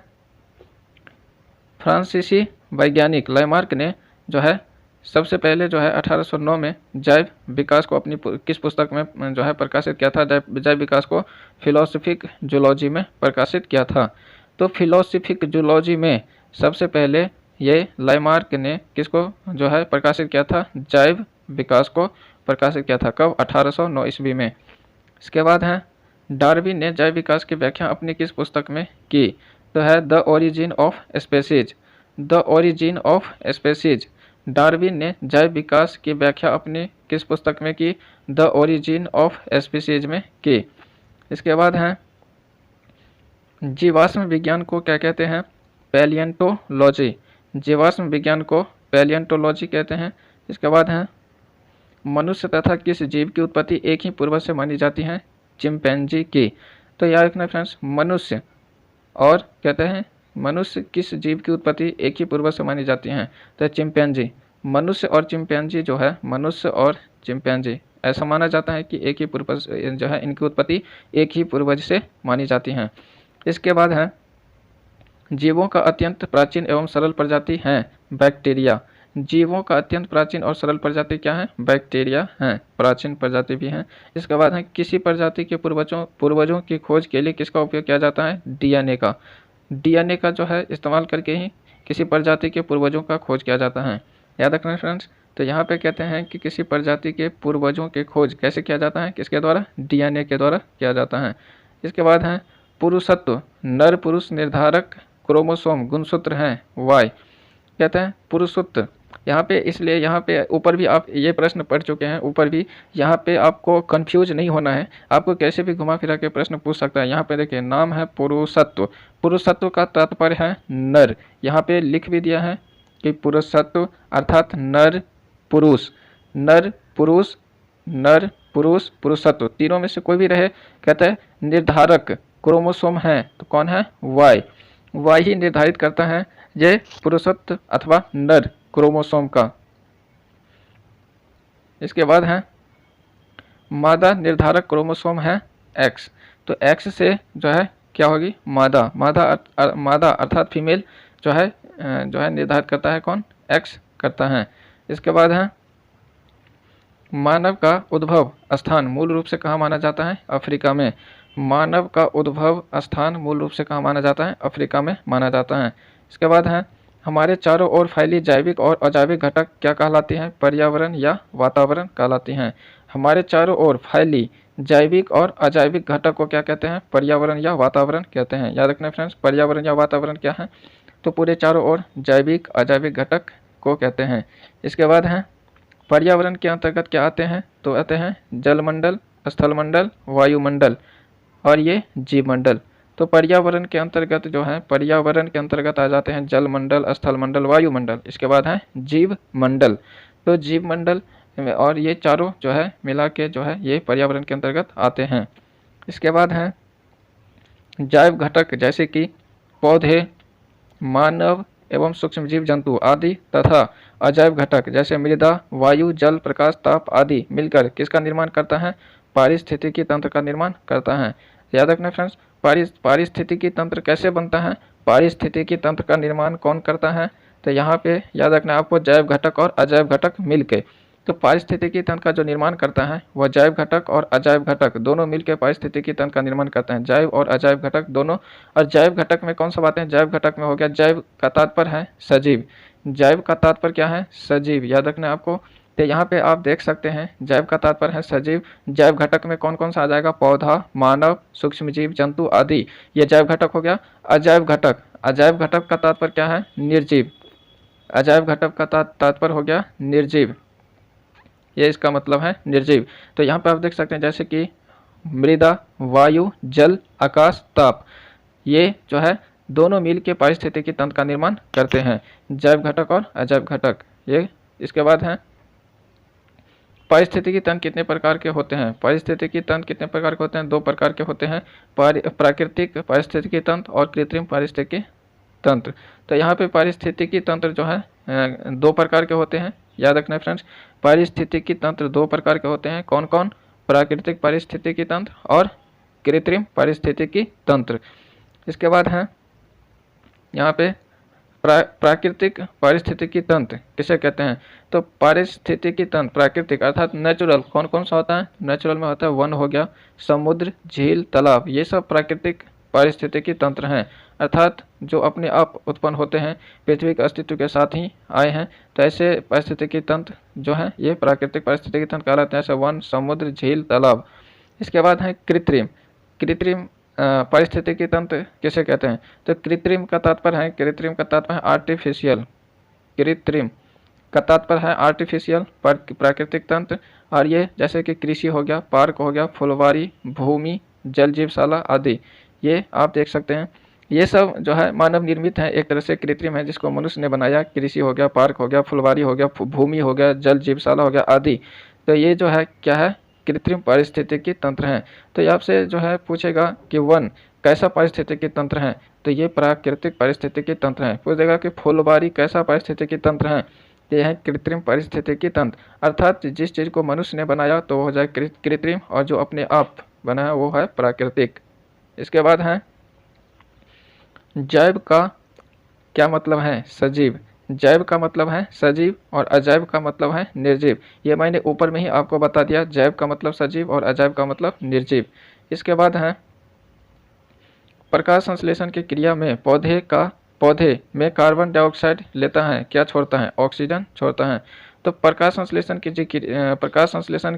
फ्रांसीसी वैज्ञानिक लामार्क ने जो है सबसे पहले जो है 1809 में जैव विकास को अपनी किस पुस्तक में जो है प्रकाशित किया था? जैव विकास को फिलोसफिक जूलॉजी में प्रकाशित किया था। तो फिलोसफिक जूलॉजी में सबसे पहले ये लामार्क ने किसको जो है प्रकाशित किया था? जैव विकास को प्रकाशित किया था। कब? 1809 ईस्वी में। इसके बाद है डार्विन ने जैव विकास की व्याख्या अपनी किस पुस्तक में की? तो है the origin of species. The origin of species. Darwin ने जैव विकास की व्याख्या अपनी किस पुस्तक में की? द ओरिजिन ऑफ स्पीसीज में की। इसके बाद है जीवाश्म विज्ञान को क्या कहते हैं? पैलियंटोलॉजी। जीवाश्म विज्ञान को पैलियंटोलॉजी कहते हैं। इसके बाद है मनुष्य तथा किस जीव की उत्पत्ति एक ही पूर्वज से मानी जाती है? चिंपैंजी की। तो याद रखना फ्रेंड्स, मनुष्य और कहते हैं मनुष्य किस जीव की उत्पत्ति एक ही पूर्वज से मानी जाती है? तो चिंपैंजी। मनुष्य और चिंपैंजी जो है, मनुष्य और चिंपैंजी ऐसा माना जाता है कि एक ही पूर्वज जो है, इनकी उत्पत्ति एक ही पूर्वज से मानी जाती है। इसके बाद है जीवों का अत्यंत प्राचीन एवं सरल प्रजाति है बैक्टीरिया। जीवों का अत्यंत प्राचीन और सरल प्रजाति क्या है? बैक्टीरिया हैं, प्राचीन प्रजाति भी हैं। इसके बाद है किसी प्रजाति के पूर्वजों की खोज के लिए किसका उपयोग किया जाता है? डीएनए का। डीएनए का जो है इस्तेमाल करके ही किसी प्रजाति के पूर्वजों का खोज किया जाता है। याद रखना फ्रेंड्स। तो यहाँ पे कहते हैं कि किसी प्रजाति के पूर्वजों की खोज कैसे किया जाता है? किसके द्वारा? डीएनए के द्वारा किया जाता है। इसके बाद है पुरुषत्व। नर पुरुष निर्धारक क्रोमोसोम गुणसूत्र हैं वाई। कहते हैं पुरुषत्व। यहाँ पे इसलिए यहाँ पे ऊपर भी आप ये प्रश्न पढ़ चुके हैं, ऊपर भी यहाँ पे आपको कंफ्यूज नहीं होना है। आपको कैसे भी घुमा फिरा के प्रश्न पूछ सकता है। यहाँ पे देखिए नाम है पुरुषत्व। पुरुषत्व का तात्पर्य है नर। यहाँ पे लिख भी दिया है कि पुरुषत्व अर्थात नर पुरुष। नर पुरुष, नर पुरुष, पुरुषत्व तीनों में से कोई भी रहे। कहते हैं निर्धारक क्रोमोसोम है तो कौन है? वाई। वाई ही निर्धारित करता है ये पुरुषत्व अथवा नर क्रोमोसोम का। इसके बाद है मादा निर्धारक क्रोमोसोम है एक्स। तो एक्स से जो है क्या होगी? मादा। मादा अर्थात फीमेल जो है निर्धारित करता है कौन? एक्स करता है। इसके बाद है मानव का उद्भव स्थान मूल रूप से कहाँ माना जाता है? अफ्रीका में। मानव का उद्भव स्थान मूल रूप से कहाँ माना जाता है? अफ्रीका में माना जाता है। इसके बाद है हमारे चारों ओर फैली जैविक और अजैविक घटक क्या कहलाती हैं? पर्यावरण या वातावरण कहलाती हैं। हमारे चारों ओर फैली जैविक और अजैविक घटक को क्या कहते हैं? पर्यावरण या वातावरण कहते हैं। याद रखना फ्रेंड्स, पर्यावरण या वातावरण क्या है? तो पूरे चारों ओर जैविक अजैविक घटक को कहते हैं। इसके बाद है पर्यावरण के अंतर्गत क्या आते हैं? तो आते हैं जलमंडल, स्थलमंडल, वायुमंडल और ये जीवमंडल। तो पर्यावरण के अंतर्गत जो है, पर्यावरण के अंतर्गत आ जाते हैं जलमंडल, स्थलमंडल, वायुमंडल। इसके बाद है जीवमंडल। तो जीवमंडल और ये चारों जो है मिला के जो है ये पर्यावरण के अंतर्गत आते हैं। इसके बाद है जैव घटक जैसे कि पौधे, मानव एवं सूक्ष्म जीव जंतु आदि तथा अजैव घटक जैसे मृदा, वायु, जल, प्रकाश, ताप आदि मिलकर किसका निर्माण करता है? पारिस्थितिकी तंत्र का निर्माण करता है। याद रखना फ्रेंड्स, पारिस्थितिकी तंत्र कैसे बनता है? पारिस्थितिकी तंत्र का निर्माण कौन करता है? तो यहाँ पे याद रखना आपको जैव घटक और अजैव घटक मिलके। तो पारिस्थितिकी तंत्र का जो निर्माण करता है वह जैव घटक और अजैव घटक दोनों मिलकर पारिस्थितिकी तंत्र का निर्माण करते हैं। जैव और अजैव घटक दोनों। और जैव घटक में कौन सा बातें हैं? जैव घटक में हो गया जैव का तात्पर्य है सजीव। जैव का तात्पर्य क्या है? सजीव। याद रखना आपको। तो यहाँ पे आप देख सकते हैं जैव का तात्पर्य है सजीव। जैव घटक में कौन कौन सा आ जाएगा? पौधा, मानव, सूक्ष्म जीव जंतु आदि, ये जैव घटक हो गया। अजैव घटक, अजैव घटक का तात्पर्य क्या है? निर्जीव। अजैव घटक का तात्पर्य हो गया निर्जीव, ये इसका मतलब है निर्जीव। तो यहाँ पे आप देख सकते हैं जैसे कि मृदा, वायु, जल, आकाश, ताप, ये जो है दोनों मिल के पारिस्थितिकी तंत्र का निर्माण करते हैं, जैव घटक और अजैव घटक ये। इसके बाद है पारिस्थितिकी तंत्र कितने प्रकार के होते हैं? पारिस्थितिकी तंत्र कितने प्रकार के होते हैं? 2 प्रकार के होते हैं, प्राकृतिक पारिस्थितिकी तंत्र और कृत्रिम पारिस्थितिकी तंत्र। तो यहाँ पे पारिस्थितिकी तंत्र जो है 2 प्रकार के होते हैं। याद रखना फ्रेंड्स, पारिस्थितिकी तंत्र 2 प्रकार के होते हैं। कौन कौन? प्राकृतिक पारिस्थितिकी तंत्र और कृत्रिम पारिस्थितिकी तंत्र। इसके बाद है यहाँ पे प्राकृतिक पारिस्थितिकी तंत्र किसे कहते हैं? तो पारिस्थितिकी तंत्र प्राकृतिक अर्थात नेचुरल कौन कौन सा होता है? नेचुरल में होता है वन हो गया, समुद्र, झील, तालाब, ये सब प्राकृतिक पारिस्थितिकी तंत्र हैं। अर्थात जो अपने आप उत्पन्न होते हैं, पृथ्वी के अस्तित्व के साथ ही आए हैं। तो ऐसे पारिस्थितिकी तंत्र जो हैं ये प्राकृतिक पारिस्थितिकी तंत्र कहलाते हैं, जैसे वन, समुद्र, झील, तालाब। इसके बाद है कृत्रिम। कृत्रिम पारिस्थितिकी तंत्र किसे कहते हैं? तो कृत्रिम का तात्पर्य है, कृत्रिम का तात्पर्य है आर्टिफिशियल, कृत्रिम का तात्पर्य है आर्टिफिशियल प्राकृतिक तंत्र। और ये जैसे कि कृषि हो गया, पार्क हो गया, फुलवारी, भूमि, जल जीवशाला आदि, ये आप देख सकते हैं। ये सब जो है मानव निर्मित है, एक तरह से कृत्रिम है जिसको मनुष्य ने बनाया। कृषि हो गया, पार्क हो गया, फुलवारी हो गया, भूमि हो गया, जल जीवशाला हो गया आदि। तो ये जो है क्या है? कृत्रिम पारिस्थितिकी तंत्र हैं। तो ये आपसे जो है पूछेगा कि वन कैसा पारिस्थितिकी तंत्र है? तो ये प्राकृतिक पारिस्थितिकी तंत्र है। पूछेगा कि फुलवारी कैसा पारिस्थितिकी तंत्र है? ये है कृत्रिम पारिस्थितिकी तंत्र। अर्थात जिस चीज़ को मनुष्य ने बनाया तो वो हो जाए कृत्रिम, और जो अपने आप बनाया वो है प्राकृतिक। इसके बाद है जैव का क्या मतलब है? सजीव। जैव का मतलब है सजीव और अजैव का मतलब है निर्जीव। ये मैंने ऊपर में ही आपको बता दिया, जैव का मतलब सजीव और अजैव का मतलब निर्जीव। इसके बाद है प्रकाश संश्लेषण की क्रिया में पौधे में कार्बन डाइऑक्साइड लेता है, क्या छोड़ता है? ऑक्सीजन छोड़ता है। तो प्रकाश संश्लेषण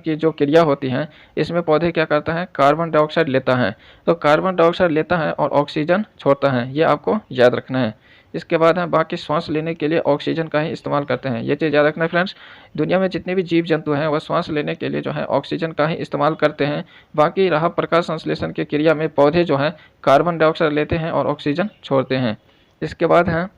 की जो क्रिया होती है इसमें पौधे क्या करता है? कार्बन डाइऑक्साइड लेता है। तो कार्बन डाइऑक्साइड लेता है और ऑक्सीजन छोड़ता है, ये आपको याद रखना है। इसके बाद है बाकी श्वास लेने के लिए ऑक्सीजन का ही इस्तेमाल करते हैं, ये चीज़ याद रखना है फ्रेंड्स। दुनिया में जितने भी जीव जंतु हैं वह श्वास लेने के लिए जो है ऑक्सीजन का ही इस्तेमाल करते हैं। बाकी रहा प्रकाश संश्लेषण की क्रिया में पौधे जो है कार्बन डाइऑक्साइड लेते हैं और ऑक्सीजन छोड़ते हैं। इसके बाद है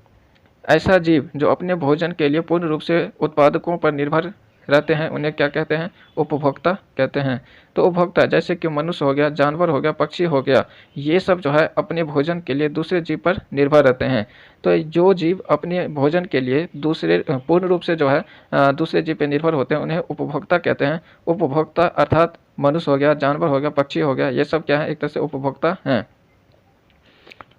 ऐसा जीव जो अपने भोजन के लिए पूर्ण रूप से उत्पादकों पर निर्भर रहते हैं उन्हें क्या कहते हैं? उपभोक्ता कहते हैं। तो उपभोक्ता जैसे कि मनुष्य हो गया, जानवर हो गया, पक्षी हो गया, ये सब जो है अपने भोजन के लिए दूसरे जीव पर निर्भर रहते हैं। तो जो जीव अपने भोजन के लिए पूर्ण रूप से जो है दूसरे जीव पर निर्भर होते हैं उन्हें उपभोक्ता कहते हैं। उपभोक्ता अर्थात मनुष्य हो गया, जानवर हो गया, पक्षी हो गया, ये सब क्या है? एक तरह से उपभोक्ता हैं।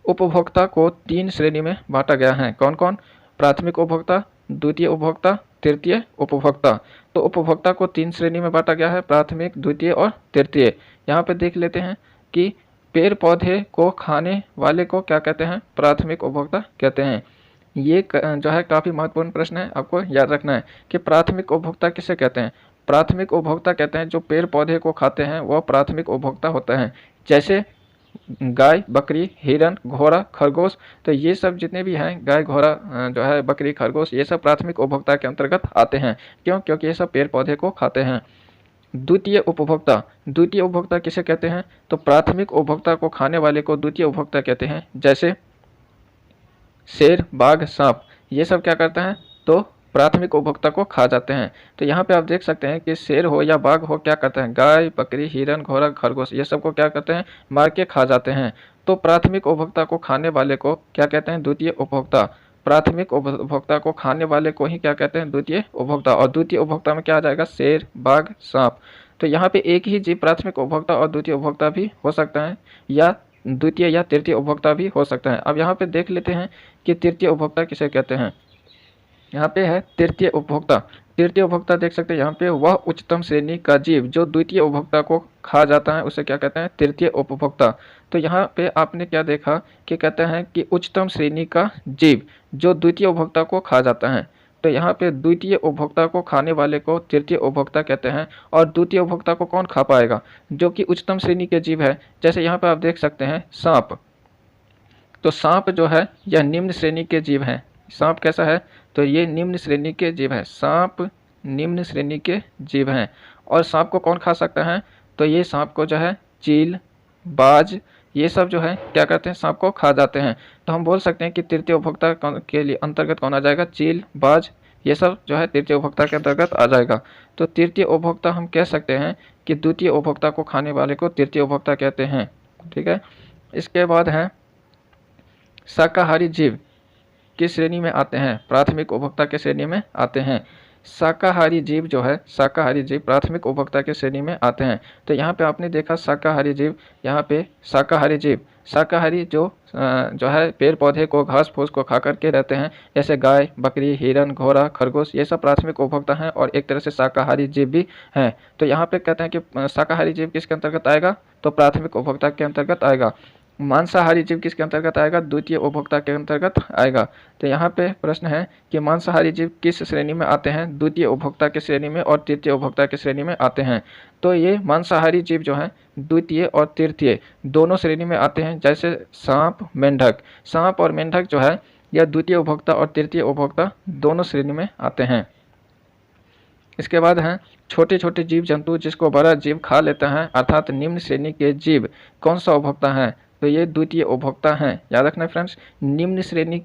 उपभोक्ता को 3 श्रेणी में बांटा गया है। कौन कौन? प्राथमिक उपभोक्ता, द्वितीय उपभोक्ता, तृतीय उपभोक्ता। तो उपभोक्ता को 3 श्रेणी में बांटा गया है, प्राथमिक, द्वितीय और तृतीय। यहाँ पे देख लेते हैं कि पेड़ पौधे को खाने वाले को क्या कहते हैं? प्राथमिक उपभोक्ता कहते हैं। ये जो है काफ़ी महत्वपूर्ण प्रश्न है, आपको याद रखना है कि प्राथमिक उपभोक्ता किसे कहते हैं? प्राथमिक उपभोक्ता कहते हैं जो पेड़ पौधे को खाते हैं वह प्राथमिक उपभोक्ता होता है। जैसे गाय, बकरी, हिरन, घोड़ा, खरगोश, तो ये सब जितने भी हैं गाय, घोड़ा जो है, बकरी, खरगोश, ये सब प्राथमिक उपभोक्ता के अंतर्गत आते हैं। क्यों? क्योंकि ये सब पेड़ पौधे को खाते हैं। द्वितीय उपभोक्ता किसे कहते हैं? तो प्राथमिक उपभोक्ता को खाने वाले को द्वितीय उपभोक्ता कहते हैं। जैसे शेर, बाघ, सांप, ये सब क्या करते हैं? तो प्राथमिक उपभोक्ता को खा जाते हैं। तो यहाँ पे आप देख सकते हैं कि शेर हो या बाघ हो क्या करते हैं? गाय, बकरी, हिरन, घोड़ा, खरगोश, ये सब को क्या करते हैं? मार के खा जाते हैं। तो प्राथमिक उपभोक्ता को खाने वाले को क्या कहते हैं? द्वितीय उपभोक्ता। प्राथमिक उपभोक्ता को खाने वाले को ही क्या कहते हैं? द्वितीय उपभोक्ता। और द्वितीय उपभोक्ता में क्या आ जाएगा? शेर, बाघ, सांप। तो यहाँ पे एक ही जीव प्राथमिक उपभोक्ता और द्वितीय उपभोक्ता भी हो सकता है, या द्वितीय या तृतीय उपभोक्ता भी हो सकता है। अब यहाँ पे देख लेते हैं कि तृतीय उपभोक्ता किसे कहते हैं। यहाँ पे है तृतीय उपभोक्ता। तृतीय उपभोक्ता देख सकते हैं यहाँ पे, वह उच्चतम श्रेणी का जीव जो द्वितीय उपभोक्ता को खा जाता है उसे क्या कहते हैं? तृतीय उपभोक्ता। तो यहाँ पे आपने क्या देखा कि कहते हैं कि उच्चतम श्रेणी का जीव जो द्वितीय उपभोक्ता को खा जाता है। तो यहाँ पे द्वितीय उपभोक्ता को खाने वाले को तृतीय उपभोक्ता कहते हैं। और द्वितीय उपभोक्ता को कौन खा पाएगा? जो कि उच्चतम श्रेणी के जीव है। जैसे यहाँ पे आप देख सकते हैं सांप। तो सांप जो है यह निम्न श्रेणी के जीव है। सांप कैसा है? तो ये निम्न श्रेणी के जीव है। सांप निम्न श्रेणी के जीव हैं। और सांप को कौन खा सकता है? तो ये सांप को जो है चील, बाज, ये सब जो है क्या करते हैं? सांप को खा जाते हैं। तो हम बोल सकते हैं कि तृतीय उपभोक्ता के लिए अंतर्गत कौन आ जाएगा? चील, बाज, ये सब जो है तृतीय उपभोक्ता के अंतर्गत आ जाएगा। तो तृतीय उपभोक्ता हम कह सकते हैं कि द्वितीय उपभोक्ता को खाने वाले को तृतीय उपभोक्ता कहते हैं। ठीक है। इसके बाद है शाकाहारी जीव किस श्रेणी में आते हैं? प्राथमिक उपभोक्ता के श्रेणी में आते हैं। शाकाहारी जीव जो है, शाकाहारी जीव प्राथमिक उपभोक्ता के श्रेणी में आते हैं। तो यहाँ पे आपने देखा शाकाहारी जीव, यहाँ पे शाकाहारी जीव, शाकाहारी जो है पेड़ पौधे को, घास फूस को खा करके रहते हैं। जैसे गाय, बकरी, हिरन, घोड़ा, खरगोश, ये सब प्राथमिक उपभोक्ता हैं और एक तरह से शाकाहारी जीव भी हैं। तो यहाँ पे कहते हैं कि शाकाहारी जीव किसके अंतर्गत आएगा? तो प्राथमिक उपभोक्ता के अंतर्गत आएगा। मांसाहारी जीव किसके अंतर्गत आएगा? द्वितीय उपभोक्ता के अंतर्गत आएगा। तो यहाँ पे प्रश्न है कि मांसाहारी जीव किस श्रेणी में आते हैं? द्वितीय उपभोक्ता की श्रेणी में और तृतीय उपभोक्ता की श्रेणी में आते हैं। तो ये मांसाहारी जीव जो हैं द्वितीय और तृतीय दोनों श्रेणी में आते हैं। जैसे सांप, मेंढक, सांप और मेंढक जो है यह द्वितीय उपभोक्ता और तृतीय उपभोक्ता दोनों श्रेणी में आते हैं। इसके बाद हैं छोटे छोटे जीव जंतु जिसको बड़ा जीव खा लेता है, अर्थात निम्न श्रेणी के जीव कौन सा उपभोक्ता है? तो ये द्वितीय उपभोक्ता हैं। याद रखना फ्रेंड्स, निम्न श्रेणी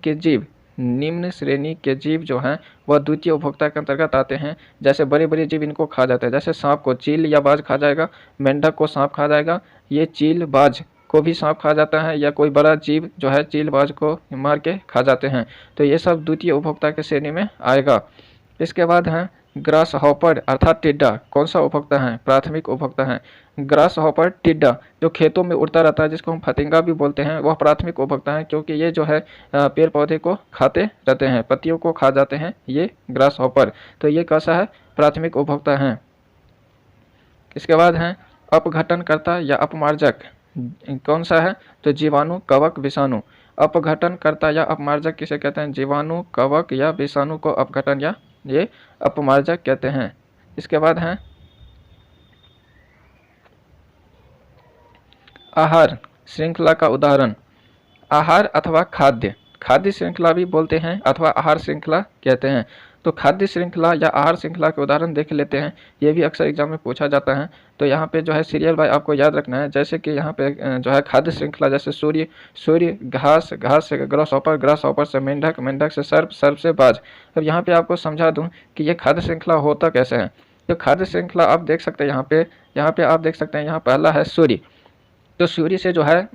के जीव जो हैं वह द्वितीय उपभोक्ता के अंतर्गत आते हैं। जैसे बड़े बड़े जीव इनको खा जाते हैं, जैसे सांप को चील या बाज खा जाएगा, मेंढक को सांप खा जाएगा, ये चील बाज को भी सांप खा जाता है, या कोई बड़ा जीव जो है चील बाज को मार के खा जाते हैं। तो ये सब द्वितीय उपभोक्ता की श्रेणी में आएगा। इसके बाद हैं ग्रास हॉपर अर्थात टिड्डा, कौन सा उपभोक्ता है? प्राथमिक उपभोक्ता है। ग्रास हॉपर टिड्डा जो खेतों में उड़ता रहता है, जिसको हम फतिंगा भी बोलते हैं, वह प्राथमिक उपभोक्ता है, क्योंकि ये जो है पेड़ पौधे को खाते रहते हैं, पत्तियों को खा जाते हैं ये ग्रास हॉपर। तो ये कैसा है? प्राथमिक उपभोक्ता है। इसके बाद हैं अपघटनकर्ता या अपमार्जक, कौन सा है? तो जीवाणु, कवक, विषाणु। अपघटनकर्ता या अपमार्जक किसे कहते हैं? जीवाणु, कवक या विषाणु को अपघटन या ये अपमार्जक कहते हैं। इसके बाद हैं आहार श्रृंखला का उदाहरण। आहार अथवा खाद्य श्रृंखला भी बोलते हैं अथवा आहार श्रृंखला कहते हैं। तो खाद्य श्रृंखला या आहार श्रृंखला के उदाहरण देख लेते हैं, ये भी अक्सर एग्जाम में पूछा जाता है। तो यहाँ पे जो है सीरियल बाय आपको याद रखना है। जैसे कि यहाँ पे जो है खाद्य श्रृंखला, जैसे सूर्य, घास से ग्रास हॉपर से मेंढक, मेंढक से सर्प से बाज। अब यहाँ पे आपको समझा दूँ कि ये खाद्य श्रृंखला होता कैसे है। तो खाद्य श्रृंखला आप देख सकते हैं यहाँ पे आप देख सकते हैं, यहाँ पहला है सूर्य। तो सूर्य से जो है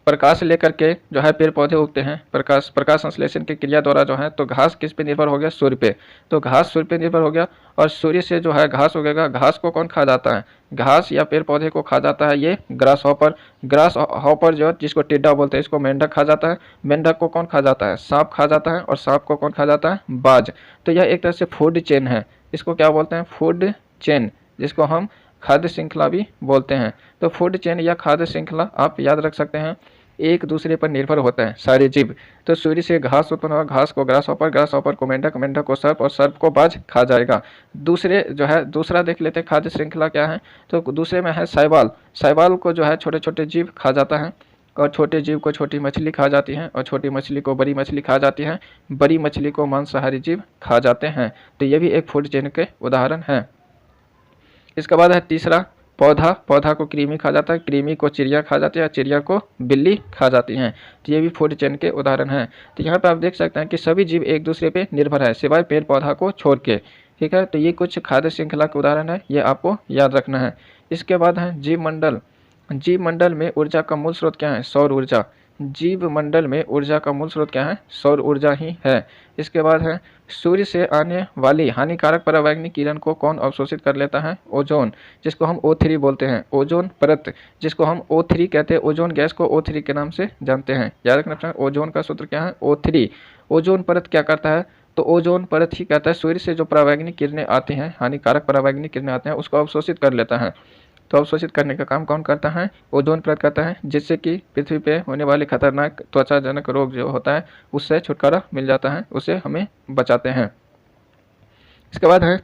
प्रकाश लेकर के जो है पेड़ पौधे उगते हैं, प्रकाश संश्लेषण की क्रिया द्वारा जो है। तो घास किस पे निर्भर हो गया? सूर्य पे। तो घास सूर्य पे निर्भर हो गया और सूर्य से जो है घास उगेगा। घास को कौन खा जाता है? घास या पेड़ पौधे को खा जाता है ये ग्रास हॉपर जो जिसको टिड्डा बोलते हैं, इसको मेंढक खा जाता है। मेंढक को कौन खा जाता है? सांप खा जाता है। और सांप को कौन खा जाता है? बाज। तो यह एक तरह से फूड चेन है। इसको क्या बोलते हैं? फूड चेन, जिसको हम खाद्य श्रृंखला भी बोलते हैं। तो फूड चेन या खाद्य श्रृंखला आप याद रख सकते हैं, एक दूसरे पर निर्भर होता है सारे जीव। तो सूर्य से घास उत्पन्न होगा, घास को ग्रास हॉपर को मेंढक, मेंढक को सर्प और सर्प को बाज खा जाएगा। दूसरा देख लेते हैं खाद्य श्रृंखला क्या है। तो दूसरे में है शैवाल को जो है छोटे छोटे जीव खा जाता है, और छोटे जीव को छोटी मछली खा जाती है, और छोटी मछली को बड़ी मछली खा जाती है, बड़ी मछली को मांसाहारी जीव खा जाते हैं। तो ये भी एक फूड चेन के उदाहरण है। इसके बाद है तीसरा पौधा को कृमि खा जाता है, कृमि को चिड़िया खा जाती है, चिड़िया को बिल्ली खा जाती हैं। तो ये भी फूड चेन के उदाहरण हैं। तो यहाँ पे आप देख सकते हैं कि सभी जीव एक दूसरे पे निर्भर है, सिवाय पेड़ पौधा को छोड़ के। ठीक है, तो ये कुछ खाद्य श्रृंखला के उदाहरण है, ये आपको याद रखना है। इसके बाद है जीव मंडल में ऊर्जा का मूल स्रोत क्या है? सौर ऊर्जा। जीव मंडल में ऊर्जा का मूल स्रोत क्या है? सौर ऊर्जा ही है। इसके बाद है सूर्य से आने वाली हानिकारक परावैंगनिक किरण को कौन अवशोषित कर लेता है? ओजोन, जिसको हम O3 बोलते हैं। ओजोन परत, जिसको हम O3 कहते हैं। ओजोन गैस को O3 के नाम से जानते हैं। याद रखना, ओजोन का सूत्र क्या है? O3। ओजोन परत क्या करता है? तो ओजोन परत ही कहता है सूर्य से जो परावैंगनिक किरणें आती हैं, हानिकारक परावैंगनिक किरणें आती हैं, उसको अवशोषित कर लेता है। तो अवशोषित करने का काम कौन करता है? ओजोन परत करता है, जिससे कि पृथ्वी पे होने वाले खतरनाक त्वचाजनक रोग जो होता है उससे छुटकारा मिल जाता है, उससे हमें बचाते हैं। इसके बाद है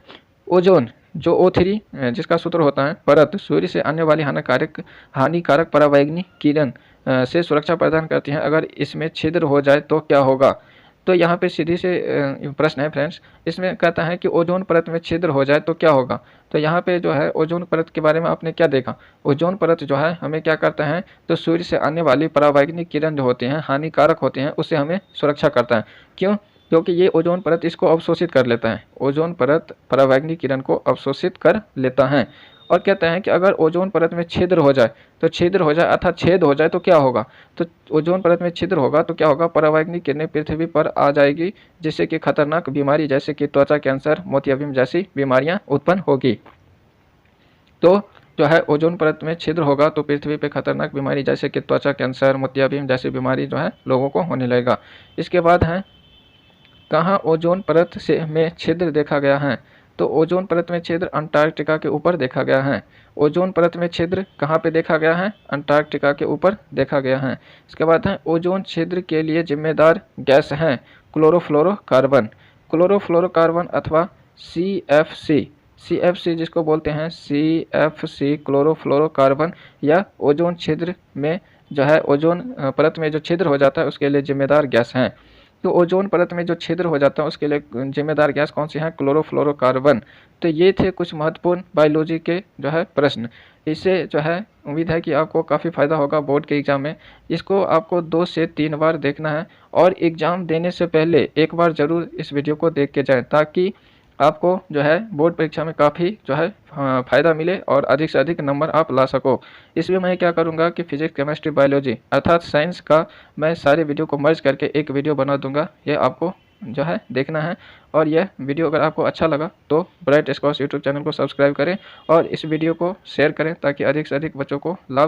ओजोन, जो O3 जिसका सूत्र होता है परत, सूर्य से आने वाली हानिकारक परावैंगनिक किरण से सुरक्षा प्रदान करती है। अगर इसमें छिद्र हो जाए तो क्या होगा? तो यहाँ पे सीधी से प्रश्न है फ्रेंड्स, इसमें कहता है कि ओजोन परत में छिद्र हो जाए तो क्या होगा। तो यहाँ पे जो है ओजोन परत के बारे में आपने क्या देखा? ओजोन परत जो है हमें क्या करता है? तो सूर्य से आने वाली परावैंगनिक किरण जो होती हैं, हानिकारक होती हैं, उससे हमें सुरक्षा करता है। क्यों? क्योंकि ये ओजोन परत इसको अवशोषित कर लेता है। ओजोन परत परावैंगनिक किरण को अवशोषित कर लेता है। और कहते हैं कि अगर ओजोन परत में छिद्र हो जाए अर्थात छेद हो जाए तो क्या होगा? तो ओजोन परत में छिद्र होगा तो क्या होगा? परावैंगनिक किरणें पृथ्वी पर आ जाएगी, जिससे कि खतरनाक बीमारी जैसे कि त्वचा कैंसर, मोतियाबिंद जैसी बीमारियां उत्पन्न होगी। तो जो है ओजोन परत में छिद्र होगा तो पृथ्वी पे खतरनाक बीमारी जैसे कि त्वचा कैंसर, मोतियाबिंद जैसी बीमारी जो है लोगों को होने लगेगा। इसके बाद है कहाँ ओजोन परत में छिद्र देखा गया है? तो ओजोन परत में छिद्र अंटार्कटिका के ऊपर देखा गया है। ओजोन परत में छिद्र कहाँ पे देखा गया है? अंटार्कटिका के ऊपर देखा गया है। इसके बाद है ओजोन छिद्र के लिए जिम्मेदार गैस हैं क्लोरोफ्लोरोकार्बन। क्लोरोफ्लोरोकार्बन अथवा CFC जिसको बोलते हैं CFC क्लोरोफ्लोरोकार्बन, या ओजोन छिद्र में जो है ओजोन परत में जो छिद्र हो जाता है उसके लिए जिम्मेदार गैस हैं। तो ओजोन परत में जो छिद्र हो जाता है उसके लिए जिम्मेदार गैस कौन सी है? क्लोरोफ्लोरोकार्बन। तो ये थे कुछ महत्वपूर्ण बायोलॉजी के जो है प्रश्न। इससे जो है उम्मीद है कि आपको काफ़ी फ़ायदा होगा बोर्ड के एग्ज़ाम में। इसको आपको 2 से 3 बार देखना है और एग्ज़ाम देने से पहले एक बार ज़रूर इस वीडियो को देख के जाएँ, ताकि आपको जो है बोर्ड परीक्षा में काफ़ी जो है फ़ायदा मिले और अधिक से अधिक नंबर आप ला सको। इसलिए मैं क्या करूँगा कि फिजिक्स, केमिस्ट्री, बायोलॉजी अर्थात साइंस का मैं सारे वीडियो को मर्ज करके एक वीडियो बना दूँगा। ये आपको जो है देखना है। और यह वीडियो अगर आपको अच्छा लगा तो ब्राइट स्कॉलर्स यूट्यूब चैनल को सब्सक्राइब करें और इस वीडियो को शेयर करें, ताकि अधिक से अधिक बच्चों को लाभ